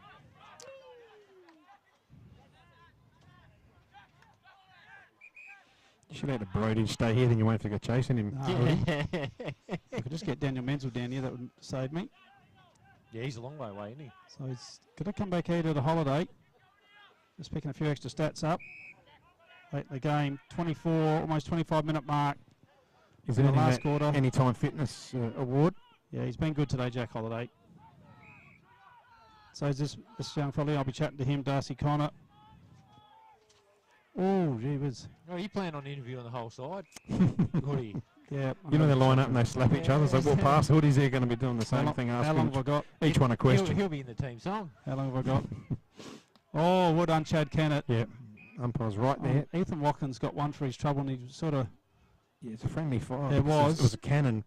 You should let the Brodie stay here, then you won't have to go chasing him. If I could just get Daniel Menzel down here, that would save me. Yeah, he's a long way away, isn't he? So he's going to come back here to the Holiday. Just picking a few extra stats up. Late in the game, 24, almost 25-minute mark. Is in it the last quarter? Anytime Fitness award? Yeah, he's been good today, Jack Holiday. So is this young fella, I'll be chatting to him, Darcy Connor. Oh, gee whiz. Oh, you plan on interviewing the whole side? Hoodie. Yeah. You know they line up and they slap each other, so walk past. Hoodie's there going to be doing the same thing, How long have I got? each one a question. He'll be in the team song. How long have I got? Oh, well done, Chad Kennett. Yeah, umpire's right there. Ethan Watkins got one for his trouble, and he sort of... Yeah, it's a friendly fire. It was. It was a cannon.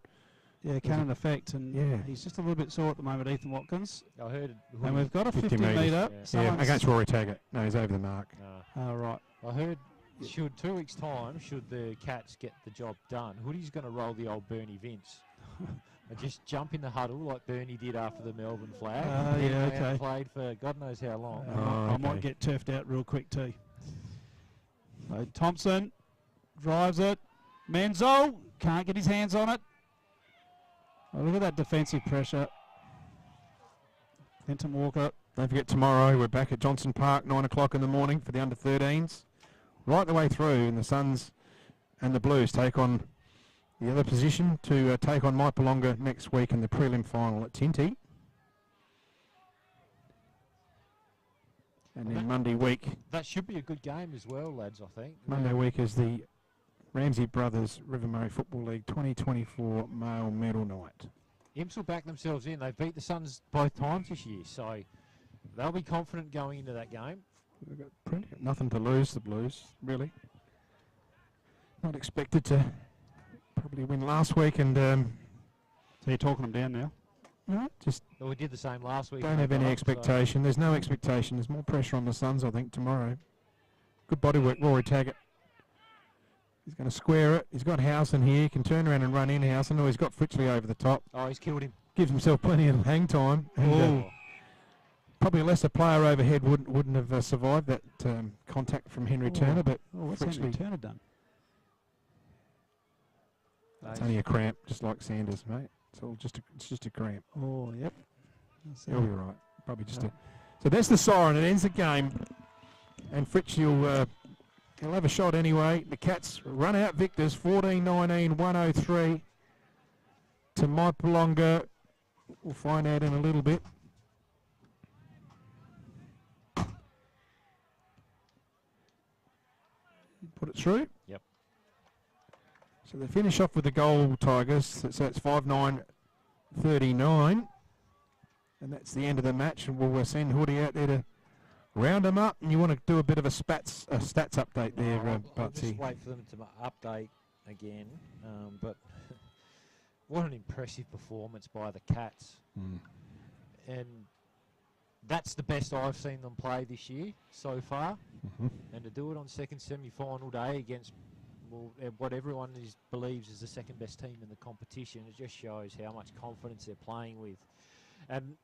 Yeah, cannon effect, and yeah. He's just a little bit sore at the moment, Ethan Watkins. I heard. And we've got a 50 metre. Yeah, against Rory Taggart. No, he's over the mark. Oh, right. I heard 2 weeks' time, should the Cats get the job done, Hoodie's going to roll the old Bernie Vince. And just jump in the huddle like Bernie did after the Melbourne flag. Yeah, okay. Played for God knows how long. I might get turfed out real quick too. So Thompson drives it. Menzel can't get his hands on it. Oh, look at that defensive pressure. Clinton Walker. Don't forget tomorrow we're back at Johnson Park, 9 o'clock in the morning for the under-13s. Right the way through, and the Suns and the Blues take on the other position to take on Mypolonga next week in the prelim final at Tinty. And then Monday week. That should be a good game as well, lads, I think. Monday week is the Ramsey Brothers River Murray Football League 2024 male medal night. Imps will back themselves in. They've beat the Suns both times this year, so they'll be confident going into that game. They've got nothing to lose, the Blues, really. Not expected to probably win last week, and so you're talking them down now? No, just well, we did the same last week. don't have any expectation. There's no expectation. There's more pressure on the Suns, I think, tomorrow. Good body work, Rory Taggart. He's going to square it. He's got Howson here. He can turn around and run in Howson. Oh, he's got Fritchley over the top. Oh, he's killed him. Gives himself plenty of hang time. And, probably a lesser player overhead wouldn't have survived that contact from Henry Turner, but what's Henry Turner done? It's only a cramp, just like Sanders, mate. It's just a cramp. Oh, yep. He'll be right. Probably just a. So that's the siren. It ends the game, and Fritchley he'll have a shot anyway. The Cats run out victors, 14-19, 103 to Mypolonga. We'll find out in a little bit. Put it through. Yep. So they finish off with the goal, Tigers. So it's 5-9, 39. And that's the end of the match. And we'll send Hoodie out there to round them up. And you want to do a bit of a stats update there, I'll just Butsy. wait for them to update again. But what an impressive performance by the Cats. And that's the best I've seen them play this year so far. And to do it on second semi-final day against what everyone believes is the second best team in the competition, it just shows how much confidence they're playing with. And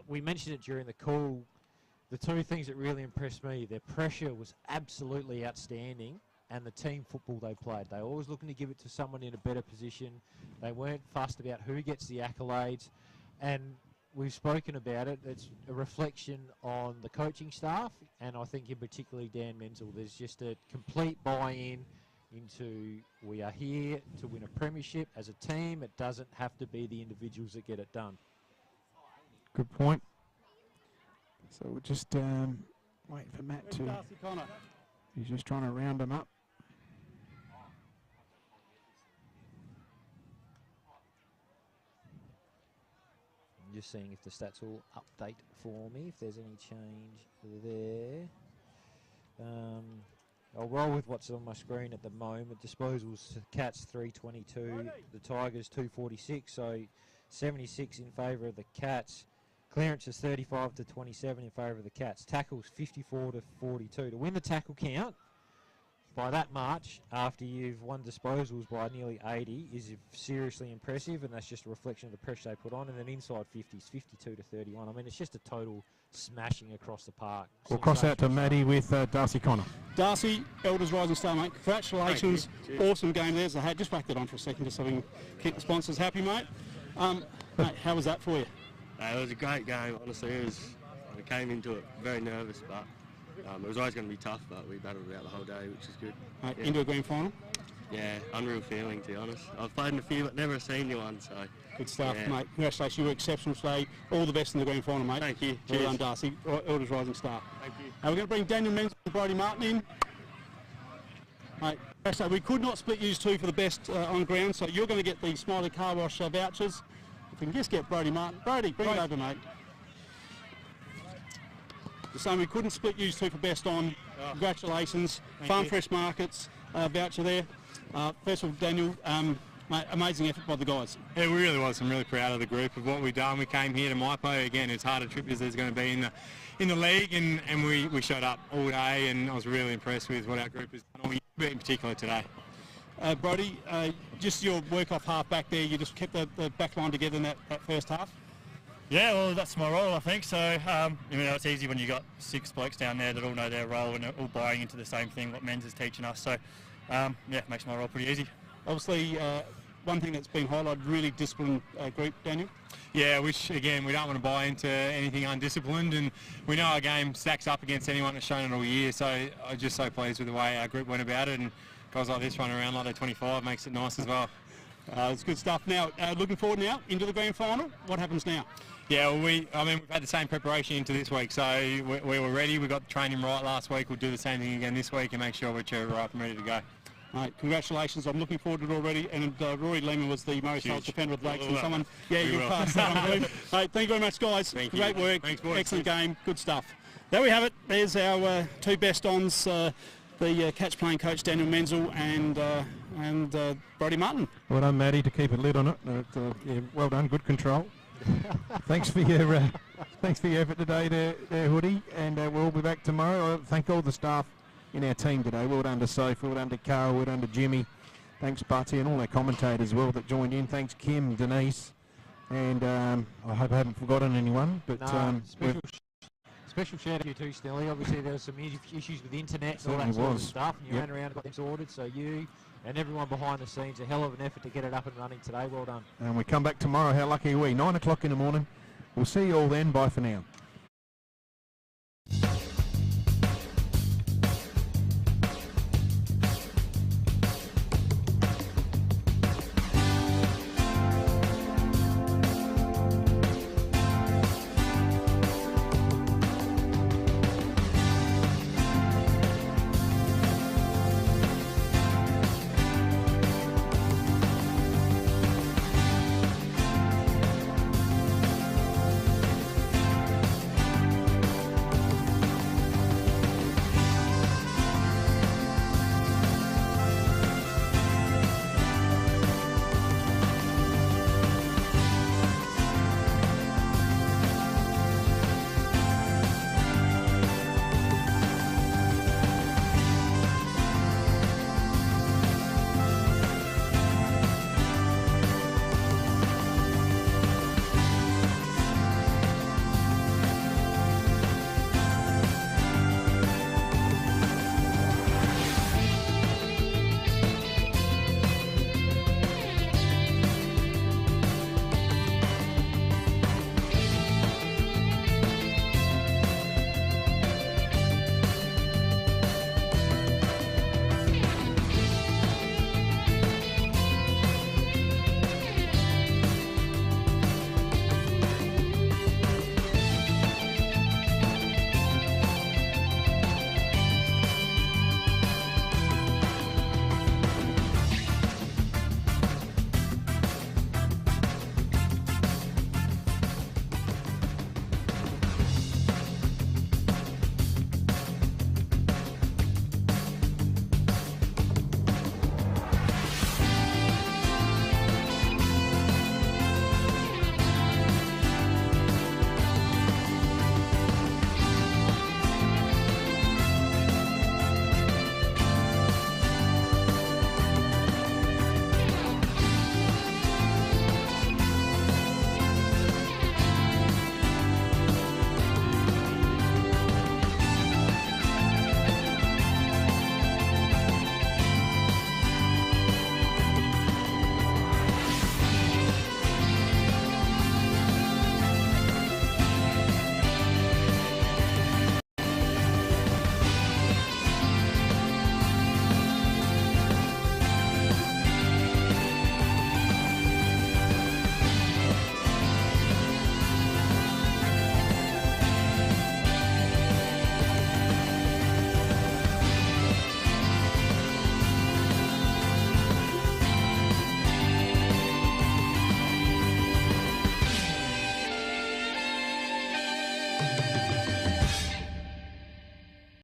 we mentioned it during the call, the two things that really impressed me, their pressure was absolutely outstanding, and the team football they played. They were always looking to give it to someone in a better position. They weren't fussed about who gets the accolades, and we've spoken about it. It's a reflection on the coaching staff, and I think in particularly Dan Menzel. There's just a complete buy-in into we are here to win a premiership as a team. It doesn't have to be the individuals that get it done. Good point. So we'll just wait for Matt to... He's just trying to round them up. I'm just seeing if the stats will update for me, if there's any change there. I'll roll with what's on my screen at the moment. Disposals, Cats 322, the Tigers 246, so 76 in favour of the Cats. Clearances 35 to 27 in favour of the Cats. Tackles 54 to 42. To win the tackle count by that much after you've won disposals by nearly 80 is seriously impressive, and that's just a reflection of the pressure they put on. And then inside 50s, 52 to 31. I mean, it's just a total smashing across the park. We'll cross out to Maddie with Darcy Connor. Darcy, Elders Rising Star, mate. Congratulations. Awesome game. There's the hat. Just whack that on for a second just so we can keep the sponsors happy, mate. Mate, how was that for you? It was a great game, honestly. We came into it very nervous, but it was always going to be tough, but we battled it out the whole day, which is good. Mate, into a grand final? Yeah, unreal feeling, to be honest. I've played in a few, but never a senior one, so... Good stuff, yeah. mate. Congratulations, you were exceptional today. All the best in the grand final, mate. Thank you. Well Cheers. done, Darcy. Elders Rising Star. Thank you. We're going to bring Daniel Menzel and Brody Martin in. Mate, so we could not split you two for the best on ground, so you're going to get the Smiley Car Wash vouchers. If we can just get Brody Martin. Brody, bring it over, mate. Just saying we couldn't split you two for best on. Congratulations. Farm Fresh Markets voucher there. First of all, Daniel, mate, amazing effort by the guys. Yeah, we really was. I'm really proud of the group of what we've done. We came here to Mypo again, as hard a trip as there's going to be in the league, and we showed up all day, and I was really impressed with what our group has done, in particular today. Brody, just your work off half back there, you just kept the back line together in that first half? Yeah, well, that's my role, I think. So, it's easy when you got 6 blokes down there that all know their role and are all buying into the same thing what Men's is teaching us. So, it makes my role pretty easy. Obviously, one thing that's been highlighted, really disciplined group, Daniel. Yeah, which, again, we don't want to buy into anything undisciplined, and we know our game stacks up against anyone that's shown it all year. So, I'm just so pleased with the way our group went about it, and guys like this running around like they're 25 makes it nice as well. It's good stuff. Now, looking forward now into the grand final. What happens now? Yeah, well, we've had the same preparation into this week, so we were ready. We got the training right last week. We'll do the same thing again this week and make sure we're cheered up and ready to go. Mate, congratulations. I'm looking forward to it already. And Rory Lehman was the Murray Sales defender of the Lakes. And someone, yeah, you can pass that on. Mate, thank you very much, guys. Thank Great you. work. Thanks, boys. Excellent game. Good stuff. there we have it. There's our two best ons, the catch playing coach Daniel Menzel and Brodie Martin. Well done, Matty, to keep a lid on it. Yeah, well done, good control. Thanks for your effort today, there, Hoodie, and we'll all be back tomorrow. I thank all the staff in our team today. Well done to Soph, well done to Carl, well done to Jimmy. Thanks, Butty, and all our commentators as well that joined in. Thanks, Kim, Denise, and I hope I haven't forgotten anyone. But special shout out to you too, Snelly. Obviously there was some issues with the internet and all that Certainly sort of was. stuff, and you Yep. ran around and got them sorted. So you and everyone behind the scenes, a hell of an effort to get it up and running today. Well done. And we come back tomorrow. How lucky are we? 9 o'clock in the morning. We'll see you all then. Bye for now.